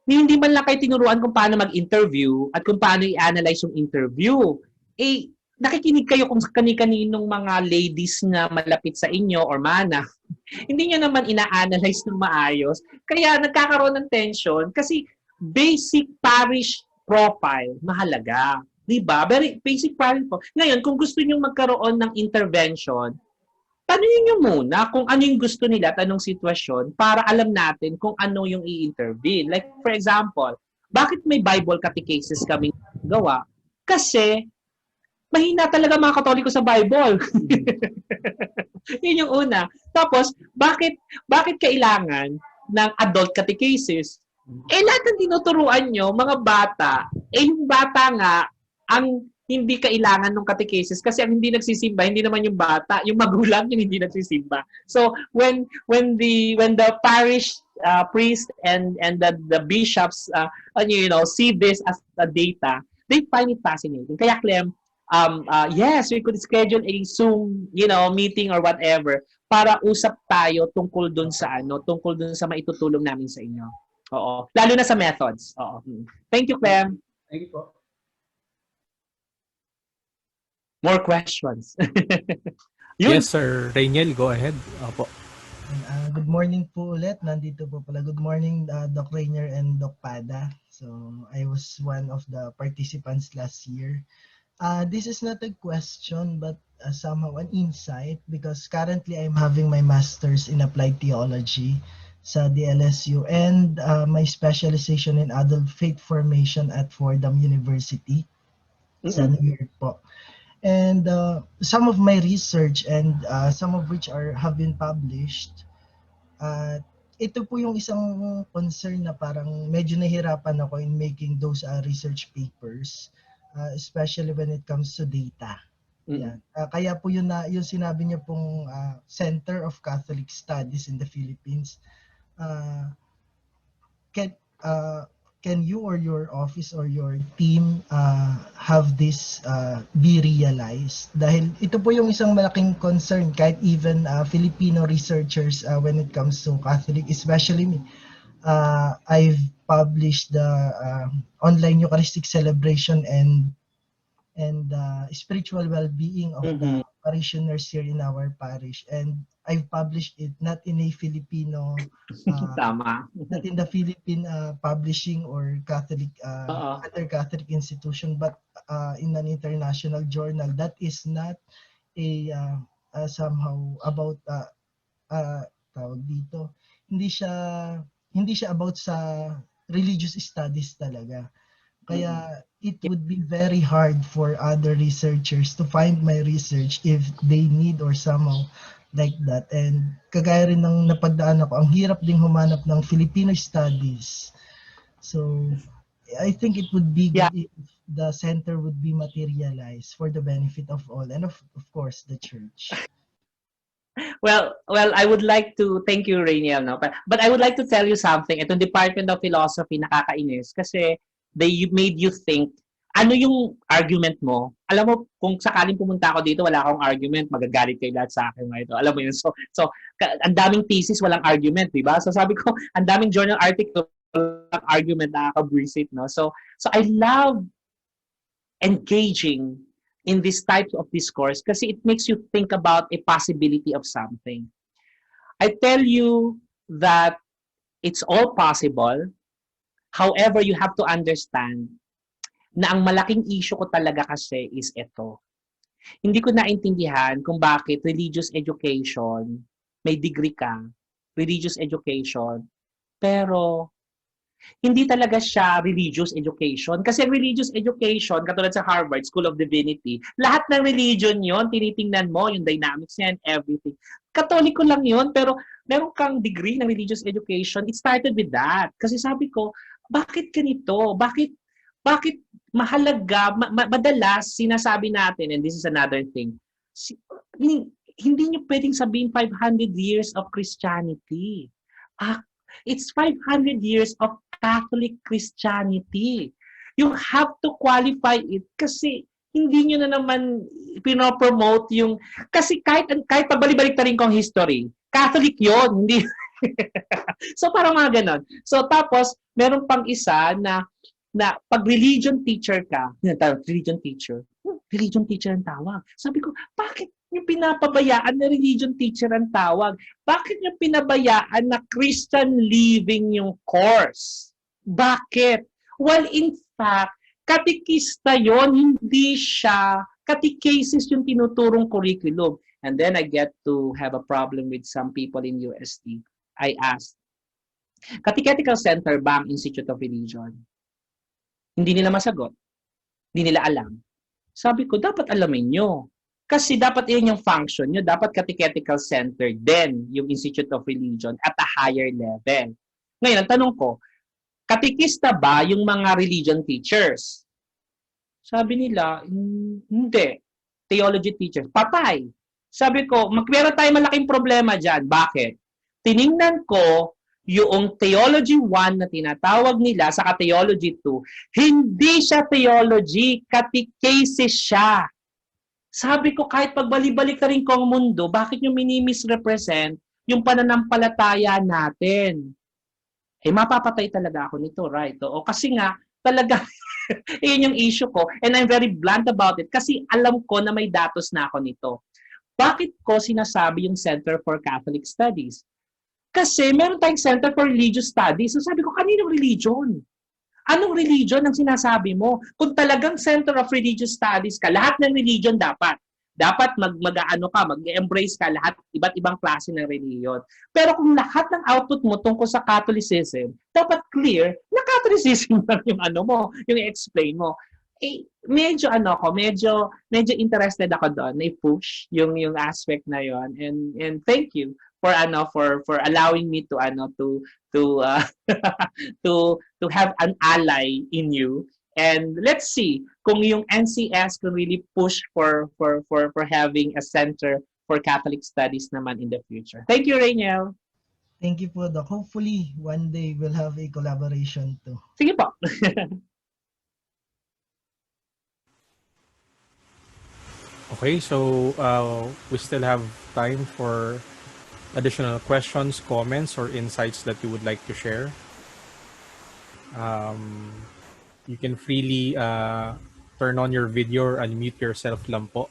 D: hindi man lang kayo tinuruan kung paano mag-interview at kung paano i-analyze yung interview. Eh, nakikinig kayo kung kani-kaninong mga ladies na malapit sa inyo or mana. Hindi nyo naman ina-analyze ng maayos. Kaya nagkakaroon ng tension kasi basic parish profile, mahalaga. Diba? Very basic parish profile. Ngayon, kung gusto nyo magkaroon ng intervention, tanungin nyo muna kung ano yung gusto nila at anong sitwasyon para alam natin kung ano yung i-intervene. Like, for example, bakit may Bible catechesis kaming gawa? Kasi mahina talaga mga Katoliko sa Bible. Yun yung una. Tapos, bakit kailangan ng adult catechesis? Eh, lahat ng tinuturuan nyo, mga bata, yung bata nga, ang hindi kailangan ng catechesis kasi ang hindi nagsisimba, hindi naman yung bata, yung magulang yung hindi nagsisimba. So, when the parish priest and the bishops, see this as a data, they find it fascinating. Kaya, Clem, yes, we could schedule a Zoom, meeting or whatever para usap tayo tungkol dun sa maitutulong namin sa inyo. Oo. Lalo na sa methods. Oo. Thank you, Clem.
C: Thank you po.
D: More questions.
A: Yes, Sir Rainiel, go ahead. Opo.
E: Good morning po ulit. Nandito po pala. Good morning, Doc Rainier and Doc Pada. So, I was one of the participants last year. This is not a question, but somehow an insight because currently I'm having my master's in applied theology sa DLSU and my specialization in adult faith formation at Fordham University sa New York po. And some of my research and some of which have been published, ito po yung isang concern na parang medyo nahirapan ako in making those research papers, especially when it comes to data. Yan. Kaya po yung sinabi niyo pong Center of Catholic Studies in the Philippines, can you or your office or your team have this be realized? Dahil ito po yung isang malaking concern kahit even Filipino researchers when it comes to Catholic, especially me. I've published the online Eucharistic celebration and spiritual well-being of the parishioners here in our parish, and I've published it not in a Filipino not in the Philippine publishing or Catholic other Catholic institution, but in an international journal that is not a somehow about tawag dito, hindi hindi siya about sa religious studies talaga. Kaya it would be very hard for other researchers to find my research if they need or somehow like that. And kagaya rin ng napagdaan ako, ang hirap ding humanap ng Filipino studies. So I think it would be good if the center would be materialized for the benefit of all and of course the church.
D: Well, I would like to thank you, Rainiel, no? But I would like to tell you something. Itong Department of Philosophy, nakakainis kasi they made you think, ano yung argument mo? Alam mo, kung sakaling pumunta ako dito, wala akong argument, magagalit kayo lahat sa akin. Right? Alam mo yun? So ang daming thesis, walang argument, di ba? So sabi ko, ang daming journal article, walang argument, nakaka-buisit, no? So I love engaging in this type of discourse kasi it makes you think about a possibility of something. I tell you that it's all possible. However, you have to understand na ang malaking issue ko talaga kasi is ito. Hindi ko naintindihan kung bakit religious education, may degree ka, religious education, pero hindi talaga siya religious education. Kasi ang religious education, katulad sa Harvard School of Divinity, lahat ng religion yon tinitingnan mo, yung dynamics niya and everything. Katoliko lang yon pero meron kang degree ng religious education. It started with that. Kasi sabi ko, bakit ganito? Bakit mahalaga, madalas sinasabi natin, and this is another thing, hindi nyo pwedeng sabihin 500 years of Christianity. It's 500 years of Catholic Christianity. You have to qualify it kasi hindi nyo na naman pinopromote yung... Kasi kahit pabalik-balik na rin kong history, Catholic yon hindi... So parang mga ganon. So tapos, meron pang isa na pag religion teacher ka, religion teacher ang tawag. Sabi ko, bakit nyo pinapabayaan na religion teacher ang tawag? Bakit nyo pinabayaan na Christian living yung course? Bakit? Well, in fact, katikista yon, hindi siya, catechesis yung tinuturong curriculum. And then I get to have a problem with some people in UST. I asked, Catechetical Center ba ang Institute of Religion? Hindi nila masagot. Hindi nila alam. Sabi ko, dapat alamin nyo. Kasi dapat yun yung function nyo. Dapat Catechetical Center din yung Institute of Religion at a higher level. Ngayon, ang tanong ko, katikista ba yung mga religion teachers? Sabi nila, hindi. Theology teachers. Patay. Sabi ko, meron tayong malaking problema dyan. Bakit? Tiningnan ko yung Theology 1 na tinatawag nila sa Theology 2, hindi siya theology, catechesis siya. Sabi ko, kahit pagbalik-balik na rin ko ang mundo, bakit nyo mini-misrepresent yung pananampalataya natin? Eh, mapapatay talaga ako nito, right? O kasi nga, talaga, yun yung issue ko. And I'm very blunt about it kasi alam ko na may datos na ako nito. Bakit ko sinasabi yung Center for Catholic Studies? Kasi meron tayong Center for Religious Studies. So sabi ko, kaninong religion? Anong religion ang sinasabi mo? Kung talagang Center of Religious Studies ka, lahat ng religion dapat. Dapat mag-embrace ka lahat, iba't ibang klase ng religion. Pero kung lahat ng output mo tungkol sa Catholicism, dapat clear na Catholicism lang yung yung explain mo. Eh, medyo interested ako doon na i-push yung aspect na yon, and thank you for allowing me to to have an ally in you, and let's see kung yung NCS can really push for having a center for Catholic studies naman in the future. Thank you, Rainiel.
E: Thank you po, Doc. Hopefully one day we'll have a collaboration too.
D: Sige po.
A: Okay, so we still have time for additional questions, comments, or insights that you would like to share. You can freely turn on your video or unmute yourself lang po.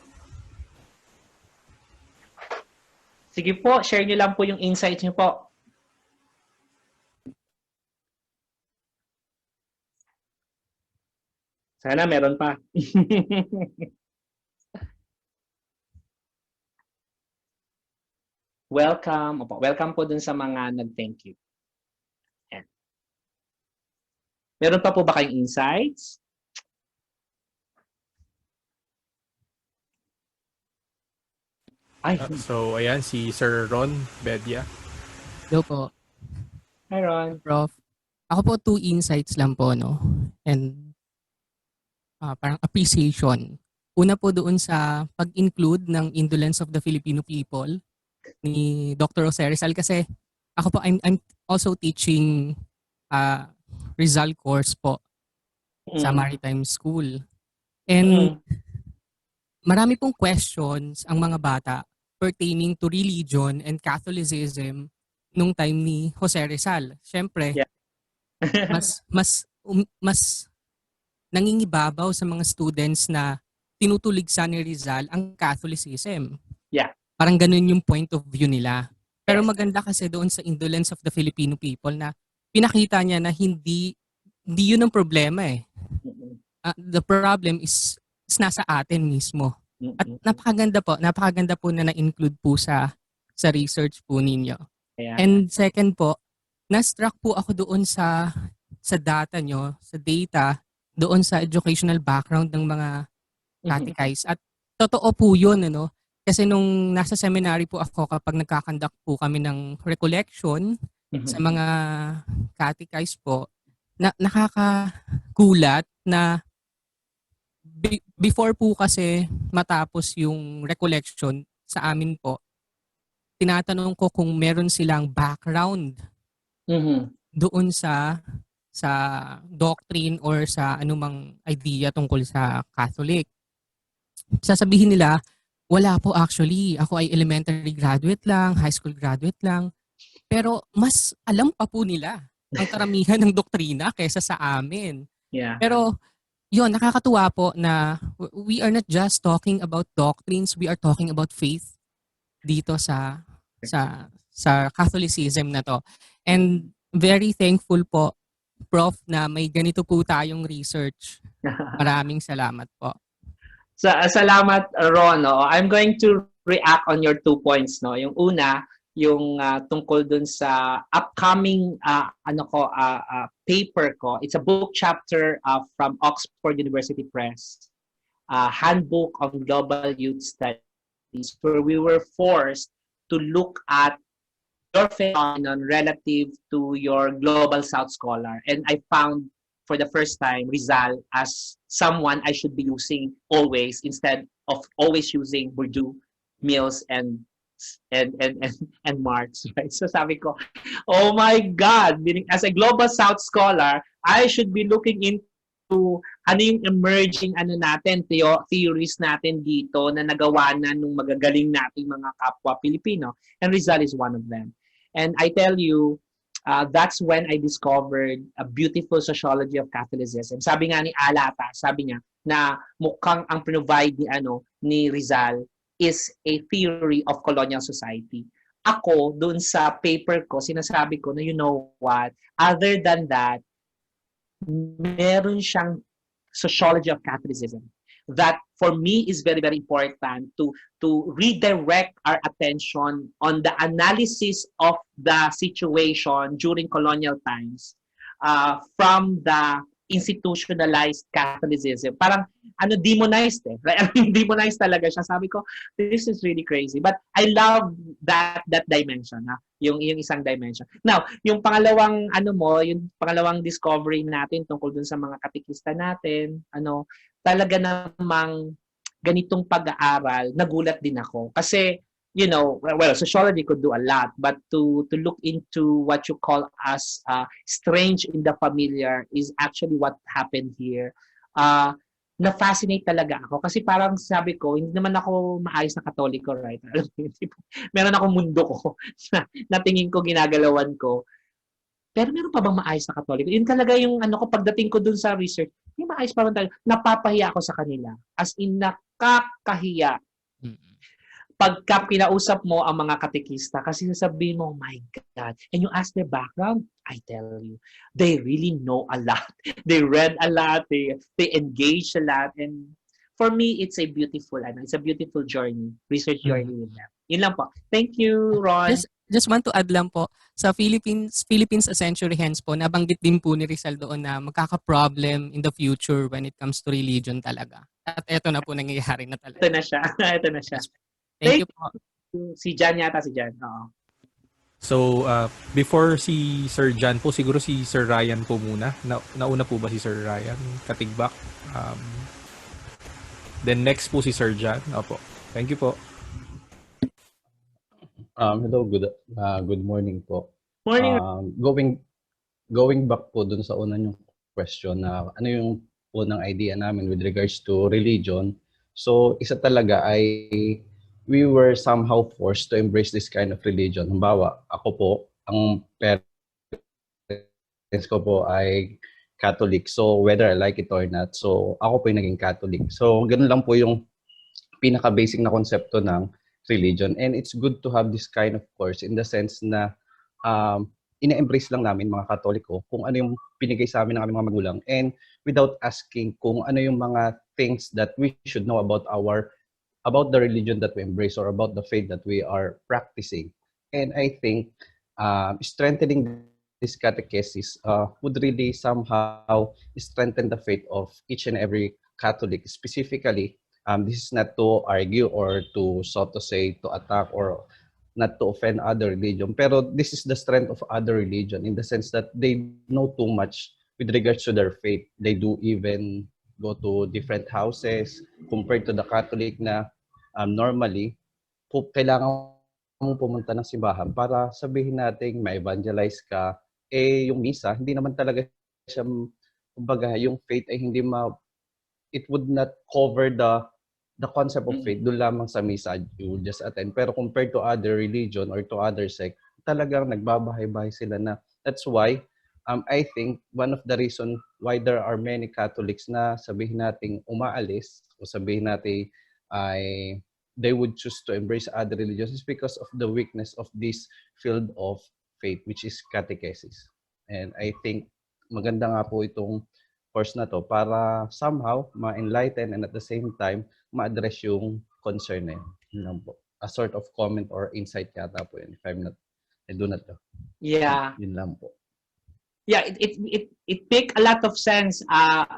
D: Sige po, share nyo lang po yung insights nyo po. Sana meron pa. Welcome. Opo, welcome po dun sa mga nag-thank you. Yan. Meron pa po ba kayong insights? Ay.
A: So, ayan, si Sir Ron Bedia.
L: Hello po.
D: Hi, Ron.
L: Prof. Ako po, 2 insights lang po, no? And parang appreciation. Una po doon sa pag-include ng indolence of the Filipino people ni Dr. Jose Rizal kasi ako po, I'm also teaching Rizal course po sa Maritime School. And marami pong questions ang mga bata pertaining to religion and Catholicism nung time ni Jose Rizal. Siyempre, mas nangingibabaw sa mga students na tinutuligsa ni Rizal ang Catholicism.
D: Yeah.
L: Parang ganun yung point of view nila. Pero maganda kasi doon sa indolence of the Filipino people na pinakita niya na hindi yun ang problema eh. The problem is nasa atin mismo. At napakaganda po na na-include po sa research po ninyo.
D: Yeah.
L: And second po, na-struck po ako doon sa data nyo, sa data, doon sa educational background ng mga catechists. At totoo po yun, ano? Kasi nung nasa seminary po ako, kapag nagkakandak po kami ng recollection sa mga catechists po, nakakagulat na before po kasi matapos yung recollection sa amin po, tinatanong ko kung meron silang background doon sa doctrine or sa anumang idea tungkol sa Catholic. Sasabihin nila, wala po actually. Ako ay elementary graduate lang, high school graduate lang. Pero mas alam pa po nila ang karamihan ng doktrina kaysa sa amin.
D: Yeah.
L: Pero yun, nakakatuwa po na we are not just talking about doctrines, we are talking about faith dito sa Catholicism na to. And very thankful po, Prof, na may ganito po tayong research. Maraming salamat po.
D: Salamat, Ron. No? I'm going to react on your 2 points. No? Yung una, yung tungkol dun sa upcoming paper ko. It's a book chapter from Oxford University Press, Handbook on Global Youth Studies, where we were forced to look at your phenomenon relative to your Global South scholar. And I found for the first time Rizal as someone I should be using always instead of always using Bourdieu, Mills, and Marx, right? So sabi ko, oh my God, as a Global South scholar, I should be looking into ano yung emerging theories natin dito na nagawa na nung magagaling nating mga kapwa Pilipino. And Rizal is one of them. And I tell you, that's when I discovered a beautiful sociology of Catholicism. Sabi nga ni Alata, sabi niya na mukhang ang provide ni Rizal is a theory of colonial society. Ako, dun sa paper ko, sinasabi ko na you know what, other than that, meron siyang sociology of Catholicism that for me is very, very important to redirect our attention on the analysis of the situation during colonial times from the institutionalized Catholicism. Parang demonized eh. Right? Demonized talaga siya. Sabi ko, this is really crazy. But I love that dimension, yung isang dimension. Now, yung pangalawang yung pangalawang discovery natin tungkol dun sa mga katekista natin, talaga namang ganitong pag-aaral, nagulat din ako. Kasi, sociology could do a lot, but to look into what you call as strange in the familiar is actually what happened here. Na-fascinate talaga ako. Kasi parang sabi ko, hindi naman ako maayos na Katoliko, right? Meron akong mundo ko na tingin ko, ginagalawan ko. Pero meron pa bang maayos na Katoliko? Yun talaga yung ko, pagdating ko dun sa research, yung maayos pa rin talaga. Napapahiya ako sa kanila. As in, nakakahiya. Pagka kinausap mo ang mga katekista, kasi sasabihin mo, oh my God, and you ask their background, I tell you, they really know a lot. They read a lot, they engage a lot, and for me, it's a beautiful journey, research journey with them. Yun lang po. Thank you, Ron.
L: just want to add lang po, sa Philippines a Century Hence po, nabanggit din po ni Rizal doon na magkaka-problem in the future when it comes to religion talaga. At eto na po nangyayari na talaga.
D: Ito na siya. Ito na siya.
L: Thank you po.
D: Si Jan yata, si Jan. Oo.
A: So, before si Sir Jan po, siguro si Sir Ryan po muna. Nauna po ba si Sir Ryan Katigbak? Then next po si Sir Jan. Opo. Thank you po.
J: Hello, good morning po.
D: Morning.
J: Going back po dun sa una yung question na ano yung unang idea namin with regards to religion. So, isa talaga ay we were somehow forced to embrace this kind of religion. Halimbawa, ako po, ang parents ko po ay Catholic. So, whether I like it or not, so ako po yung naging Catholic. So, ganun lang po yung pinaka-basic na konsepto ng religion. And it's good to have this kind of course in the sense na ina-embrace lang namin mga Katoliko kung ano yung pinigay sa amin ng aming mga magulang and without asking kung ano yung mga things that we should know about the religion that we embrace or about the faith that we are practicing. And I think strengthening this catechesis would really somehow strengthen the faith of each and every Catholic. Specifically, this is not to argue or to, so to say, to attack or not to offend other religion. Pero this is the strength of other religion in the sense that they know too much with regards to their faith. They do even go to different houses compared to the Catholic na normally kailangan mo pumunta ng simbahan para sabihin natin ma-evangelize ka. Eh, yung misa, hindi naman talaga siya, kumbaga, yung faith ay hindi it would not cover the concept of faith doon lamang sa misa you just attend. Pero compared to other religion or to other sect, talagang nagbabahay-bahay sila na. That's why I think one of the reason why there are many Catholics na sabihin nating umaalis o sabihin natin ay they would choose to embrace other religions is because of the weakness of this field of faith, which is catechesis. And I think maganda nga po itong course na to para somehow ma-enlighten and at the same time ma-address yung concern na yun. Yun lang po. A sort of comment or insight yata po yun. If I do not know.
D: Yeah.
J: Yun lang po.
D: Yeah, it make a lot of sense,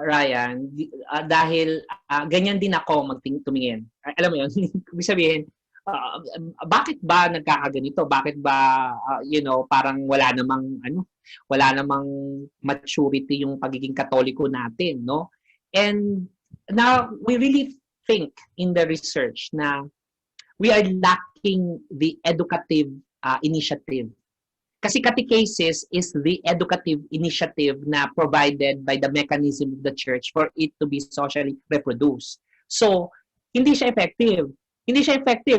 D: Ryan, dahil ganyan din ako tumingin. Alam mo yun, ibig sabihin, bakit ba nagkakaganito? Bakit ba, parang wala namang maturity yung pagiging Katoliko natin, no? And now, we really think in the research na we are lacking the educative initiative. Kasi catechesis is the educative initiative na provided by the mechanism of the church for it to be socially reproduced. So, hindi siya effective.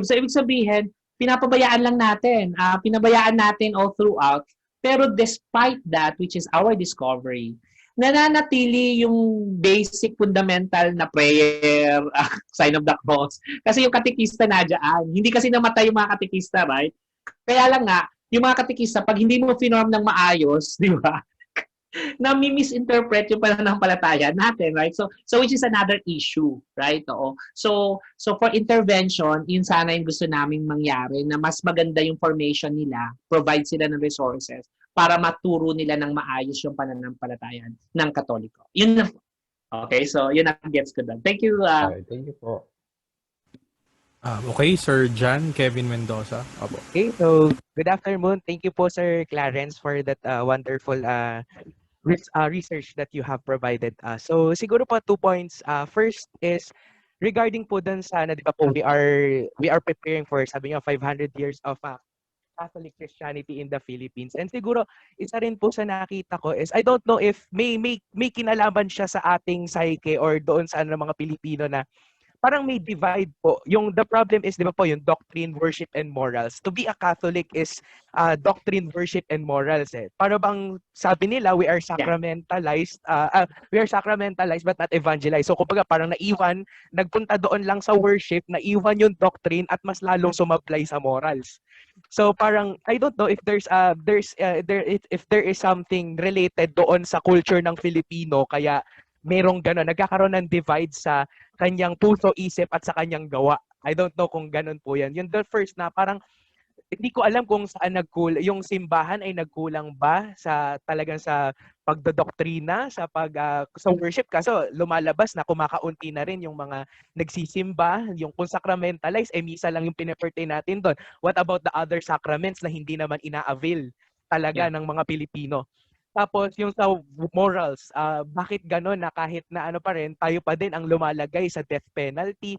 D: So, ibig sabihin, pinapabayaan lang natin. Pinabayaan natin all throughout. Pero despite that, which is our discovery, nananatili yung basic fundamental na prayer, sign of the cross. Kasi yung katekista na dyan. Hindi kasi namatay yung mga katekista, right? Kaya lang nga, yung mga katekista, pag hindi mo finorm ng maayos, di ba? Na-misinterpret yung pananampalataya natin, right? So which is another issue, right? Oo. So for intervention, yun sana yung gusto naming mangyari, na mas maganda yung formation nila, provide sila ng resources para maturo nila ng maayos yung pananampalataya ng Katoliko. Yun na. Okay, so yun ang gets ko doon. Thank you.
J: Okay, thank you po.
A: Okay, Sir Jan Kevin Mendoza. Opo.
H: Okay, so good afternoon. Thank you po, Sir Clarence, for that wonderful research that you have provided. So siguro po 2 points. First is regarding po dun sa, di ba po, we are preparing for, sabi niyo, 500 years of Catholic Christianity in the Philippines. And siguro, isa rin po sa nakita ko is, I don't know if may kinalaman siya sa ating psyche or doon sa mga Pilipino na parang may divide po. The problem is, di ba po, yung doctrine, worship, and morals. To be a Catholic is doctrine, worship, and morals. Para bang sabi nila, we are sacramentalized but not evangelized. So kumbaga parang nagpunta doon lang sa worship, naiwan yung doctrine at mas lalong sumablay sa morals. So parang I don't know if if there is something related doon sa culture ng Filipino kaya merong gano'n, nagkakaroon ng divide sa kanyang puso, isip at sa kanyang gawa. I don't know kung gano'n po yan. Yung the first na parang hindi ko alam kung saan yung simbahan ay nagkulang ba sa talagang sa pagdodoktrina, sa worship, kaso lumalabas na kumakaunti na rin yung mga nagsisimba, yung kung sacramentalize, misa lang yung pinapertain natin doon. What about the other sacraments na hindi naman ina-avail talaga ng mga Pilipino? Tapos yung sa morals, bakit gano'n na kahit na ano pa rin, tayo pa din ang lumalagay sa death penalty,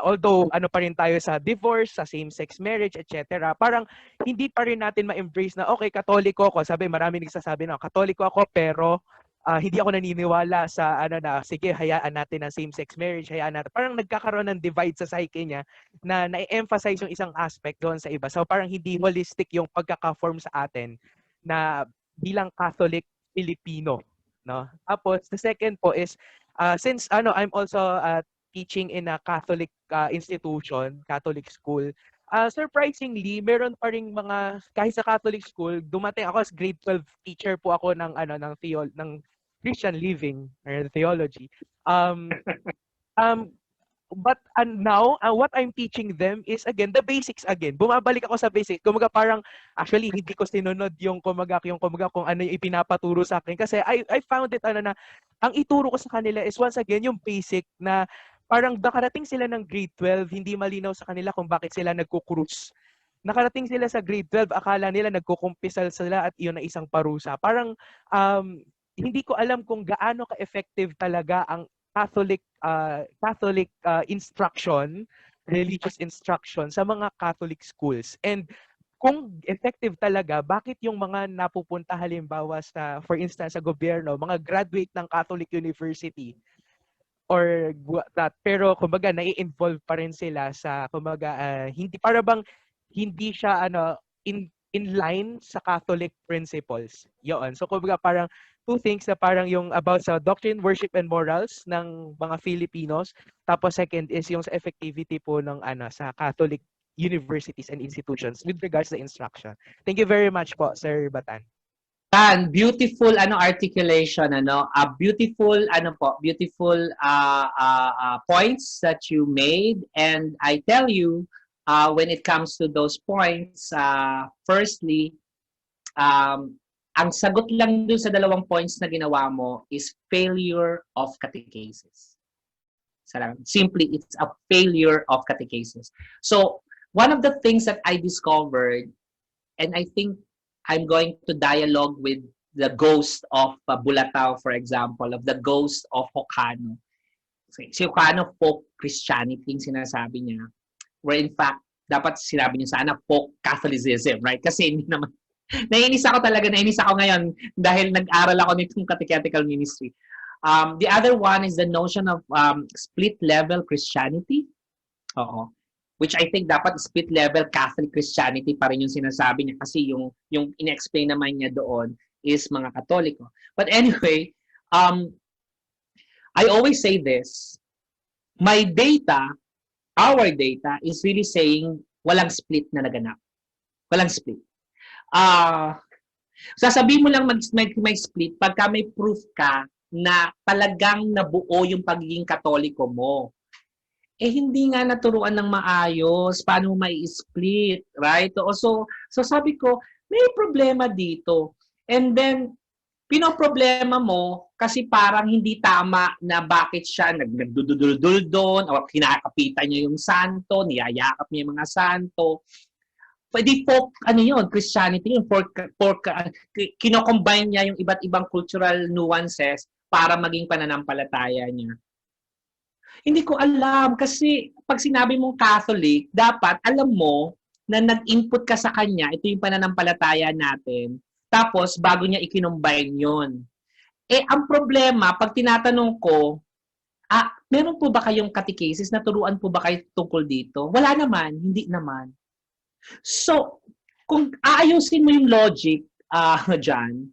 H: although ano pa rin tayo sa divorce, sa same-sex marriage, etc. Parang hindi pa rin natin ma-embrace na, okay, Katoliko ako. Marami nagsasabi na, Katoliko ako pero hindi ako naniniwala sa sige, hayaan natin ang same-sex marriage, hayaan natin. Parang nagkakaroon ng divide sa psyche niya na na-emphasize yung isang aspect doon sa iba. So parang hindi holistic yung pagkaka-form sa atin na bilang Catholic Filipino, no? Tapos the second po is since I'm also teaching in a Catholic institution, Catholic school. Surprisingly, meron pa ring mga kahit sa Catholic school, dumating ako as grade 12 teacher po ako ng ng Christian living or theology. But now, what I'm teaching them is, again, the basics again. Bumabalik ako sa basics. Kumaga parang, actually, hindi ko sinunod yung kung ano yung ipinapaturo sa akin. Kasi I found it, ang ituro ko sa kanila is, once again, yung basic na parang nakarating sila ng grade 12, hindi malinaw sa kanila kung bakit sila nagkukrus. Nakarating sila sa grade 12, akala nila nagkukumpisal sila at iyon na isang parusa. Parang, hindi ko alam kung gaano ka-effective talaga ang Catholic instruction, religious instruction sa mga Catholic schools. And kung effective talaga, bakit yung mga napupunta halimbawa for instance, sa gobyerno, mga graduate ng Catholic University or that, pero kumbaga nai-involve pa rin sila sa hindi para bang hindi siya in line sa Catholic principles. Yun. So kumbaga parang two things na parang yung about sa doctrine, worship, and morals ng mga Filipinos. Tapos second is yung sa effectivity po ng sa Catholic universities and institutions with regards to instruction. Thank you very much po, Sir Batan.
D: Beautiful articulation, beautiful points that you made, and I tell you, when it comes to those points, firstly, ang sagot lang dun sa dalawang points na ginawa mo is failure of catechesis. Simply, it's a failure of catechesis. So, one of the things that I discovered, and I think I'm going to dialogue with the ghost of Bulatao, for example, of the ghost of Hokano. Si Hokano, folk Christianity yung sinasabi niya, where in fact, dapat sinabi niya sana folk Catholicism, right? Kasi hindi naman, nainis ako ngayon dahil nag-aral ako nitong catechetical ministry. The other one is the notion of split-level Christianity. Oo. Which I think dapat split-level Catholic Christianity pa rin yung sinasabi niya kasi yung in-explain naman niya doon is mga Katoliko. But anyway, I always say this, our data is really saying walang split na naganap. Walang split. Sasabihin mo lang may split pagka may proof ka na talagang nabuo yung pagiging Katoliko mo. Hindi nga naturuan ng maayos, paano mo mai-split, right? So sabi ko, may problema dito. And then, pinoproblema mo kasi parang hindi tama na bakit siya nagdududul doon o kinakapitan niya yung santo, niyayakap niya yung mga santo. Pwede folk, Christianity yun, kinocombine niya yung iba't ibang cultural nuances para maging pananampalataya niya. Hindi ko alam kasi pag sinabi mong Catholic, dapat alam mo na nag-input ka sa kanya, ito yung pananampalataya natin, tapos bago niya i-combine yun. Ang problema, pag tinatanong ko, meron po ba kayong catechesis? Naturuan po ba kayo tungkol dito? Wala naman, hindi naman. So, kung aayusin mo yung logic dyan,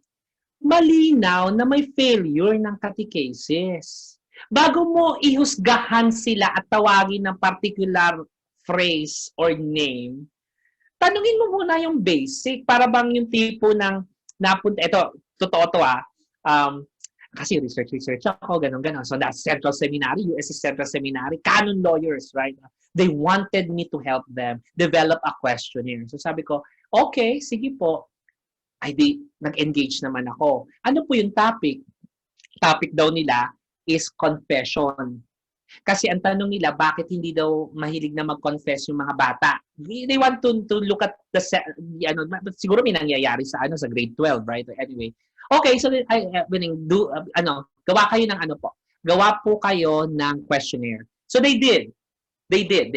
D: malinaw na may failure ng catechesis. Bago mo ihusgahan sila at tawagin ng particular phrase or name, tanungin mo muna yung basic para bang yung tipo ng napunta. Ito, totoo to kasi research ako, ganun. So that's Central Seminary, USC Central Seminary, canon lawyers, right? They wanted me to help them develop a questionnaire. So sabi ko, okay, sige po. Ay di, nag-engage naman ako. Ano po yung topic? Topic daw nila is confession. Kasi ang tanong nila, bakit hindi daw mahilig na mag-confess yung mga bata? They want to look at the ano, siguro may nangyayari sa sa grade 12, right? Anyway. Okay, so gawa kayo ng ano po. Gawa po kayo ng questionnaire. So they did. They did.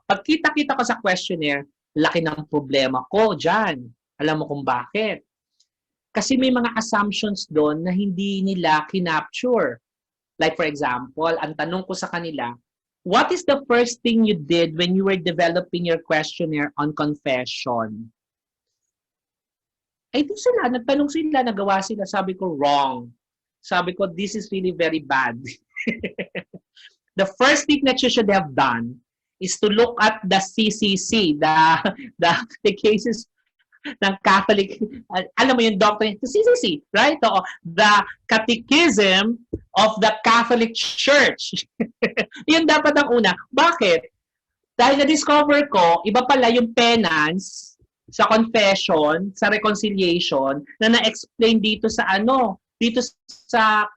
D: Pagkita-kita ko sa questionnaire, laki ng problema ko diyan. Alam mo kung bakit? Kasi may mga assumptions doon na hindi nila kinapture. Like for example, ang tanong ko sa kanila, what is the first thing you did when you were developing your questionnaire on confession? Ay di sila, nagtanong sila, nagawa sila. Sabi ko, wrong. Sabi ko, this is really very bad. The first thing that you should have done is to look at the CCC, the cases ng Catholic, alam mo yung doctrine, the CCC, right? O, the Catechism of the Catholic Church. Yun dapat ang una. Bakit? Dahil na-discover ko, iba pala yung penance sa confession, sa reconciliation, na na-explain dito sa dito sa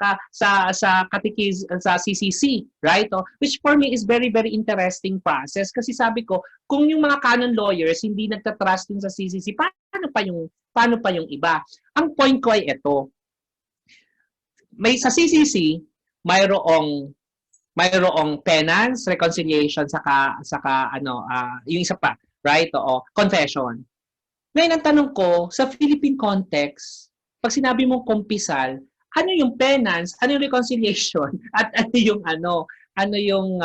D: catechism, sa CCC, right? Which for me is very, very interesting process. Kasi sabi ko, kung yung mga canon lawyers hindi nagtatrust dun sa CCC, paano pa yung iba? Ang point ko ay ito. May sa CCC, mayroong penance, reconciliation, saka yung isa pa, right? Confession. Ngayon ang tanong ko, sa Philippine context, pag sinabi mong kumpisal, ano yung penance, ano yung reconciliation, at ano yung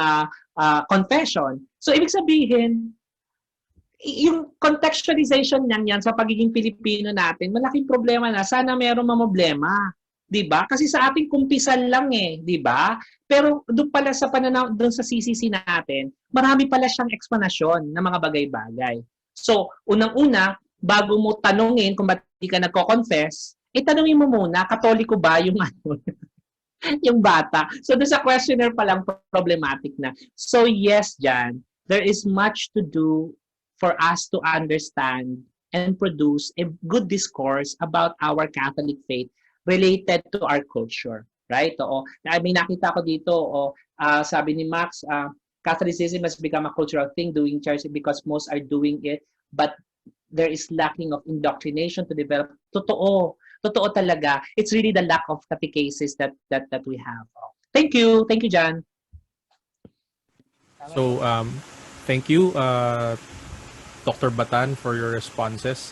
D: confession. So ibig sabihin, yung contextualization niyan sa pagiging Pilipino natin, malaking problema na. Sana mayroong problema, 'di ba? Kasi sa ating kumpisal lang 'di ba? Pero doon pala sa pananaw doon sa CCC natin, marami pala siyang eksplanasyon ng mga bagay-bagay. So, unang-una, bago mo tanungin kung ba't di ka nagko-confess, tanungin mo muna, Katoliko ba yung yung bata? So, doon sa questionnaire pa lang problematic na. So, yes, Jan, there is much to do for us to understand and produce a good discourse about our Catholic faith related to our culture. Right? May nakita ko dito, sabi ni Max, Catholicism has become a cultural thing, doing church because most are doing it, but there is lacking of indoctrination to develop. Totoo talaga. It's really the lack of catechesis that we have. Thank you, Jan.
A: So, thank you, Dr. Batan, for your responses.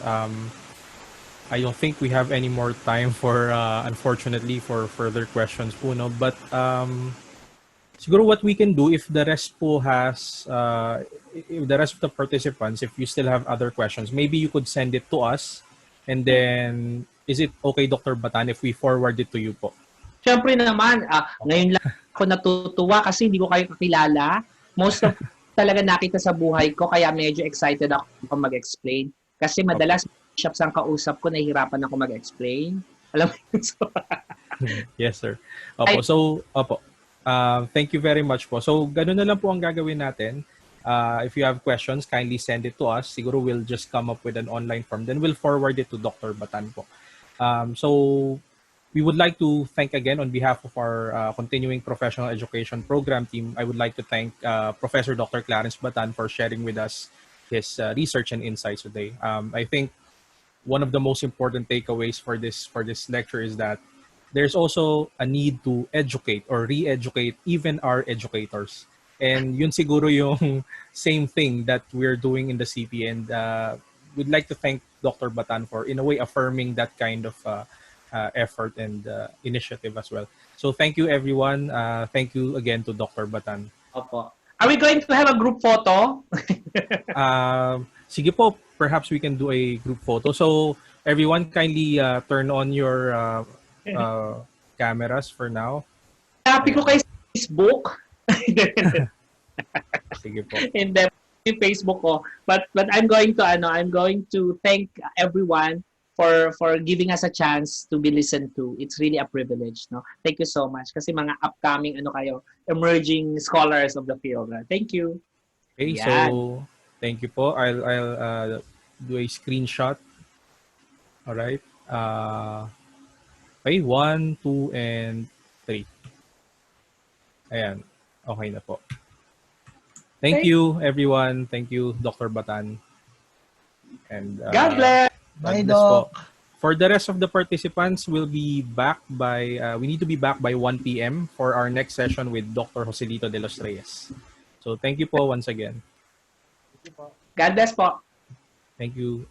A: I don't think we have any more time for, unfortunately, for further questions po, no? But siguro what we can do, if the rest po has, if the rest of the participants, if you still have other questions, maybe you could send it to us, and then, is it okay, Dr. Batan, if we forward it to you po?
D: Siyempre naman, ngayon lang ako natutuwa kasi hindi ko kayo kakilala. Most of talaga nakita sa buhay ko, kaya medyo excited ako mag-explain. Kasi madalas, bishops ang kausap ko, nahihirapan ako mag-explain. Alam mo yun?
A: Yes, sir. Opo. So, thank you very much po. So, ganun na lang po ang gagawin natin. If you have questions, kindly send it to us. Siguro we'll just come up with an online form. Then we'll forward it to Dr. Batan po. So, we would like to thank again on behalf of our continuing professional education program team. I would like to thank Professor Dr. Clarence Batan for sharing with us his research and insights today. I think one of the most important takeaways for this lecture is that there's also a need to educate or re-educate even our educators. And yun siguro yung same thing that we're doing in the CP. And we'd like to thank Dr. Batan for, in a way, affirming that kind of effort and initiative as well. So thank you, everyone. Thank you again to Dr. Batan.
D: Opo. Are we going to have a group photo?
A: Sige po, perhaps we can do a group photo. So everyone, kindly turn on your cameras for now.
D: Happy ko kay Facebook.
A: Sige po.
D: In the Facebook ko. But I'm going to thank everyone for giving us a chance to be listened to. It's really a privilege, no? Thank you so much kasi mga upcoming kayo, emerging scholars of the field. Thank you.
A: Okay,
D: Yan.
A: so thank you po. I'll do a screenshot. All right. Okay, 1, 2, and 3. Ayan. Okay na po. Thank you, everyone. Thank you, Dr. Batan. And
D: God bless.
E: Bye,
A: bless po.
E: Doc.
A: For the rest of the participants, we'll be back by, we need to be back by 1 p.m. for our next session with Dr. Joselito de los Reyes. So thank you po once again.
D: God bless po.
A: Thank you.